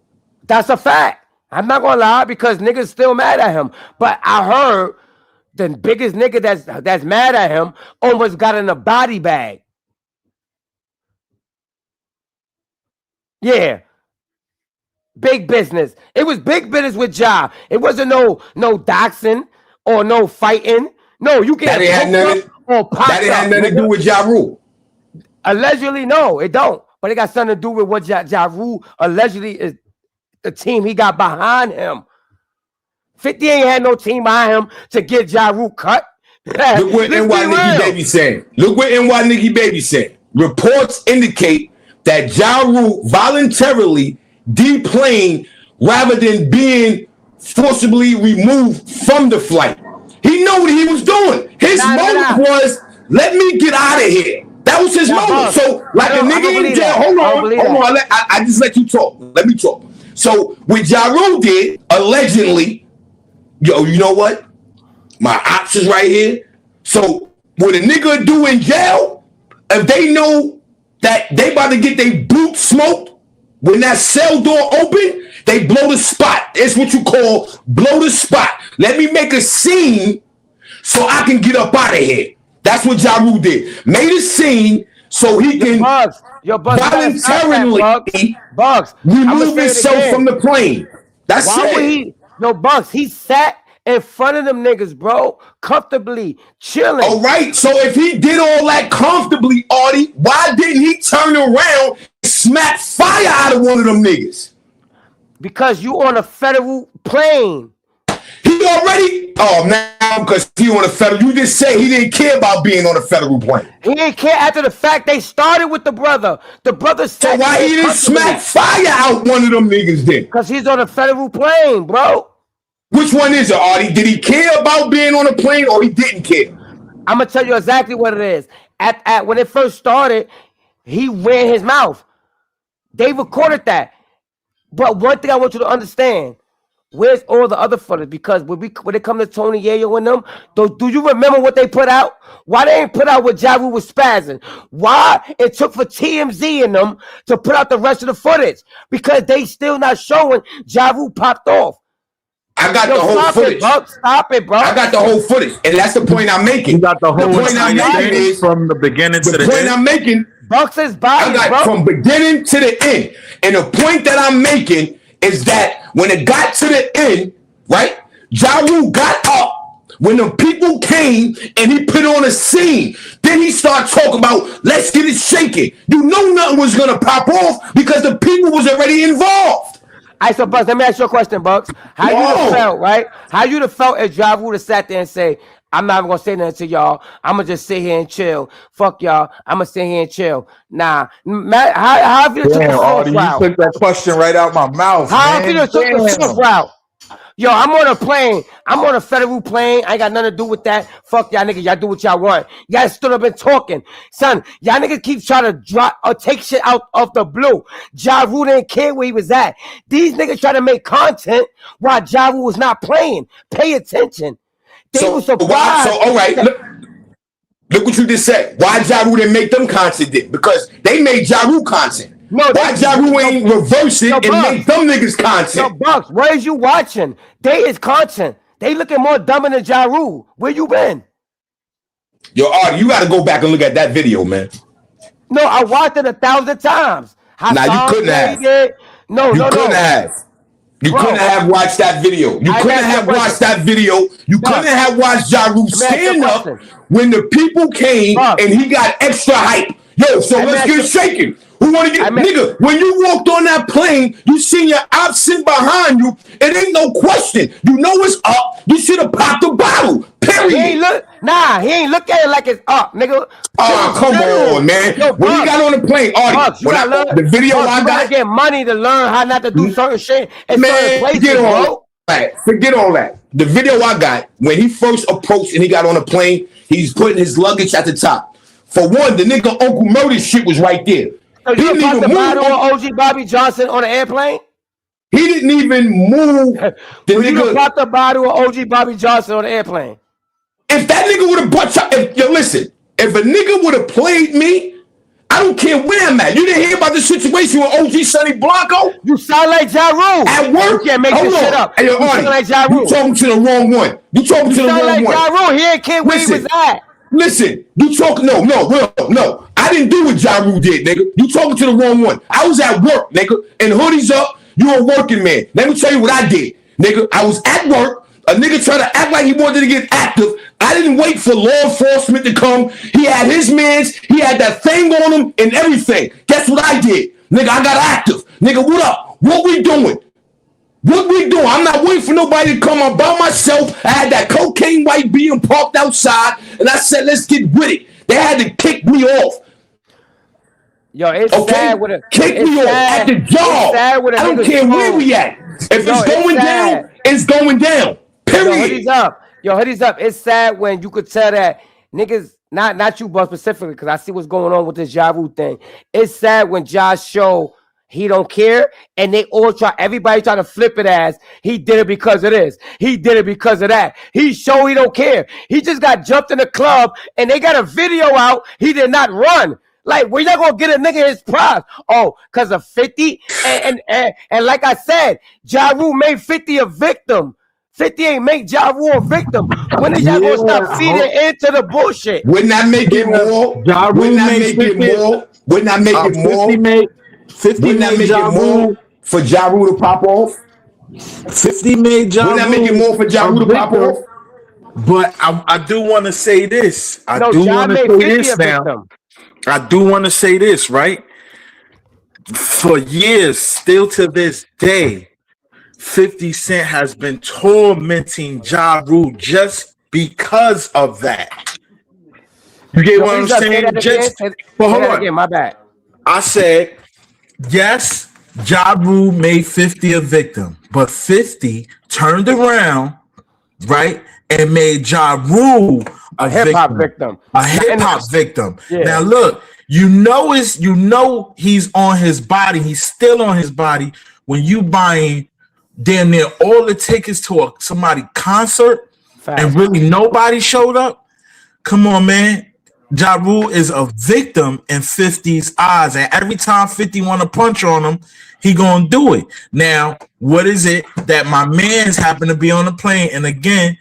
That's a fact. I'm not gonna lie because niggas still mad at him. But I heard the biggest nigga that's mad at him almost got in a body bag. Yeah. Big business. It was big business with Ja. It wasn't no doxing or no fighting. No, you That get ain't had nothing. That ain't had nothing to do with Ja Rule. Allegedly, no, it don't. But it got something to do with what Ja Rule allegedly is the team he got behind him. 50 ain't had no team behind him to get Ja Rule cut. Look what NY Nikki Baby saying. Look what NY Nikki Baby saying. Reports indicate that Ja Rule voluntarily deplaned rather than being forcibly removed from the flight. He knew what he was doing. His motive was, let me get out of here. That was his motive. So, like a nigga in jail. Hold on. I just let you talk. Let me talk. So, what Ja Rule did, allegedly, yo, you know what? My ops is right here. So, what a nigga do in jail, if they know that they about to get their boot smoked, when that cell door open, they blow the spot. It's what you call blow the spot. Let me make a scene so I can get up out of here. That's what Ja Rule did. Made a scene so he can voluntarily remove himself from the plane. That's it. Bugs, he sat in front of them niggas, bro, comfortably, chilling. All right, so if he did all that comfortably, Artie, why didn't he turn around and smack fire out of one of them niggas? Because you on a federal plane. He already, now because he on a federal, you just say he didn't care about being on a federal plane. He didn't care after the fact they started with the brother. The brother said, so why he didn't smack fire out one of them niggas then? Because he's on a federal plane, bro. Which one is it, Artie? Did he care about being on a plane or he didn't care? I'm gonna tell you exactly what it is. At when it first started, he ran his mouth. They recorded that. But one thing I want you to understand, where's all the other footage? Because when it comes to Tony Yayo and them, do you remember what they put out? Why they ain't put out what Ja Rule was spazzing? Why it took for TMZ and them to put out the rest of the footage? Because they still not showing Ja Rule popped off. I got the whole footage. Stop it, bro. I got the whole footage, and that's the point I'm making. You got the whole point I'm making is from the beginning to the the point end. I'm making. Bucks is body, I got bro. from beginning to the end, and the point that I'm making is that when it got to the end, right? Ja Rule got up when the people came and he put on a scene. Then he started talking about let's get it shaking. You know nothing was gonna pop off because the people was already involved. All right, so Bucks, let me ask you a question, Bucks. How you have felt, right? How you have felt if Ja Rule sat there and say, I'm not even gonna say nothing to y'all. I'm gonna just sit here and chill. Fuck y'all. I'm gonna sit here and chill. Nah, Matt, how have you took the soft route? You took that question right out my mouth. How have you took the soft route? Yo, I'm on a plane. I'm on a federal plane. I ain't got nothing to do with that. Fuck y'all niggas. Y'all do what y'all want. Y'all stood up and talking. Son, y'all niggas keep trying to drop or take shit out of the blue. Ja Rule didn't care where he was at. These niggas try to make content while Ja Rule was not playing. Pay attention. They were surprised. All right, look what you just said. Why Ja Rule didn't make them content then? Because they made Ja Rule content. No, why Ja Rule ain't reverse it and make them niggas content? Yo, Bucks, where is you watching? They is content. They looking more dumber than Ja Rule. Where you been? Yo, Artie, you got to go back and look at that video, man. No, I watched it 1,000 times. Nah, you couldn't have. No, you couldn't have. You couldn't have watched that video. You couldn't have watched that video. You couldn't have watched Ja Rule stand up when the people came and he got extra hype. Yo, so let's get shaking. Who want to get nigga? When you walked on that plane, you seen your ops sitting behind you. It ain't no question. You know it's up. You should have popped the bottle. Period. He ain't look at it like it's up, nigga. Oh, come on, man. Yo, when he got on the plane, Artie, the video I got, get money to learn how not to do certain shit in certain places, forget all that. Forget all that. The video I got, when he first approached and he got on the plane, he's putting his luggage at the top. For one, the nigga Uncle Murder shit was right there. So you didn't the bottle of OG Bobby Johnson on the airplane? He didn't even move. The nigga popped the bottle of OG Bobby Johnson on the airplane. If that nigga would have brought listen, if a nigga would have played me, I don't care where I'm at. You didn't hear about the situation with OG Sonny Blanco? You sound like Ja Rule. At work? You can't make this shit up. Hey, you sound like Ja Rule. You talking to the wrong one. You talking to the wrong one. You sound like Ja Rule. He ain't care where he was at. Listen, you talking, no. I didn't do what Ja Rule did, nigga. You talking to the wrong one. I was at work, nigga, and hoodies up, you a working man. Let me tell you what I did, nigga. I was at work, a nigga tried to act like he wanted to get active. I didn't wait for law enforcement to come. He had his mans, he had that thing on him and everything. Guess what I did? Nigga, I got active. Nigga, what up? What we doing? What we doing? I'm not waiting for nobody to come. I'm by myself. I had that cocaine white being parked outside, and I said, let's get with it. They had to kick me off. Yo, it's sad with a kick me off at the job. I don't care where we at. If it's going down, it's going down. Period. Yo, hoodies up. It's sad when you could tell that niggas, not you, but specifically, because I see what's going on with this Ja Rule thing. It's sad when Josh show he don't care, and they all everybody try to flip it as he did it because of this. He did it because of that. He show he don't care. He just got jumped in the club, and they got a video out. He did not run. Like, we're not gonna get a nigga his prize. Oh, because of 50? And like I said, Ja Rule made 50 a victim. 50 ain't make Ja Rule a victim. When is y'all gonna stop feeding into the bullshit? Wouldn't that make it more? Ja Rule Wouldn't that make it more? Wouldn't that make it more? 50 wouldn't that make it more for Ja Rule to pop off? 50 made Ja Rule. Wouldn't that make it more for Ja Rule to pop off? But I do want to say this. I do want to say this, right? For years, still to this day, 50 Cent has been tormenting Ja Rule just because of that. You get what I'm saying? Hold on. My bad. I said, yes, Ja Rule made 50 a victim, but 50 turned around, right, and made Ja Rule a hip hop victim. a hip hop victim. Yeah. Now look, he's on his body. He's still on his body when you buying damn near all the tickets to somebody concert and really nobody showed up. Come on, man. Ja Rule is a victim in 50's eyes, and every time 50 want to punch on him, he gonna do it. Now, what is it that my man's happen to be on the plane? And again,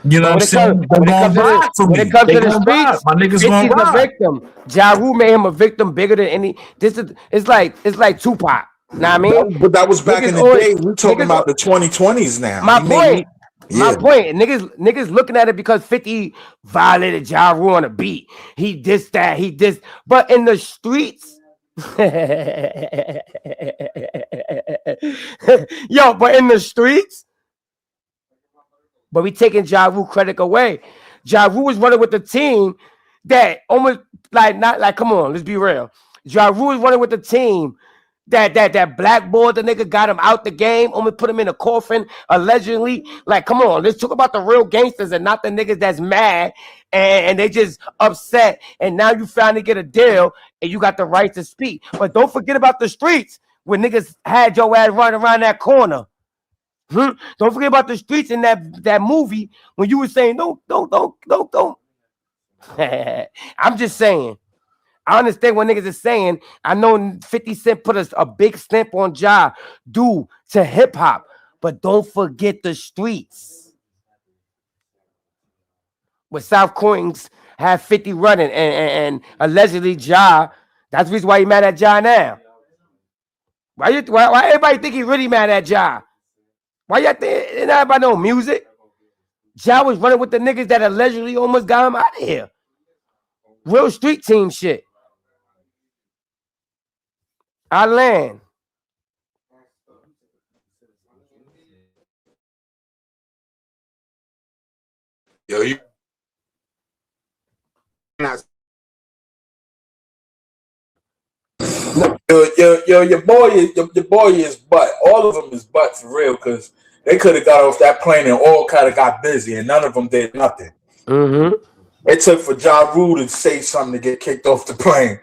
you know what I'm saying? When it comes to the streets, my niggas 50's gonna a ride. victim. Ja Rule made him a victim bigger than any. It's like Tupac. Know what I mean? But that was back in the day. We're talking about the 2020s now. My point. Niggas looking at it because 50 violated Ja Rule on a beat. He dissed that. He dissed. But in the streets, but in the streets, but we taking Ja Rule credit away. Ja Rule was running with the team that almost come on, let's be real. Ja Rule was running with the team that blackboard the nigga, got him out the game, almost put him in a coffin, allegedly. Like, come on, let's talk about the real gangsters and not the niggas that's mad and they just upset. And now you finally get a deal and you got the right to speak. But don't forget about the streets when niggas had your ass running around that corner. Don't forget about the streets in that movie when you were saying don't. I'm just saying. I understand what niggas is saying. I know 50 Cent put a big stamp on Ja due to hip hop, but don't forget the streets. With South Coins have 50 running and allegedly Ja, that's the reason why he mad at Ja now. Why everybody think he really mad at Ja? Why y'all think ain't about no music? Ja was running with the niggas that allegedly almost got him out of here. Real street team shit. I land. Yo, you. Your boy is butt. All of them is butt for real, because they could have got off that plane and all kind of got busy, and none of them did nothing. Mm-hmm. It took for Ja Rule to say something to get kicked off the plane.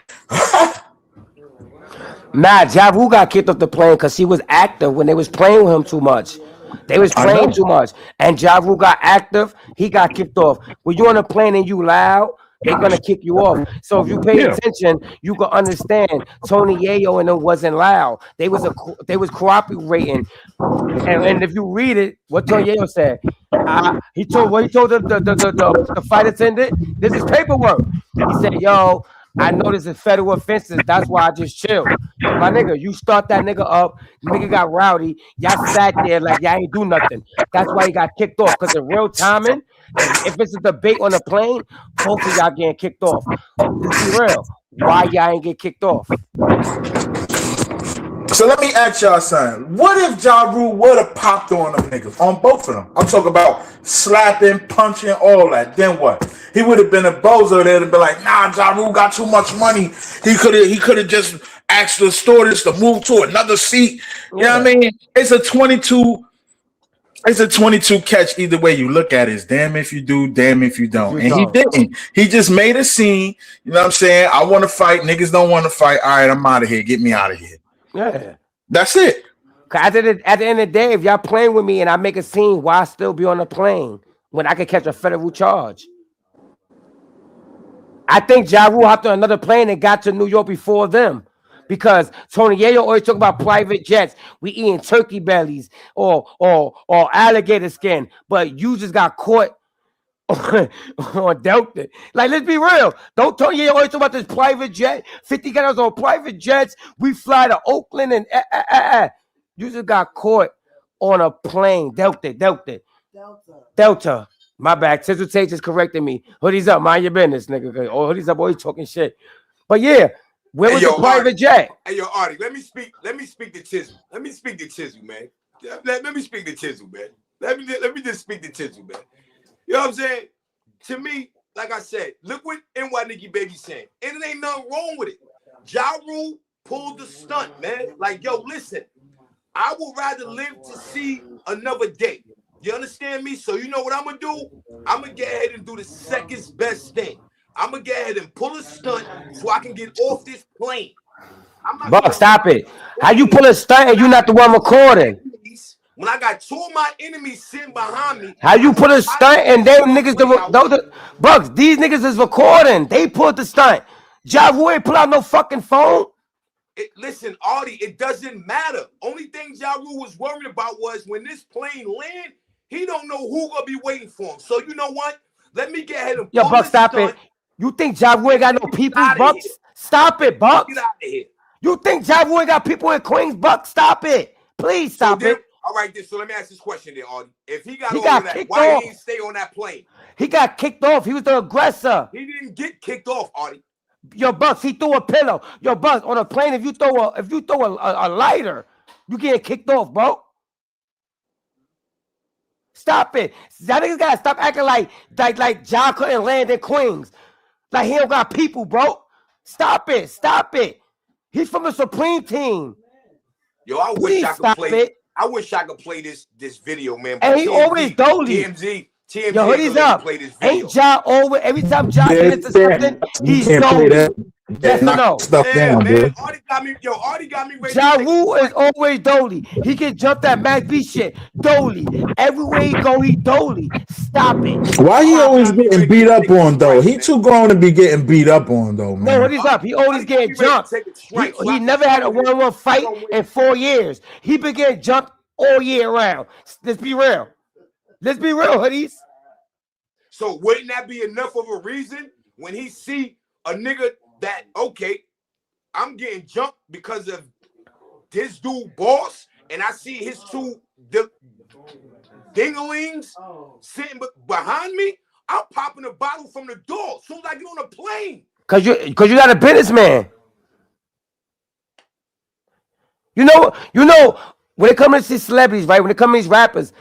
Nah, Ja Rule got kicked off the plane because he was active when they was playing with him too much. They was playing too much. And Ja Rule got active, he got kicked off. When you on a plane and you loud, they're gonna kick you off. So if you pay attention, you can understand Tony Yayo and them wasn't loud. They was cooperating. And if you read it, what Tony Yayo said, he told the flight attendant, this is paperwork. He said, yo, I know this is federal offenses. That's why I just chilled. My nigga, you start that nigga up. Nigga got rowdy. Y'all sat there like y'all ain't do nothing. That's why he got kicked off. Because in real timing, if it's a debate on the plane, both of y'all getting kicked off. Let's be real. Why y'all ain't get kicked off? So let me ask y'all something. What if Ja Rule would have popped on them niggas, on both of them? I'm talking about slapping, punching, all that. Then what? He would have been a bozo there and been like, nah, Ja Rule got too much money. He could have just asked the stewardess to move to another seat. You know what I mean? It's a 22 catch either way you look at it. It's damn if you do, damn if you don't. And he didn't. He just made a scene. You know what I'm saying? I want to fight. Niggas don't want to fight. All right, I'm out of here. Get me out of here. Yeah. That's it. At the end of the day, if y'all playing with me and I make a scene, why still be on the plane when I can catch a federal charge? I think Ja Rule hopped on another plane and got to New York before them. Because Tony Yayo always talk about private jets. We eating turkey bellies or alligator skin. But you just got caught on Delta. Like, let's be real. Don't Tony Yayo always talk about this private jet. 50 got us on private jets. We fly to Oakland and You just got caught on a plane. Delta. My bad. Tizzle Tate just corrected me. Hoodies up. Mind your business, nigga. Oh, hoodies up. Always talking shit. But yeah. Where was the private jet? Hey, yo, Artie, let me speak to Tizzle. Let me speak to Tizzle, man. Let me speak to Tizzle, man. Let me just speak to Tizzle, man. You know what I'm saying? To me, like I said, look what NY Nikki Baby saying. And it ain't nothing wrong with it. Ja Rule pulled the stunt, man. Like, yo, listen. I would rather live to see another day. You understand me? So you know what I'm gonna do? I'm gonna get ahead and do the second best thing. I'm gonna get ahead and pull a stunt so I can get off this plane. I'm not Buck, gonna stop it. How you pull a stunt and you not the one recording? when I got two of my enemies sitting behind me. How you put a stunt and them niggas the Bucks? These niggas is recording. They pulled the stunt. Ja Rule ain't pull out no fucking phone. Listen, Artie, it doesn't matter. Only thing Ja Rule was worried about was when this plane land, he don't know who gonna be waiting for him. So you know what? Let me get ahead and Yo, pull Buck, this stop stunt. it. You think Ja Rule ain't got no people, Bucks? Stop it, Bucks. Get out of here. You think Ja Rule ain't got people in Queens, Bucks? Stop it. Please stop then, it. All right, so let me ask this question then, Artie. If he got He all got of that, kicked why off. he didn't stay on that plane? He got kicked off. He was the aggressor. He didn't get kicked off, Artie. Yo, Bucks, he threw a pillow. Yo, Bucks, on a plane, if you throw a lighter, you get kicked off, bro. Stop it. Y'all niggas gotta stop acting like Ja couldn't land in Queens. Like he don't got people, bro. Stop it. Stop it. He's from the Supreme Team. Yo, I Please wish I could stop play. it. I wish I could play this video, man. And he always dolly. TMZ Yo, hoodies up. play this video. Ain't Ja always, every time Ja gets into something, he's can't play dolly. that. Yes or no? Stuff Yeah, down, man. bro. Artie got me ready. Ja Rule is always dolly. He can jump that Mac B shit. Dolly. Everywhere he go, he dolly. Stop it. Why he always got me getting ready beat to up take on a though? strike, He man. too grown to be getting beat up on though, No, man. what he's up. He always getting jumped. He never had a 1-on-1 fight in 4 years. He been getting jumped all year round. Let's be real. Let's be real, hoodies. So wouldn't that be enough of a reason when he see a nigga that, okay, I'm getting jumped because of this dude boss, and I see his two dinglings sitting behind me, I'm popping a bottle from the door as soon as I get on a plane. Cause you got a businessman. You know, when it comes to these celebrities, right? When it comes to these rappers,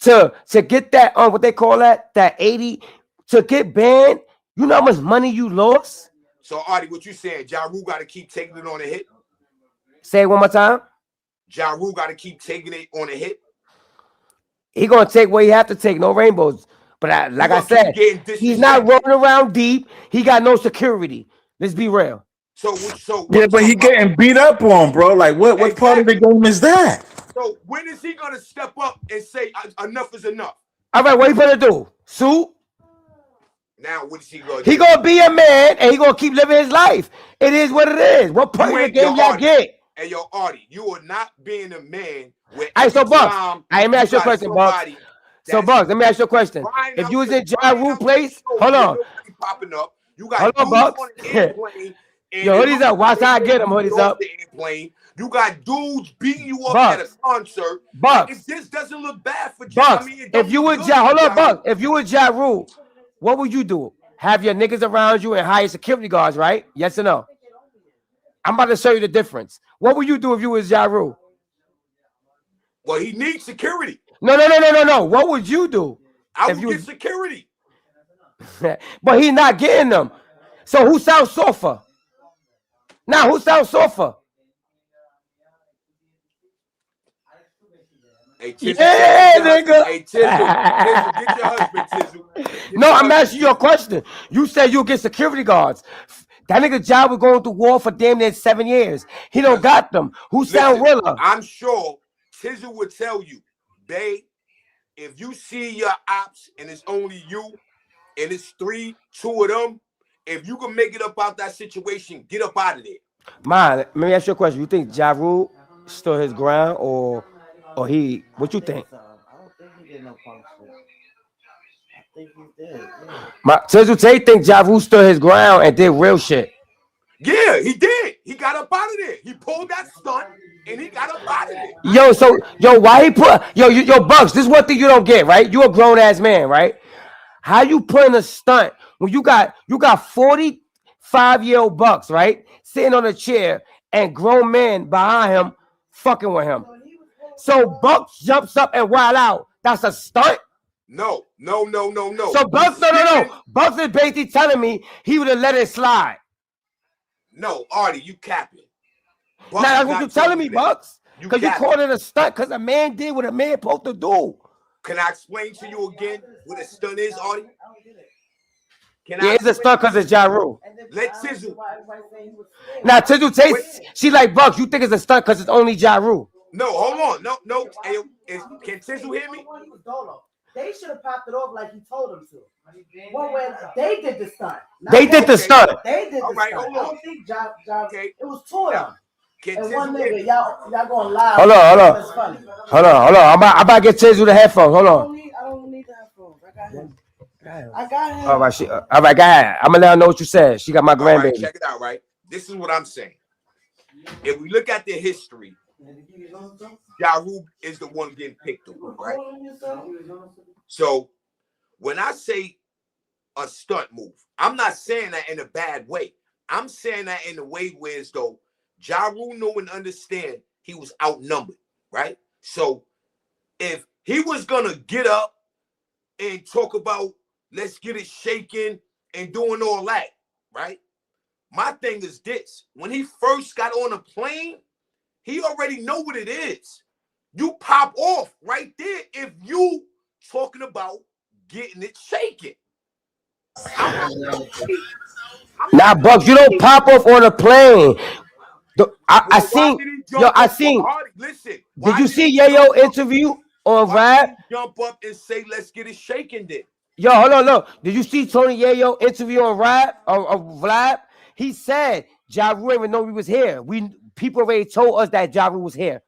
to get that what they call that 80, to get banned, you know how much money you lost? So Artie, what you saying? Ja Rule got to keep taking it on a hit? Say it one more time. Ja Rule got to keep taking it on a hit? He gonna take what he have to take, no rainbows. But like I said, he's not rolling around deep. He got no security. Let's be real. So yeah, but he getting beat up on, bro. Like what part of the game is that? So when is he gonna step up and say enough is enough? All right, what he gonna do? Sue? Now what is he gonna do? He gonna be a man and he gonna keep living his life. It is what it is. What part of the game y'all get? Hey, yo, Artie, you are not being a man. Hey, so Bucks, let me ask you a question, Bucks. So Bucks, let me ask you a question. If you was in Ja Rule place, hold on. Popping up. You got hold on, Bucks. Yo, hoodies up. Watch how I get them. Hoodies up. You got dudes beating you up Bucks. at a concert. Bucks. If this doesn't look bad for Bucks, if you would hold on, Bucks. If you would Ja Rule, what would you do? Have your niggas around you and hire security guards, right? Yes or no? I'm about to show you the difference. What would you do if you was Ja Rule? Well, he needs security. No. What would you do? I would get security. But he's not getting them. So who sounds softer? Now, who sounds softer? Hey, Tizzle, nigga. Hey, Tizzle, get your husband, Tizzle. No, I'm asking you a question. You said you'll get security guards. That nigga job was going through war for damn near 7 years. He don't got them. Who sound realer? I'm sure Tizzle would tell you, babe, if you see your ops and it's only you and it's 2 of them, if you can make it up out that situation, get up out of there. Man, let me ask you a question. You think Ja Rule stood his ground or he, what you think? I don't think he did no punk shit. I think he did. My Tizzle Tay think Ja Rule stood his ground and did real shit. Yeah, he did. He got up out of there. He pulled that stunt and he got up out of there. Yo, why he put yo Bucks? This is one thing you don't get, right? You a grown ass man, right? How you putting a stunt when you got 45-year-old Bucks, right? Sitting on a chair and grown men behind him fucking with him. So Bucks jumps up and wild out. That's a stunt? No. So Bucks, no. Bucks is basically telling me he would have let it slide. No, Artie, you capping. Now that's what you're telling me, Bucks. Because you called it a stunt because a man did what a man supposed to do. Can I explain to you again what a stunt is, Artie? Can Yeah, it's a stunt because it's Ja Rule. Let Tizzle. Now, Tizzle tastes, she like Bucks. You think it's a stunt because it's only Ja Rule. No, hold on. No. Hey, can Tizzle hear me? They should have popped it off like he told them to. One way they did the stunt. They did the stunt. They did the All right, stunt. hold on. I don't think Ja Okay. it was two of them. Can And one Tizzle hear nigga, me? y'all going live. Hold on. That's funny. Hold on. I'm about to get Tizzle the headphones. Hold on. I don't need the headphones. I got him. I got him. All right, all right, go ahead. I'm gonna let her know what you said. She got my All right, grandbaby. check it out, right? This is what I'm saying. If we look at the history, Ja Rule is the one getting picked on, right? So when I say a stunt move, I'm not saying that in a bad way. I'm saying that in a way where as though Ja Rule know and understand he was outnumbered, right? So if he was gonna get up and talk about let's get it shaking and doing all that, right? My thing is this: when he first got on a plane, he already know what it is. You pop off right there if you talking about getting it shaking. Now, Bucks, you don't pop off on a plane. I seen. Listen. Did you see Yayo interview on Rap? Jump up and say, "Let's get it shaking." Then. Yo, hold on, look. Did you see Tony Yayo interview on Rap or Vlad? He said Ja Rule didn't even know we was here. People already told us that Ja Rule was here.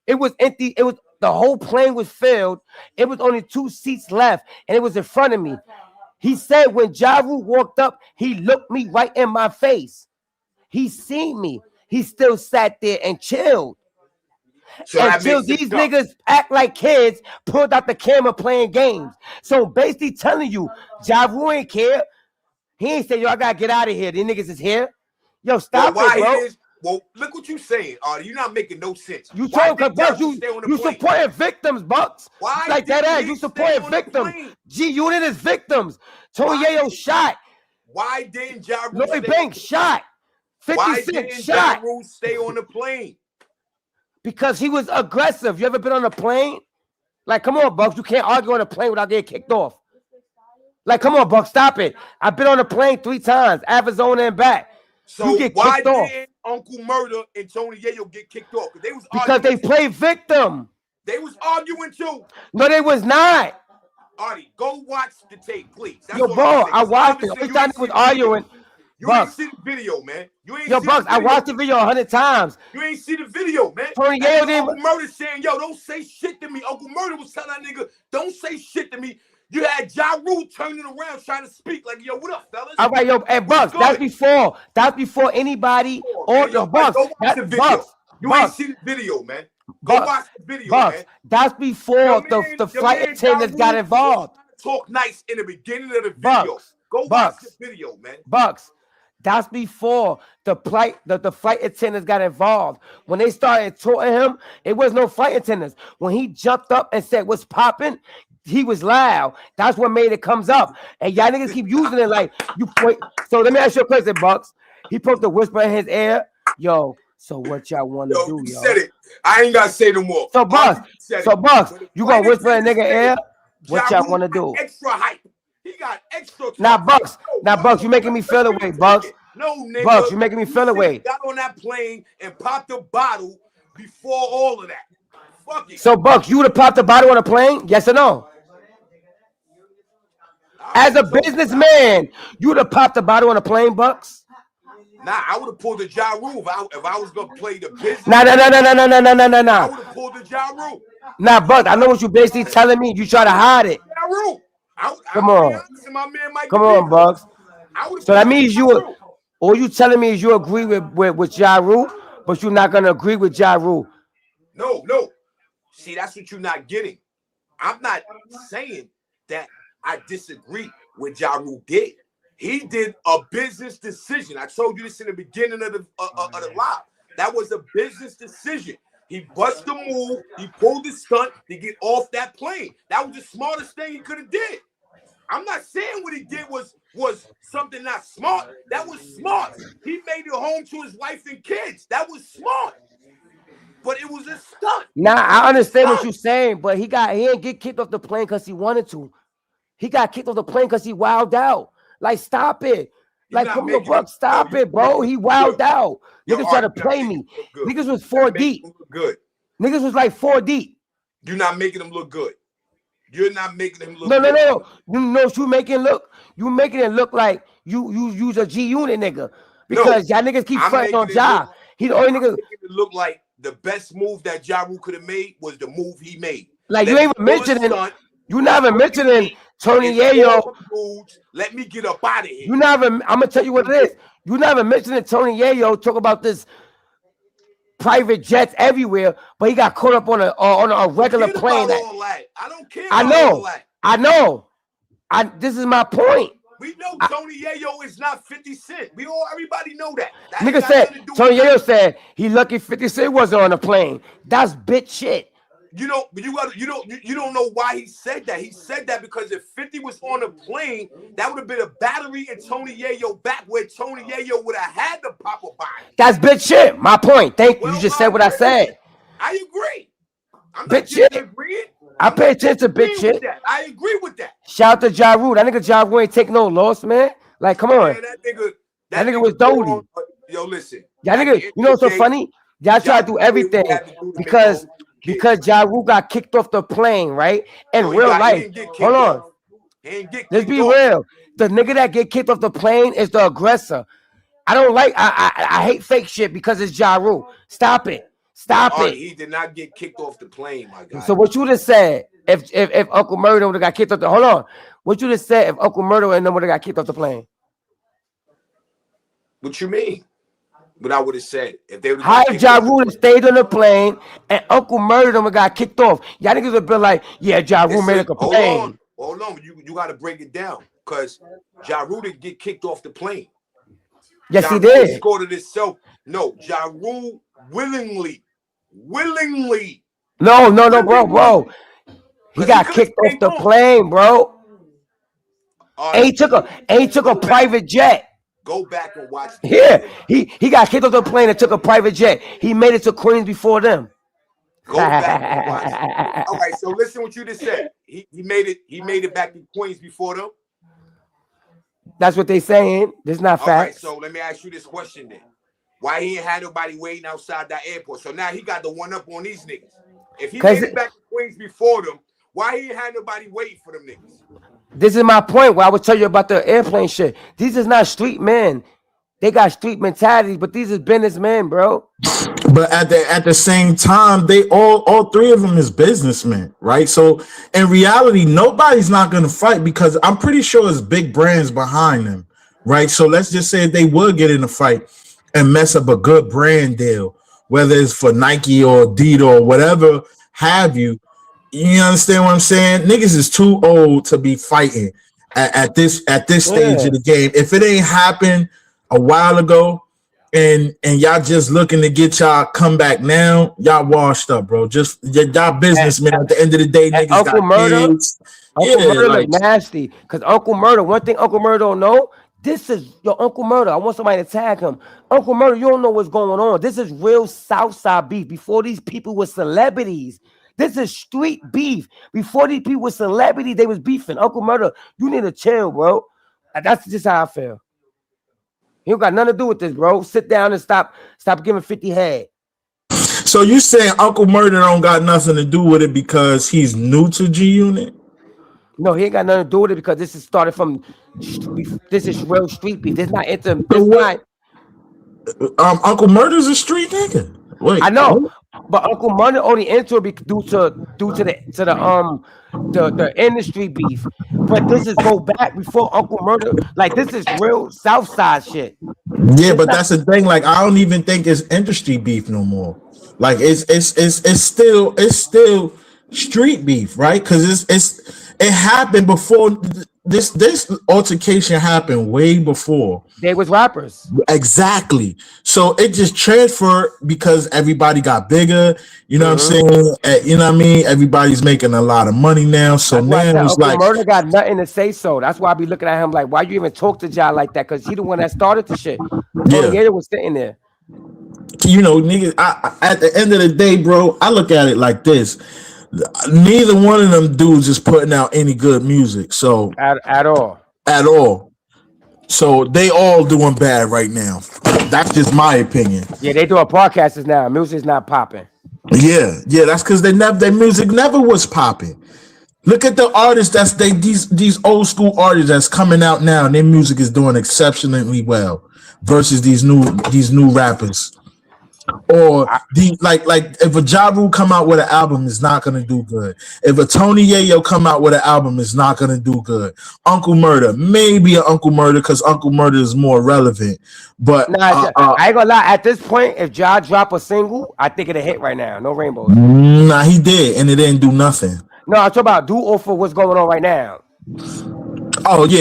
It was empty. It was the whole plane was filled. It was only 2 seats left, and it was in front of me. He said when Ja Rule walked up, he looked me right in my face. He seen me. He still sat there and chilled. So until these niggas act like kids, pulled out the camera playing games. So basically telling you, Ja Rule ain't care. He ain't say, yo, I gotta get out of here. These niggas is here. Yo, stop it, bro. Well, look what you saying, Artie. You're not making no sense. You told him, Bucks, you supporting victims, Bucks. Why like that ass, you supporting victims. G-Unit is victims. Tony Yayo shot. Why didn't Ja Rule Lloyd Banks shot. 50 Cent shot. Ja Rule stay on the plane? Because he was aggressive. You ever been on a plane? Like, come on, Bucks. You can't argue on a plane without getting kicked off. Like, come on, Bucks. Stop it. I've been on a plane 3 times, Arizona and back. So you get why kicked off. didn't Uncle Murder and Tony Yayo get kicked off? Because they played victim. They was arguing too. No, they was not. Artie, go watch the tape, please. That's Yo, bro, I watched it. Every time they was arguing. You ain't see the video, man. Yo, Bucks, I watched the video 100 times. You ain't see the video, man. Tony Yayo didn't. Uncle Murder saying, yo, don't say shit to me. Uncle Murder was telling that nigga, don't say shit to me. You had Ja Rule turning around trying to speak like, yo, what up, fellas? All right, yo, hey, Bucks, that's before anybody or your Bucks. That's the video. Bucks. You ain't see the video, man. Go watch the video, Bucks, man. that's before the flight attendants got involved. Talk nice in the beginning of the video. Go watch the video, man. Bucks, that's before the flight attendants got involved. When they started talking him, it was no flight attendants. When he jumped up and said, "What's popping?" He was loud. That's what made it comes up. And y'all niggas keep using it like you point. So let me ask you a question, Bucks. He supposed to whisper in his ear, yo, so what y'all want to do, yo? Said it. I ain't gotta say no more. So Bucks, you gonna whisper in nigga ear? What y'all want to do? Extra hype. He got extra. Now, Bucks, you making me feel away, Bucks. No, nigga. Bucks, you making me feel away. Got on that plane and popped the bottle before all of that. Fuck it. So, Bucks, you would have popped the bottle on a plane? Yes or no? As a businessman, you would have popped the bottle on a plane, Bucks? Nah, I would have pulled the Ja Rule if I was gonna play the business. Nah. I would have pulled the Ja Rule. Nah, Bucks, I know what you basically telling me. You try to hide it. Ja Rule. Come on. Come on, Bucks. So that means all you telling me is you agree with Ja Rule, but you're not gonna agree with Ja Rule. No. See, that's what you're not getting. I'm not saying that I disagree with Ja Rule did. He did a business decision. I told you this in the beginning of the live. That was a business decision. He busted the move. He pulled the stunt to get off that plane. That was the smartest thing he could have did. I'm not saying what he did was something not smart. That was smart. He made it home to his wife and kids. That was smart. but it was a stunt. Nah, I understand what you're saying, but he didn't get kicked off the plane because he wanted to. He got kicked off the plane because he wilded out. Like, stop it. Like, come on, Buck, stop it, bro. He wilded out. Niggas try to play me. Niggas was 4 deep. Good. Niggas was like 4 deep. You're not making them look good. You're not making them look No. good. You know what you making look? You making it look like you use a G unit nigga. Because y'all niggas keep fighting on Ja. He the only nigga. It look like the best move that Ja Rule could have made was the move he made. Like, you ain't even mentioning. You never mentioning Tony Yayo. Let me get up out of here. You never. I'm gonna tell you what it is. You never mentioning Tony Yayo talk about this private jets everywhere, but he got caught up on a regular plane. I don't care. I know. This is my point. We know Tony Yayo is not 50 Cent. Everybody know that. Nigga said Tony Yayo said he lucky 50 Cent wasn't on the plane. That's bitch shit. You don't know why he said that. He said that because if 50 was on a plane, that would have been a battery in Tony Yayo back where Tony Yayo would have had to pop a body. That's bitch shit. My point. Thank you. You just said what I said. I agree. I'm bitch shit. I pay attention to bitch shit. I agree with that. Shout out to Ja Rule. That nigga Ja Rule ain't take no loss, man. Like, come on. Man, that nigga was Dodie. Yo, listen. Y'all nigga, you know what's so funny? Y'all try to do everything because Ja Rule got kicked off the plane, right? In real life. Hold on. Let's be real. The nigga that get kicked off the plane is the aggressor. I hate fake shit because it's Ja Rule. Stop it. Stop it. He did not get kicked off the plane, my guy. So what you just said, if Uncle Murder would have got kicked off the hold on. What you just said if Uncle Murder and them would have got kicked off the plane? What you mean? What I would have said if they would how if Ja Rule stayed on the plane and Uncle Murder them got kicked off? Y'all niggas would be like, yeah, Ja Rule made a complaint. Hold on. You got to break it down because Ja Rule didn't get kicked off the plane. Yes, he did. He scored it himself. No, Ja Rule willingly. No, bro. He got kicked off the plane, bro. And he took a private jet. Go back and watch. Yeah, he got kicked off the plane and took a private jet. He made it to Queens before them. Go back and watch. All right, so listen what you just said. He made it back to Queens before them. That's what they saying. This is not facts. All right, so let me ask you this question then. Why he ain't had nobody waiting outside that airport? So now he got the one up on these niggas. If he made it back to Queens before them, why he ain't had nobody waiting for them niggas? This is my point where I would tell you about the airplane shit. These is not street men. They got street mentality, but these is businessmen, bro. But at the same time, they all three of them is businessmen, right? So in reality, nobody's not gonna fight because I'm pretty sure it's big brands behind them, right? So let's just say they would get in a fight and mess up a good brand deal, whether it's for Nike or Adidas or whatever have you. You understand what I'm saying? Niggas is too old to be fighting at this stage of the game. If it ain't happened a while ago and y'all just looking to get y'all comeback now, y'all washed up, bro. Just y'all businessmen at the end of the day, niggas Uncle got Murder, kids. Uncle Murder look nasty. Because Uncle Murder, one thing Uncle Murder don't know, this is your Uncle Murder. I want somebody to tag him. Uncle Murder, you don't know what's going on. This is real Southside beef. Before these people were celebrities. This is street beef. Before these people were celebrities, they was beefing. Uncle Murder, you need to chill, bro. That's just how I feel. You don't got nothing to do with this, bro. Sit down and stop giving 50 head. So you saying Uncle Murder don't got nothing to do with it because he's new to G Unit? No, he ain't got nothing to do with it because this is started from. This is real street beef. This not into. Uncle Murder's a street nigga. Wait, I know, but Uncle Murder only entered due to the industry beef. But this is go back before Uncle Murder. Like this is real Southside shit. Yeah, but that's the thing. Like I don't even think it's industry beef no more. Like it's still street beef, right? Because it happened before. This altercation happened way before. They was rappers. Exactly. So it just transferred because everybody got bigger. You know what I'm saying? You know what I mean? Everybody's making a lot of money now. So now it's like Murder got nothing to say. So that's why I be looking at him like, why you even talk to Ja like that? Because he the one that started the shit. Yeah, was sitting there. you know, niggas. At the end of the day, bro, I look at it like this: neither one of them dudes is putting out any good music. So At all. at all. So they all doing bad right now. That's just my opinion. Yeah, they doing podcasts now. Music's not popping. Yeah, that's because their music never was popping. Look at the artists these old school artists that's coming out now, and their music is doing exceptionally well versus these new rappers. Or like if a Ja Rule come out with an album, it's not gonna do good. If a Tony Yayo come out with an album, it's not gonna do good. Uncle Murder, maybe an Uncle Murder because Uncle Murder is more relevant. But Nah, I ain't gonna lie. At this point, if Ja drop a single, I think it'll hit right now. No rainbows. nah, he did, and it didn't do nothing. No, I'm talking about do for what's going on right now. Oh yeah.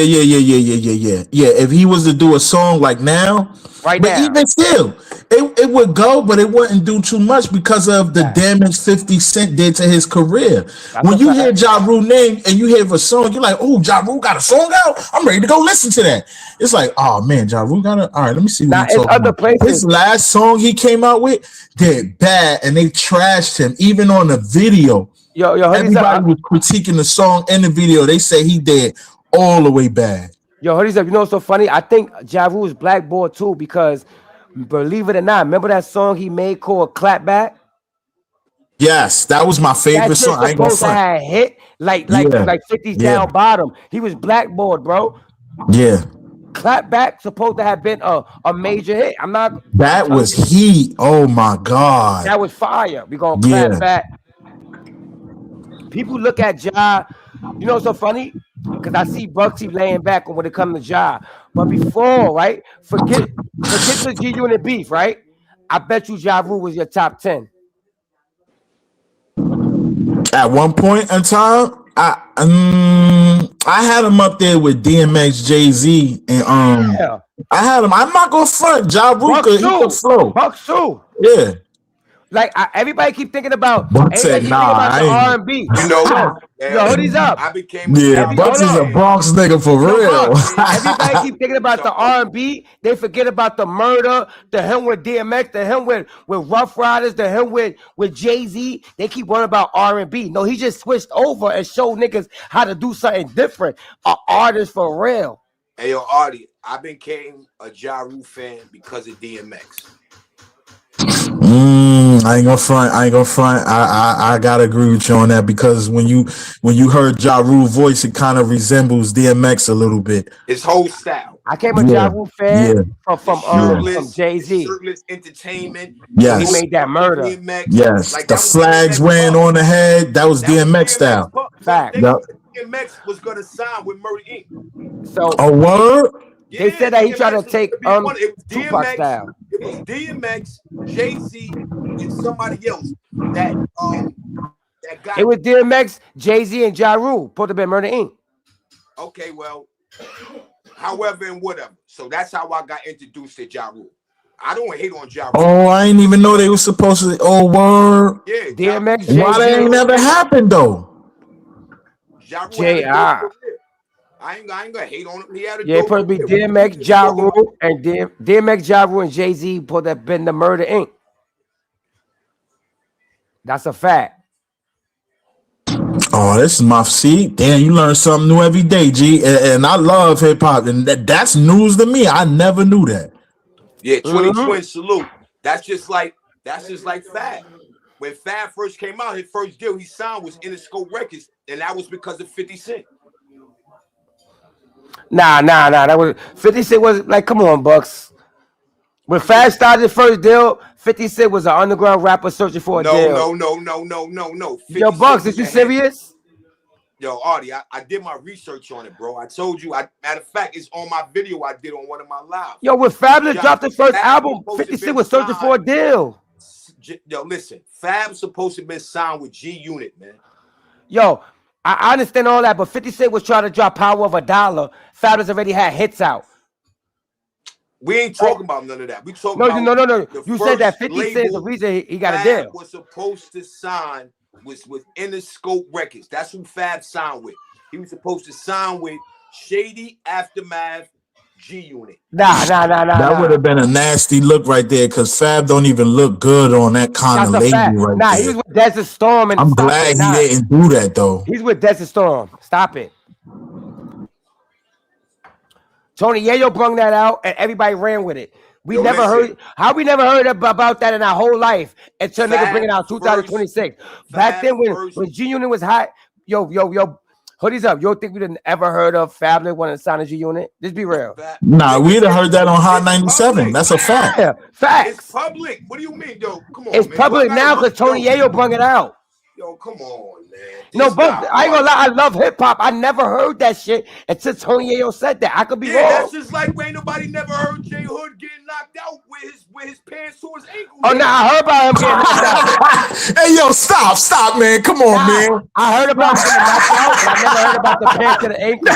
If he was to do a song like now, Right but now. even still, it would go, but it wouldn't do too much because of the damage 50 Cent did to his career. When you hear Ja Rule name and you hear a song, you're like, oh, Ja Rule got a song out. I'm ready to go listen to that. It's like, oh man, Ja Rule got it. All right, let me see what he's talking about. Places. His last song he came out with did bad, and they trashed him even on the video. Yo, everybody was critiquing the song and the video. They say he did all the way bad. Yo, hoodies up. You know what's so funny? I think Ja Rule is blackballed too because, believe it or not, remember that song he made called Clapback? Yes, that was my favorite song. I ain't gonna front. Had hit like 50's down bottom. He was blackballed, bro. Yeah. Clapback supposed to have been a major hit. I'm not. That was heat. Oh my god. That was fire. We gonna clap back. People look at Ja. You know what's so funny? Because I see Bugsy laying back when it comes to Ja. But before, right? Forget the G Unit beef, right? I bet you Ja Rule was your top 10. At one point in time, I had him up there with DMX, Jay-Z, and I had him. I'm not gonna front. Ja Rule he could flow. Bucks too. Yeah. Like everybody keep thinking about. Buck said, "Nah, I ain't." R&B. You know, yo, hoodies up. I became Bucks is a Bronx nigga for real. Everybody keep thinking about the R&B. They forget about the murder, the him with DMX, the him with Rough Riders, the him with Jay-Z. They keep worrying about R&B. No, he just switched over and showed niggas how to do something different. An artist for real. Hey, yo, Artie, I became a Ja Rule fan because of DMX. I ain't gonna front. I gotta agree with you on that because when you heard Ja Rule voice, it kind of resembles DMX a little bit. His whole style. I came a Ja Rule fan from Jay-Z. Shirtless entertainment. Yes. He made that murder. DMX. Yes. Like, the flags ran on the head. That was DMX style. Fact. DMX was gonna sign with Murder Inc. So a word. They said that he tried to take Tupac style. It was DMX, Jay-Z, and somebody else that got. It was DMX, Jay-Z, and Ja Rule. Put the bit Murder Inc. Okay, well, however and whatever. So that's how I got introduced to Ja Rule. I don't hate on Ja Rule. Oh, I didn't even know they were supposed to. Oh, word. Yeah, DMX. Why that ain't never happened though? Ja Rule J.R. I ain't gonna hate on him. He had a Yeah, supposed to be DMX, Ja Rule, and DMX, Ja Rule, and Jay-Z put that been the Murder Inc. That's a fact. Oh, this is my seat. Damn, you learn something new every day, G. And I love hip hop, and that's news to me. I never knew that. Yeah, 2020 salute. That's just like Fab. When Fab first came out, his first deal he signed was Interscope Records, and that was because of 50 Cent. Nah. That was 50 Cent was like, come on, Bucks. When Fab started the first deal, 50 Cent was an underground rapper searching for a deal. No. Yo, Bucks, is you serious? Yo, Artie, I did my research on it, bro. I told you. Matter of fact, it's on my video I did on one of my lives. Yo, when Fabulous dropped the first album, 50 Cent was searching for a deal. Yo, listen, Fab's supposed to have been signed with G Unit, man. Yo, I understand all that, but 50 Cent was trying to drop Power of a Dollar. Fabulous already had hits out. We ain't talking about none of that. We talking about no. You said that 50 Cent is the reason he got a deal. Was supposed to sign was with Interscope Records. That's who Fab signed with. He was supposed to sign with Shady, Aftermath, G Unit. Nah. That would have been a nasty look right there, because Fab don't even look good on that kind That's of a label fact. right Nah, he there. was with Desert Storm and I'm stop glad it. he Nah, didn't do that though. he's with Desert Storm. Stop it. Tony Yayo brung that out and everybody ran with it. We Yo, never listen. heard we never heard about that in our whole life until nigga bring it out Fab 2026. Back then first. when G Unit was hot, yo, hoodies up. You don't think we didn't ever heard of Fab wanted to sign a G Unit? Just be real. Nah, we'd have heard that on Hot 97. That's a fact. Yeah, It's facts. public. What do you mean, yo? Come on, It's man. public What now matter- because Tony Yayo brung it out. Yo, come on, man. No, This but guy, I ain't gonna lie, I love hip hop. I never heard that shit until Tony Yayo said that. I could be Yeah, wrong. that's just like ain't nobody never heard J Hood getting knocked out with his pants to his ankles. Oh, no, I heard about him getting knocked out. Hey, yo, stop, man. Come on, man. I heard about him getting knocked out, but I never heard about the pants to the ankle.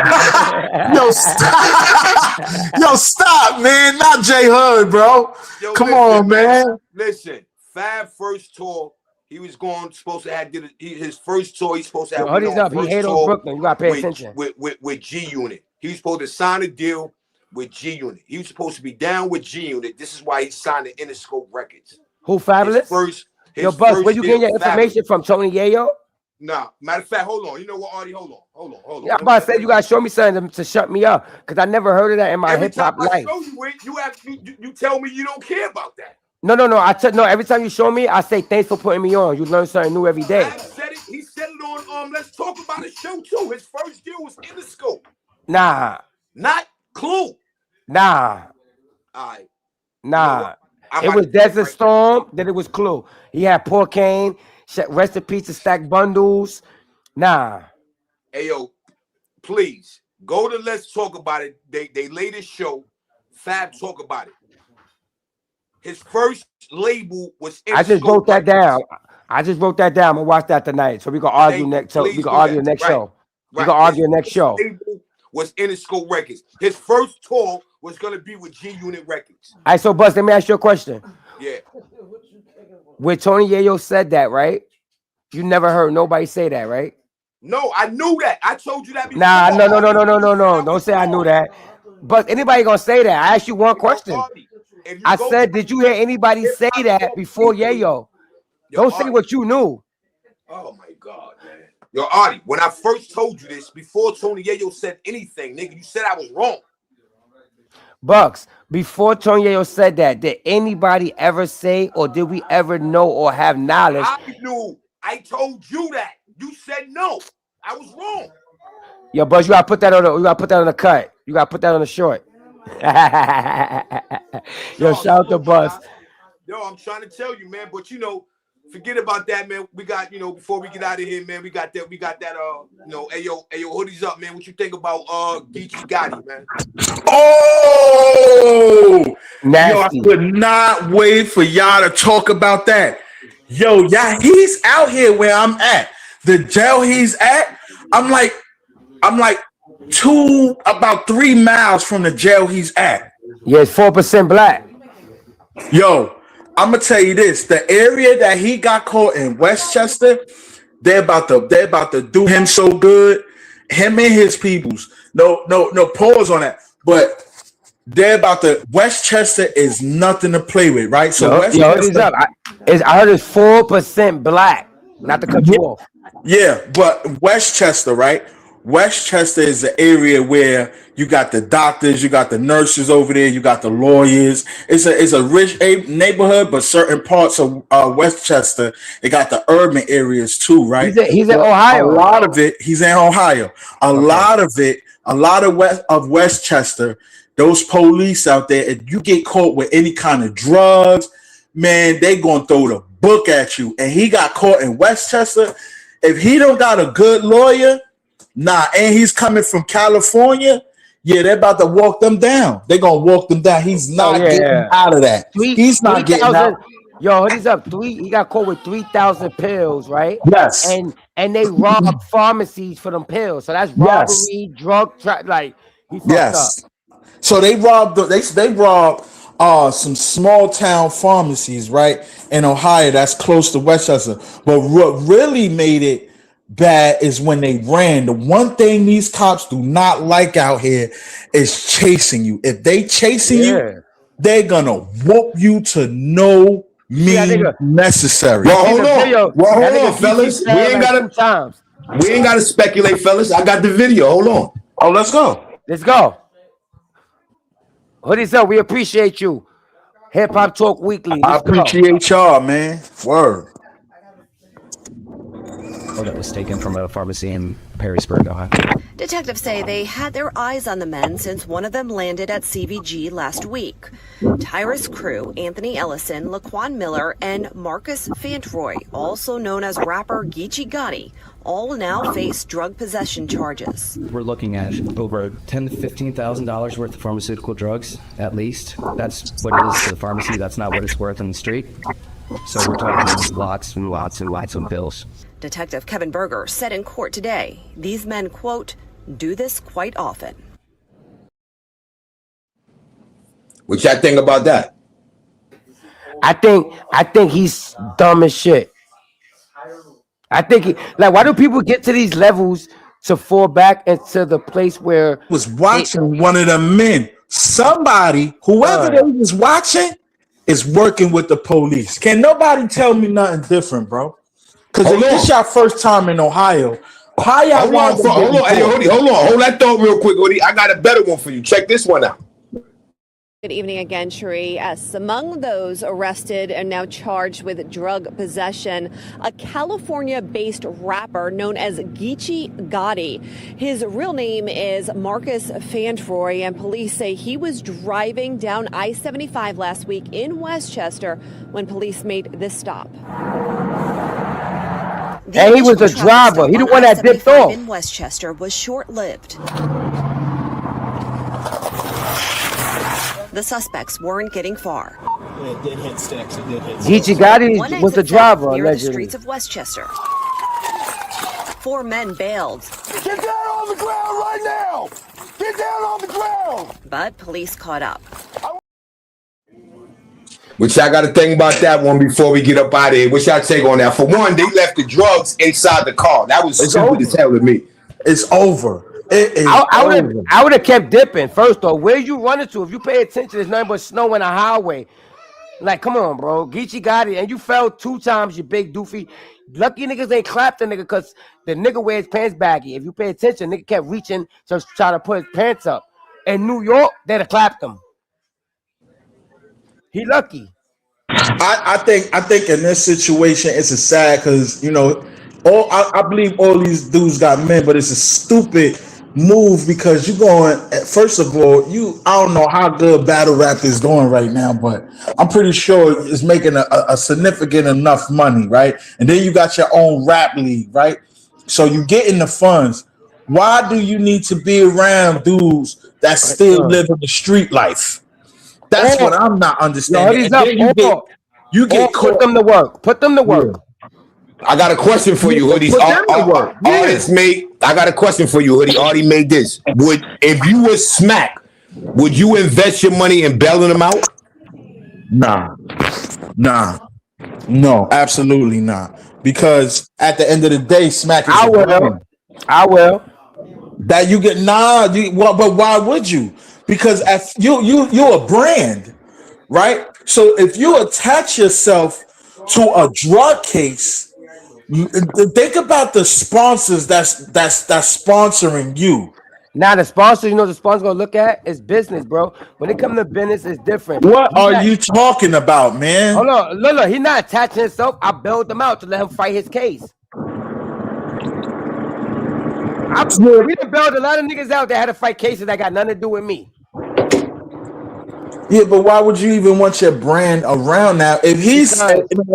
Yo, stop, man. Not J Hood, bro. Yo, Come listen, on, man. Listen, Fab first tour, he was supposed to have his first tour. He's supposed to have. Hoodies up. He first hate tour on Brooklyn. You gotta pay with, attention. with G Unit. He was supposed to sign a deal with G Unit. He was supposed to be down with G Unit. This is why he signed the Interscope Records. Who Fabulous? His Yo, Buzz, where you deal, getting your information from? Tony Yayo? Nah, matter of fact, hold on. You know what, Artie? Hold on. Yeah, I'm about to say you gotta show me something to shut me up because I never heard of that in my Every hip hop time I life. show you it, you tell me you don't care about that. No. No, every time you show me, I say thanks for putting me on. You learn something new every day. Fab said it. He said it on Let's Talk About It show too. His first deal was Interscope, Nah. not Clue. Nah. All right. Nah. I'm It about was to- Desert Storm, then it was Clue. He had Poor Kane, rest in peace to Stack Bundles. Nah. Hey yo, please go to Let's Talk About It. They latest show, Fab Talk About It. His first label was I just Interscope wrote that Records. down. I'm gonna watch that tonight. So we can argue next. So we Please can do argue that. next Right. show. We Right. can argue His next first show. label was Interscope Records. His first tour was gonna be with G Unit Records. All right, so Buzz, let me ask you a question. Yeah. When Tony Yayo said that, right? You never heard nobody say that, right? No, I knew that. I told you that before. Nah, no. Don't say I knew that. But anybody gonna say that? I asked you one question. If you I go said, to- did you hear anybody say that before Yayo? Yo, Don't say Artie. what you knew. Oh my God, man. Yo, Artie, when I first told you this, before Tony Yayo said anything, nigga, you said I was wrong. Bucks, before Tony Yayo said that, did anybody ever say or did we ever know or have knowledge? I knew. I told you that. You said no. I was wrong. Yo, Buzz, you gotta put that on the cut. You gotta put that on the short. Yo, shout out to Buzz. Yo, I'm trying to tell you, man, but forget about that, man. We got, before we get out of here, man, we got that, ayo, hoodies up, man. What you think about Geechee Gotti, man? Oh, Nasty. yo, I could not wait for y'all to talk about that. Yo, yeah, he's out here where I'm at. The jail he's at, I'm like about 3 miles from the jail he's at. Yeah, it's 4% black. Yo, I'm gonna tell you this: the area that he got caught in Westchester, they're about to do him so good. Him and his peoples. No pause on that. But they're about to. Westchester is nothing to play with, right? So Yo, Westchester, it's up. I heard it's 4% black. Not to cut you off. yeah, but Westchester, right? Westchester is the area where you got the doctors, you got the nurses over there, you got the lawyers. It's a rich neighborhood, but certain parts of Westchester, they got the urban areas too, right? He's in Ohio. A lot of it, he's in Ohio. A lot of Westchester, those police out there, if you get caught with any kind of drugs, man, they gonna throw the book at you. And he got caught in Westchester. If he don't got a good lawyer, and he's coming from California, yeah, they're about to walk them down. They're gonna walk them down. He's not getting out of that. He's not getting out. Yo, he's up. He got caught with 3,000 pills, right? Yes. And they robbed pharmacies for them pills. So that's robbery, drug like he fucked up. So they robbed some small town pharmacies, right, in Ohio that's close to Westchester. But what really made it bad is when they ran. The one thing these cops do not like out here is chasing you. If they chasing you, they're gonna whoop you to no means necessary. Well, hold on, fellas. We ain't gotta speculate, fellas. I got the video. Hold on. Oh, let's go. Let's go. Hoodie, so we appreciate you. Hip Hop Talk Weekly. I appreciate y'all, man. Word. That was taken from a pharmacy in Perrysburg, Ohio. Detectives say they had their eyes on the men since one of them landed at CVG last week. Tyrus Crew, Anthony Ellison, Laquan Miller, and Marcus Fantroy, also known as rapper Geechee Gotti, all now face drug possession charges. We're looking at over $10,000 to $15,000 worth of pharmaceutical drugs, at least. That's what it is to the pharmacy. That's not what it's worth on the street. So we're talking lots and lots and lots of bills. Detective Kevin Berger said in court today, these men, quote, do this quite often. What y'all think about that? I think he's dumb as shit. I think why do people get to these levels to fall back into the place where was watching one of the men? Somebody, whoever they was watching, is working with the police. Can nobody tell me nothing different, bro? Because if this your first time in Ohio, how y'all want to hold on, hold that thought real quick, Hoodie. I got a better one for you. Check this one out. Good evening again, Cherie. Yes, among those arrested and now charged with drug possession, a California-based rapper known as Geechee Gotti. His real name is Marcus Fantroy, and police say he was driving down I-75 last week in Westchester when police made this stop. And he was a driver. He the one that dipped off. In Westchester was short-lived. The suspects weren't getting far. It did hit sticks. It did hit Geechee Gotti was the driver, near the allegedly. streets of Westchester. 4 men bailed. Get down on the ground right now! Get down on the ground! But police caught up. What y'all got to think about that one before we get up out of here? What y'all take on that? For one, they left the drugs inside the car. That was stupid as hell to me. It's over. I would have kept dipping. First off, where you running to? If you pay attention, there's nothing but snow in the highway. Like, come on, bro. Geechee Gotti, and you fell 2 times, you big doofy. Lucky niggas ain't clapped the nigga because the nigga wears pants baggy. If you pay attention, nigga kept reaching to try to put his pants up. In New York, they'd have clapped him. He lucky. I think in this situation it's a sad because I believe all these dudes got men, but it's a stupid move because you going first of all, I don't know how good battle rap is doing right now, but I'm pretty sure it's making a significant enough money, right? And then you got your own rap league, right? So you getting the funds. Why do you need to be around dudes that still live in the street life? That's what I'm not understanding. You get caught. Put them to work. Put them to work. I got a question for you, Hoodie. Artist made. I got a question for you, Hoodie. Already made this. If you were Smack, would you invest your money in bailing them out? Nah, no, absolutely not. Because at the end of the day, Smack is. I will. That you get but why would you? Because if you're a brand, right? So if you attach yourself to a drug case, think about the sponsors that's sponsoring you. Now the sponsor, the sponsor gonna look at is business, bro. When it comes to business, it's different. What are you talking about, man? Hold on, look, he's not attaching himself. I bailed him out to let him fight his case. We done bailed a lot of niggas out that had to fight cases that got nothing to do with me. Yeah, but why would you even want your brand around now? If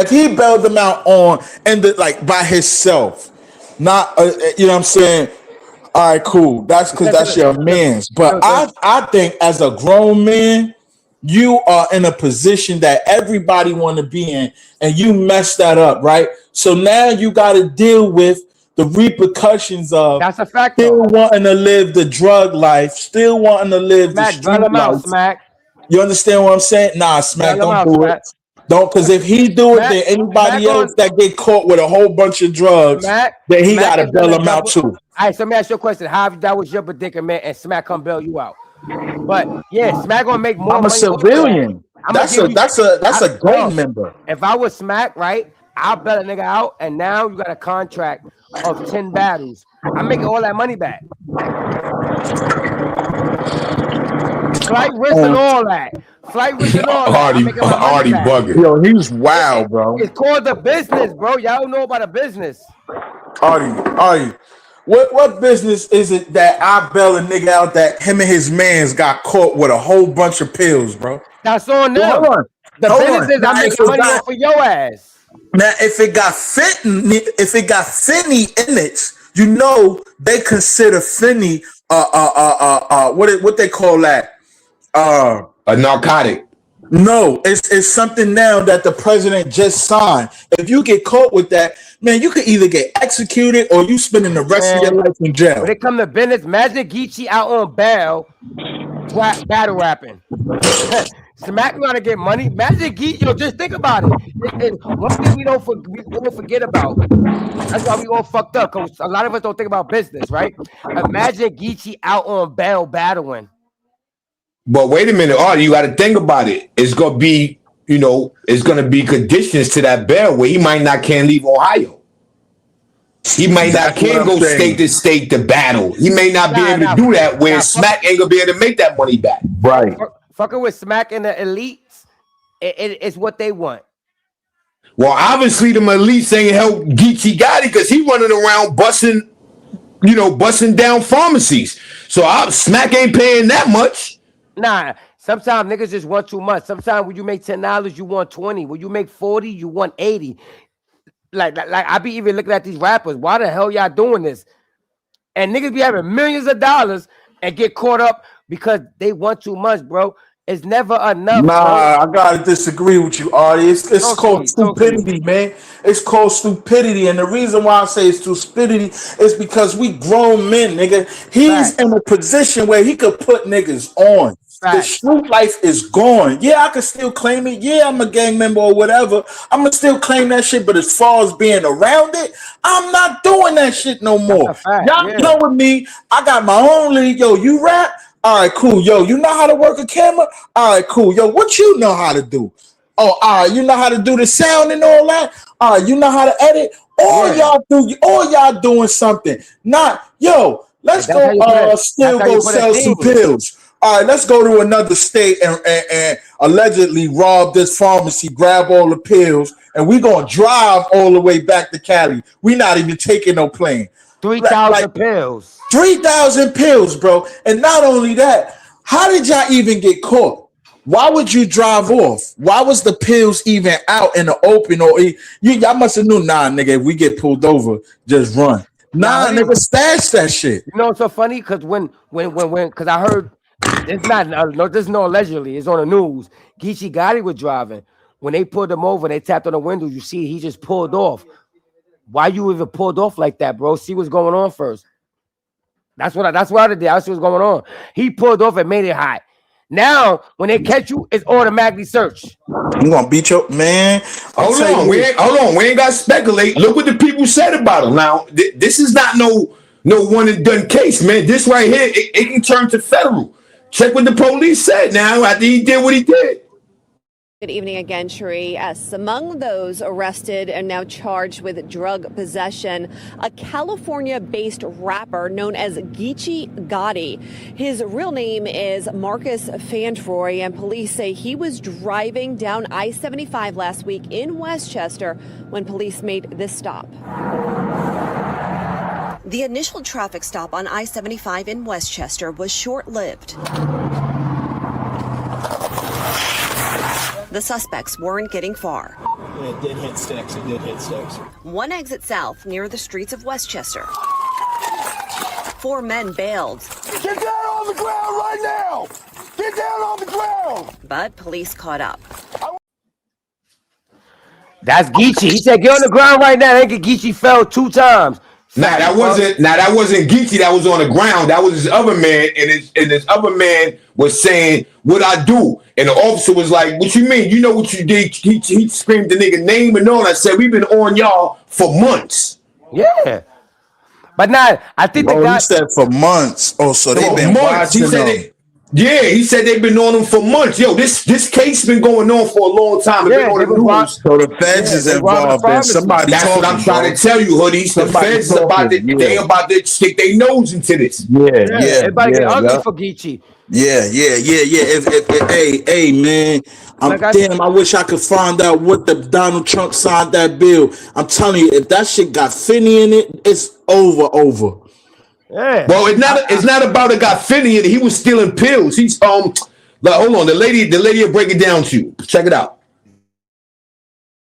he bailed them out by himself, not you know what I'm saying? All right, cool. That's because that's your man's. But I think as a grown man, you are in a position that everybody want to be in, and you messed that up, right? So now you got to deal with the repercussions of that's a fact. Still wanting to live the drug life, still wanting to live the street life. Smack. You understand what I'm saying? Nah, Smack, don't do it. Don't, because if he do it, Smack- then anybody Smack else on- that get caught with a whole bunch of drugs, Smack, then he Smack gotta is bail gonna him out double- too. All right, so let me ask you a question. How if that was your predicament and Smack come bail you out? But yeah, Smack gonna make more I'm a money. off that. civilian. I'ma That's give a you- that's a Yo, gang member. If I was Smack, right, I'll bail a nigga out, and now you got a contract of 10 battles. I'm making all that money back. Flight risk and all that. Flight risk and all that. Hardy, I'm making my money Hardy back. bugging. Yo, he's wild, bro. It's called the business, bro. Y'all don't know about a business. Artie, what business is it that I bail a nigga out that him and his mans got caught with a whole bunch of pills, bro? That's on them. Hold on. The Hold business on. is Now, I'm if making it money got- off of your ass. Now, if it got Finny in it, you know they consider Finny what they call that? A narcotic. No, it's something now that the president just signed. If you get caught with that, man, you could either get executed or you spending the rest of your life in jail. When it come to business, imagine Geechee out on bail, battle rapping. Smack gotta get money. Imagine Geechee, yo, just think about it. One thing we don't forget about. That's why we all fucked up, because a lot of us don't think about business, right? Imagine Geechee out on bail battling. But wait a minute, Artie, you got to think about it. It's gonna be, it's gonna be conditions to that bail where he might not can leave Ohio. He might not can go state to state to battle. He may not be able to do that where Smack ain't gonna be able to make that money back. Right. Fucking with Smack and the elites, it's what they want. Well, obviously the elites ain't help Geechee Gotti because he running around busting down pharmacies. So Smack ain't paying that much. Nah, sometimes niggas just want too much. Sometimes when you make $10, you want 20. When you make 40, you want 80. Like I be even looking at these rappers. Why the hell y'all doing this? And niggas be having millions of dollars and get caught up because they want too much, bro. It's never enough. Nah, I gotta disagree with you, Artie. It's called stupidity, man. It's called stupidity, and the reason why I say it's stupidity is because we grown men, nigga. He's in a position where he could put niggas on. The street life is gone. Yeah, I can still claim it. Yeah, I'm a gang member or whatever. I'm gonna still claim that shit. But as far as being around it, I'm not doing that shit no more. Y'all know with me. I got my own league. Yo, you rap? All right, cool. Yo, you know how to work a camera? All right, cool. Yo, what you know how to do? Oh, all right, you know how to do the sound and all that? All right, you know how to edit? All y'all doing something. Not, yo, let's go still go sell some pills. All right, let's go to another state and allegedly rob this pharmacy, grab all the pills, and we gonna drive all the way back to Cali. We not even taking no plane. 3,000 pills. 3,000 pills, bro. And not only that, how did y'all even get caught? Why would you drive off? Why was the pills even out in the open? Or y'all must have knew, nah, nigga, if we get pulled over, just run. Nah, nigga, stash that shit. You know what's so funny? Because when I heard it's not there's no allegedly, it's on the news. Geechee Gotti was driving. When they pulled him over, they tapped on the window. You see, he just pulled off. Why you even pulled off like that, bro? See what's going on first. That's what I did. I see what's going on. He pulled off and made it hot. Now, when they catch you, it's automatically search. I'm gonna beat your man. Hold on, we ain't got to speculate. Look what the people said about him. Now, this is not no one and done case, man. This right here, it can turn to federal. Check what the police said now after he did what he did. Good evening again, Cherie. Yes, among those arrested and now charged with drug possession, a California-based rapper known as Geechee Gotti. His real name is Marcus Fantroy, and police say he was driving down I-75 last week in Westchester when police made this stop. The initial traffic stop on I-75 in Westchester was short-lived. The suspects weren't getting far. It did hit sticks. One exit south near the streets of Westchester. 4 men bailed. Get down on the ground right now! Get down on the ground! But police caught up. That's Geechee. He said, get on the ground right now. Nigga, Geechee fell 2 times. Now that wasn't Geechee that was on the ground. That was his other man, and his other man was saying, "What I do?" And the officer was like, "What you mean? You know what you did?" He screamed the nigga name and all. I said, "We've been on y'all for months." Yeah, but now I think the guy he said for months. Oh, so they've been months. watching them. He said they've been on him for months. Yo, this case been going on for a long time. Yeah, so the feds is involved in somebody. That's what I'm trying to tell you, hoodies. The feds they about to stick their nose into this. Everybody get ugly for Geechee. Yeah. Hey, man. I wish I could find out what the Donald Trump signed that bill. I'm telling you, if that shit got Finney in it, it's over. Yeah. Well, it's not about it got Finney in it. He was stealing pills. He's hold on, the lady will break it down to you. Check it out.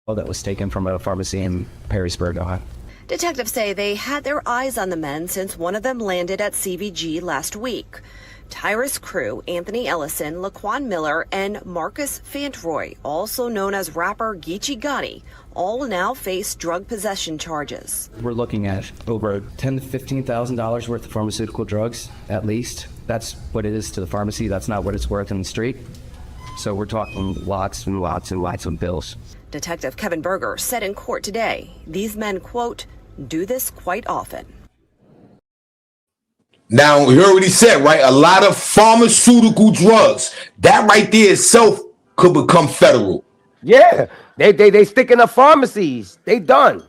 That was taken from a pharmacy in Perrysburg, Ohio. Detectives say they had their eyes on the men since one of them landed at CVG last week. Tyrus Crew, Anthony Ellison, Laquan Miller, and Marcus Fantroy, also known as rapper Geechee Gotti, all now face drug possession charges. We're looking at over $10,000 to $15,000 worth of pharmaceutical drugs, at least. That's what it is to the pharmacy. That's not what it's worth in the street. So we're talking lots and lots and lots of bills. Detective Kevin Berger said in court today, these men, quote, do this quite often. Now, you heard what he said, right? A lot of pharmaceutical drugs. That right there itself could become federal. Yeah, they stick in the pharmacies. They done.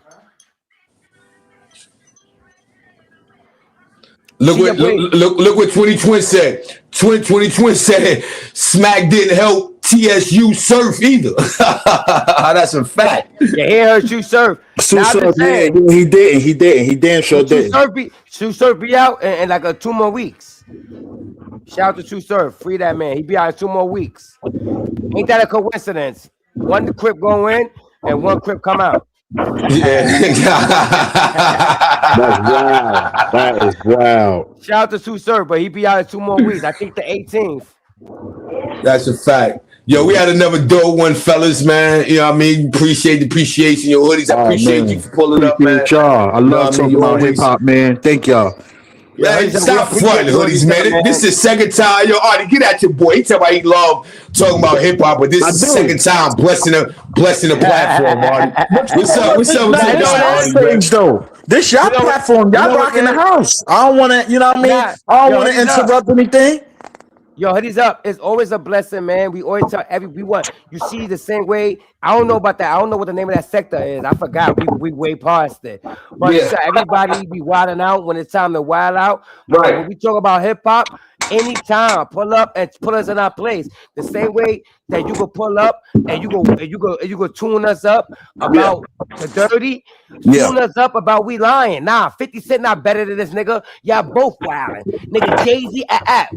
Look what 2020 said. 2020 said Smack didn't help TSU surf either. That's a fact. Yeah, he hurt you surf. He didn't. He damn sure didn't. True Surf be out in like 2 more weeks. Shout out to True Surf. Free that man. He be out in 2 more weeks. Ain't that a coincidence? One Crip go in and one Crip come out. Yeah. That's wild. That is wild. Shout out to True Surf, but he be out in 2 more weeks. I think the 18th. That's a fact. Yo, we had another dope one, fellas, man. You know what I mean? Appreciate the appreciation, your hoodies. I appreciate you for pulling up, man. Y'all. I love talking about hip hop, man. Thank y'all. Man, stop fronting, hoodies, man. This is the second time. Yo, Artie, get at your boy. He tell me he love talking about hip hop, but this is the second time blessing the platform, Artie. What's up with y'all, though? This y'all platform. Y'all rocking the house. I don't want to, you know what I mean? I don't want to interrupt anything. Yo, hoodies up. It's always a blessing, man. We always tell everyone. You see the same way. I don't know about that. I don't know what the name of that sector is. I forgot. We way past it. But everybody be wilding out when it's time to wild out. Right. When we talk about hip hop, anytime pull up and put us in our place. The same way that you go pull up and you go tune us up about the dirty. Tune us up about we lying. Nah, 50 Cent not better than this nigga. Y'all both wilding. Nigga Jay-Z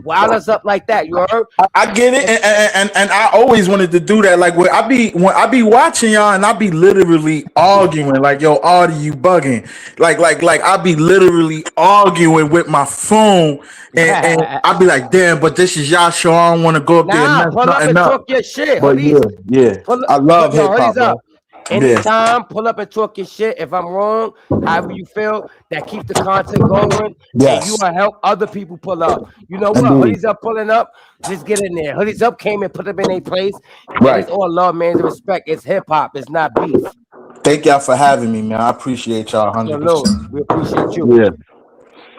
wild us up like that. You heard? I get it, and I always wanted to do that. Like when I be watching y'all, and I be literally arguing. Like, yo, Artie, you bugging. Like I be literally arguing with my phone, and I be like, damn, but this is y'all show. I don't want to go up there and mess pull up and talk your shit. But I love hip hop. Anytime, pull up and talk your shit. If I'm wrong, however you feel, that keep the content going. And you will help other people pull up. You know what? Hoodies Up pulling up, just get in there. Hoodies Up came and put them in a place. Right. It's all love, man. The respect. It's hip hop. It's not beef. Thank y'all for having me, man. I appreciate y'all 100%. We appreciate you. Yeah.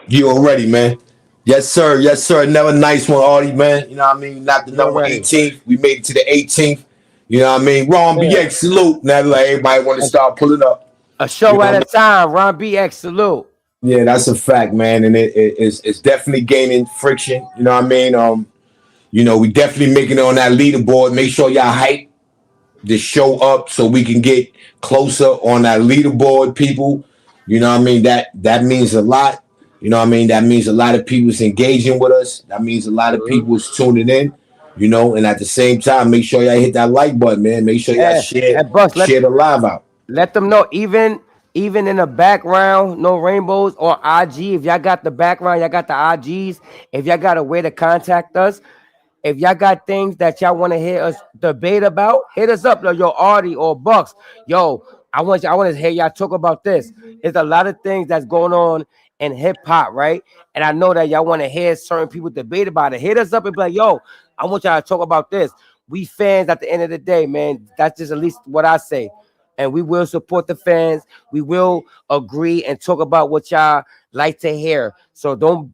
You already, man. Yes, sir. Yes, sir. Another nice one, Artie, man. You know what I mean? Not the number 18th. We made it to the 18th. You know what I mean? Ron BX, salute. Now, like, everybody want to start pulling up. A show at a time. Ron BX, salute. Yeah, that's a fact, man. And it's definitely gaining friction. You know what I mean? You know, we definitely making it on that leaderboard. Make sure y'all hype the show up so we can get closer on that leaderboard, people. You know what I mean? That means a lot. You know what I mean? That means a lot of people's engaging with us. That means a lot of people's tuning in. You know, and at the same time, make sure y'all hit that like button, man. Make sure y'all share the live out. Let them know, even in the background, no rainbows or IG. If y'all got the background, y'all got the IGs. If y'all got a way to contact us, if y'all got things that y'all want to hear us debate about, hit us up, yo, Artie or Bucks. Yo, I want to hear y'all talk about this. There's a lot of things that's going on in hip hop, right? And I know that y'all want to hear certain people debate about it. Hit us up and be like, yo, I want y'all to talk about this. We fans at the end of the day, man. That's just at least what I say. And we will support the fans. We will agree and talk about what y'all like to hear. So don't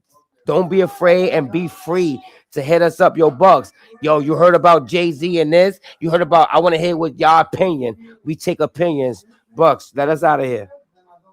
be afraid and be free to hit us up, yo, Bucks. Yo, you heard about Jay-Z and this. You heard about, I want to hear what y'all opinion. We take opinions. Bucks, let us out of here.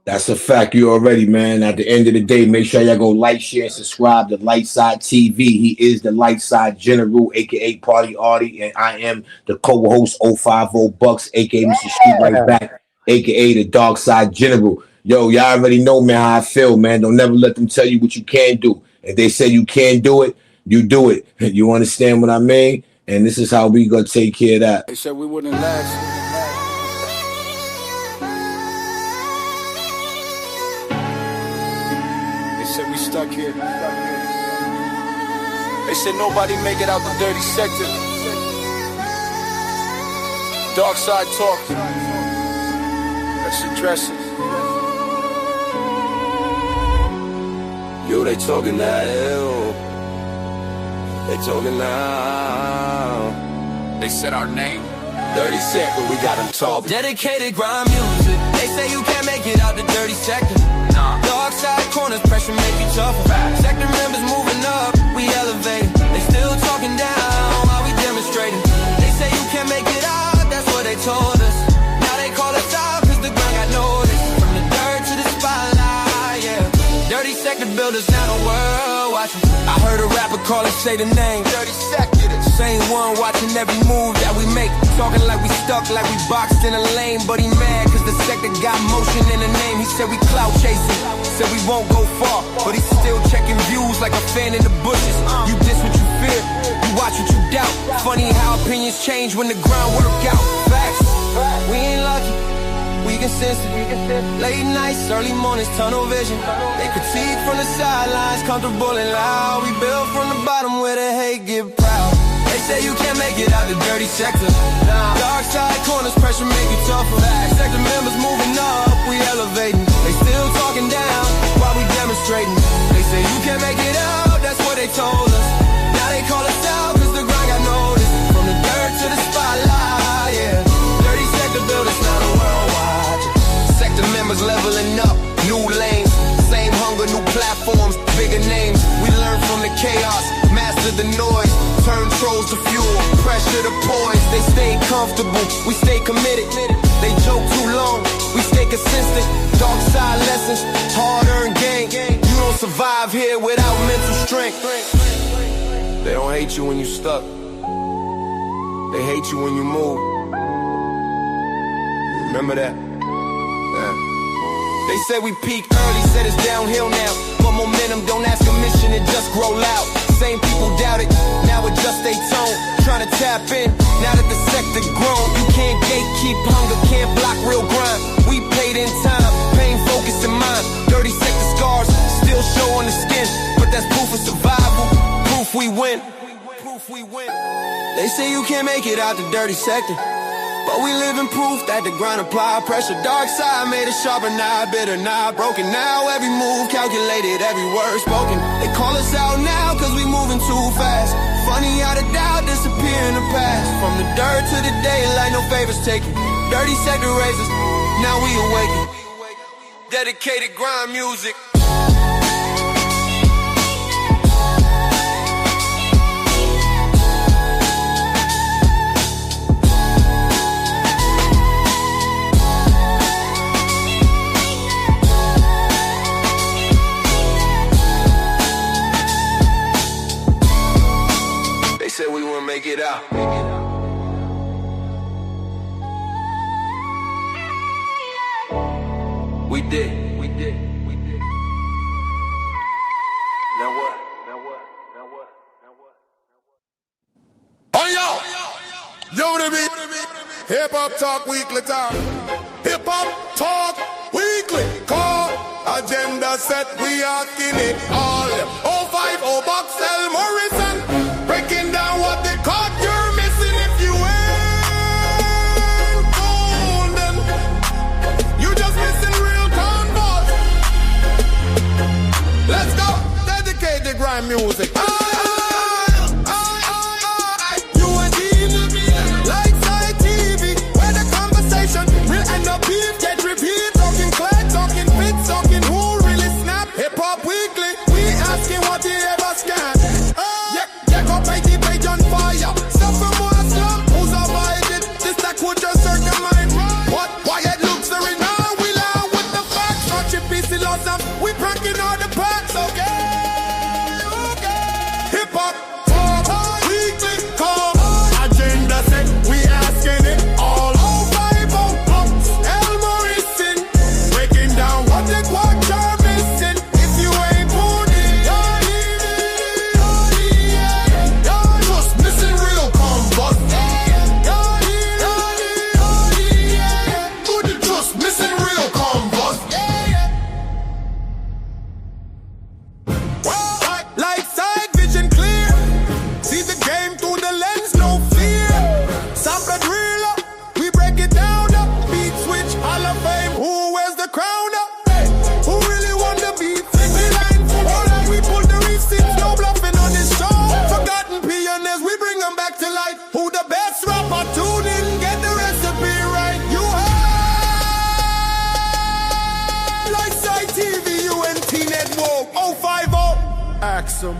That's a fact. You already, man. At the end of the day, make sure y'all go like, share, and subscribe to Lightside TV. He is the Lightside General, aka Party Artie, and I am the co-host 050 Bucks, aka Mr. Street Right Back, aka the Dark Side General. Yo, y'all already know, man, how I feel, man. Don't never let them tell you what you can't do. If they say you can't do it, you do it. You understand what I mean? And this is how we gonna take care of that. They said we wouldn't last. They said we stuck here. They said nobody make it out the dirty sector. Dark side talk. Let's address it. Yo, they talking that hell. They talking now. They said our name. 30 seconds, we got them talking. Dedicated grind music. They say you can't make it out the dirty sector. Nah. Dark side corners, pressure make you tougher. Sector members moving up, we elevating. They still talking down while we demonstrating. They say you can't make it out, that's what they told us. Now they call us out cause the ground got noticed. From the dirt to the spotlight, yeah. Dirty sector builders, now the world watching. I heard a rapper call it, say the name. Dirty sector. Same one watching every move that we make. Talking like we stuck, like we boxed in a lane. But he mad cause the sector got motion in the name. He said we clout chasing, said we won't go far. But he's still checking views like a fan in the bushes. You diss what you fear, you watch what you doubt. Funny how opinions change when the ground work out. Facts, we ain't lucky, we consistent. Late nights, early mornings, tunnel vision. They critique from the sidelines, comfortable and loud. We build from the bottom where the hate get proud. They say you can't make it out the dirty sector. Dark side corners, pressure make you tougher. Sector members moving up, we elevating. They still talking down while we demonstrating. They say you can't make it out, that's what they told us. Now they call us out cause the grind got noticed. From the dirt to the spotlight, yeah. Dirty sector builders, now the world watching. Sector members leveling up, new lanes. Same hunger, new platforms, bigger names. We learn from the chaos, master the noise. Turn trolls to fuel, pressure to poise. They stay comfortable, we stay committed. They joke too long, we stay consistent. Dark side lessons, hard-earned gain. You don't survive here without mental strength. They don't hate you when you stuck. They hate you when you move. Remember that? Yeah. They said we peak early, said it's downhill now. But momentum, don't ask a mission, it just grow loud. Same people doubt it, now adjust they tone. Trying to tap in, now that the sector grown. You can't gatekeep hunger, can't block real grind. We paid in time, pain, focus, and mind. Dirty sector scars, still show on the skin. But that's proof of survival, proof we win. Proof we win. They say you can't make it out the dirty sector. But we live in proof that the grind apply pressure. Dark side made it sharper, not bitter, not broken. Now every move calculated, every word spoken. They call us out now cause we moving too fast. Funny how the doubt disappear in the past. From the dirt to the daylight, no favors taken. Dirty sector raisers, now we awaken. Dedicated grind music. Said we wouldn't make it out. We did. We did. We did. Now what? Now what? Now what? Now what? Oh yo! Yo to me. Hip Hop Talk Weekly time. Hip Hop Talk Weekly. Call agenda set. We are in it all. 050 Bucks L Morrison. Breaking down what they caught you're missing if you ain't golden. music. Like side TV, where the conversation will end up being get repeat. Talking clear, talking fit, talking who really snap. Hip Hop Weekly, we asking what they ever scan. Yeah, go pay the page on fire. Stuff from more slum, who's avoided? This that could just circumline. What? Why it looks very now? We lie with the facts. Watch it, PC lots of. We breaking all the packs, okay? Hip Hop Weekly, come. Agenda set, we asking it all. 050 Bucks, El Morrison. Breaking down what the quad are missing. If you ain't born in, just missing real combos. Just missing real combos. Like side vision clear. See the game through the lens, no fear. Sample driller, we break it down up. Beat switch, Hall of Fame. Who wears the crown up? Who really won the beat? 59 for all that we pull the receipts. No bluffing on this show. Forgotten pioneers, we bring them back to life. Who the best rapper? Tune in, get the recipe right. You have like side TV, UNT Network. 050. Ask them,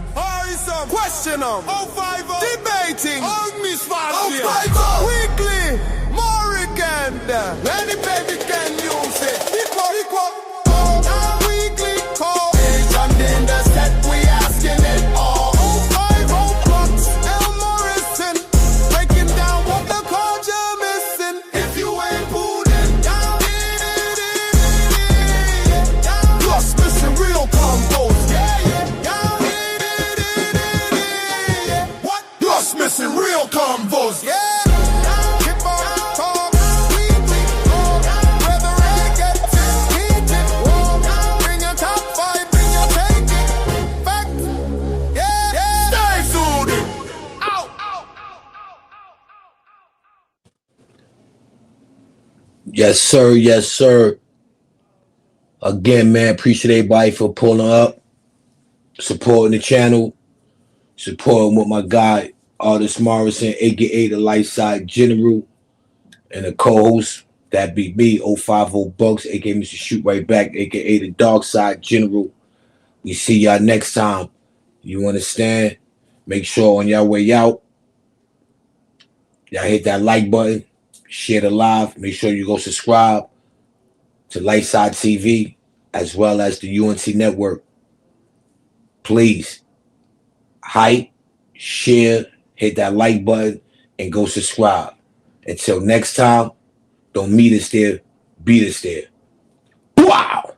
question them, 050. Debating, misfashion. 050. Weekly, Morrigan. Any baby can use it. Equal. Weekly call. And in the set, we asking it all. 050 Bucks, El Morrison. Breaking down what the culture missing. If you ain't putting down, just missing real combos. What? Just missing real combos. Hip Hop Talk Weekly. Whether it gets heated, bring your top 5, bring your take it. Fact. Stay suited. Yes, sir. Yes, sir. Again, man, appreciate everybody for pulling up, supporting the channel, supporting with my guy, Artist Morrison, aka the Lightside General, and the co-host, that be me, 050 Bucks, aka Mr. Shoot Right Back, aka the Dark Side General. We see y'all next time. You understand? Make sure on y'all way out, y'all hit that like button, share the live, make sure you go subscribe to Lightside TV as well as the UNT Network. Please hype, share, hit that like button, and go subscribe. Until next time, don't meet us there, beat us there. Wow!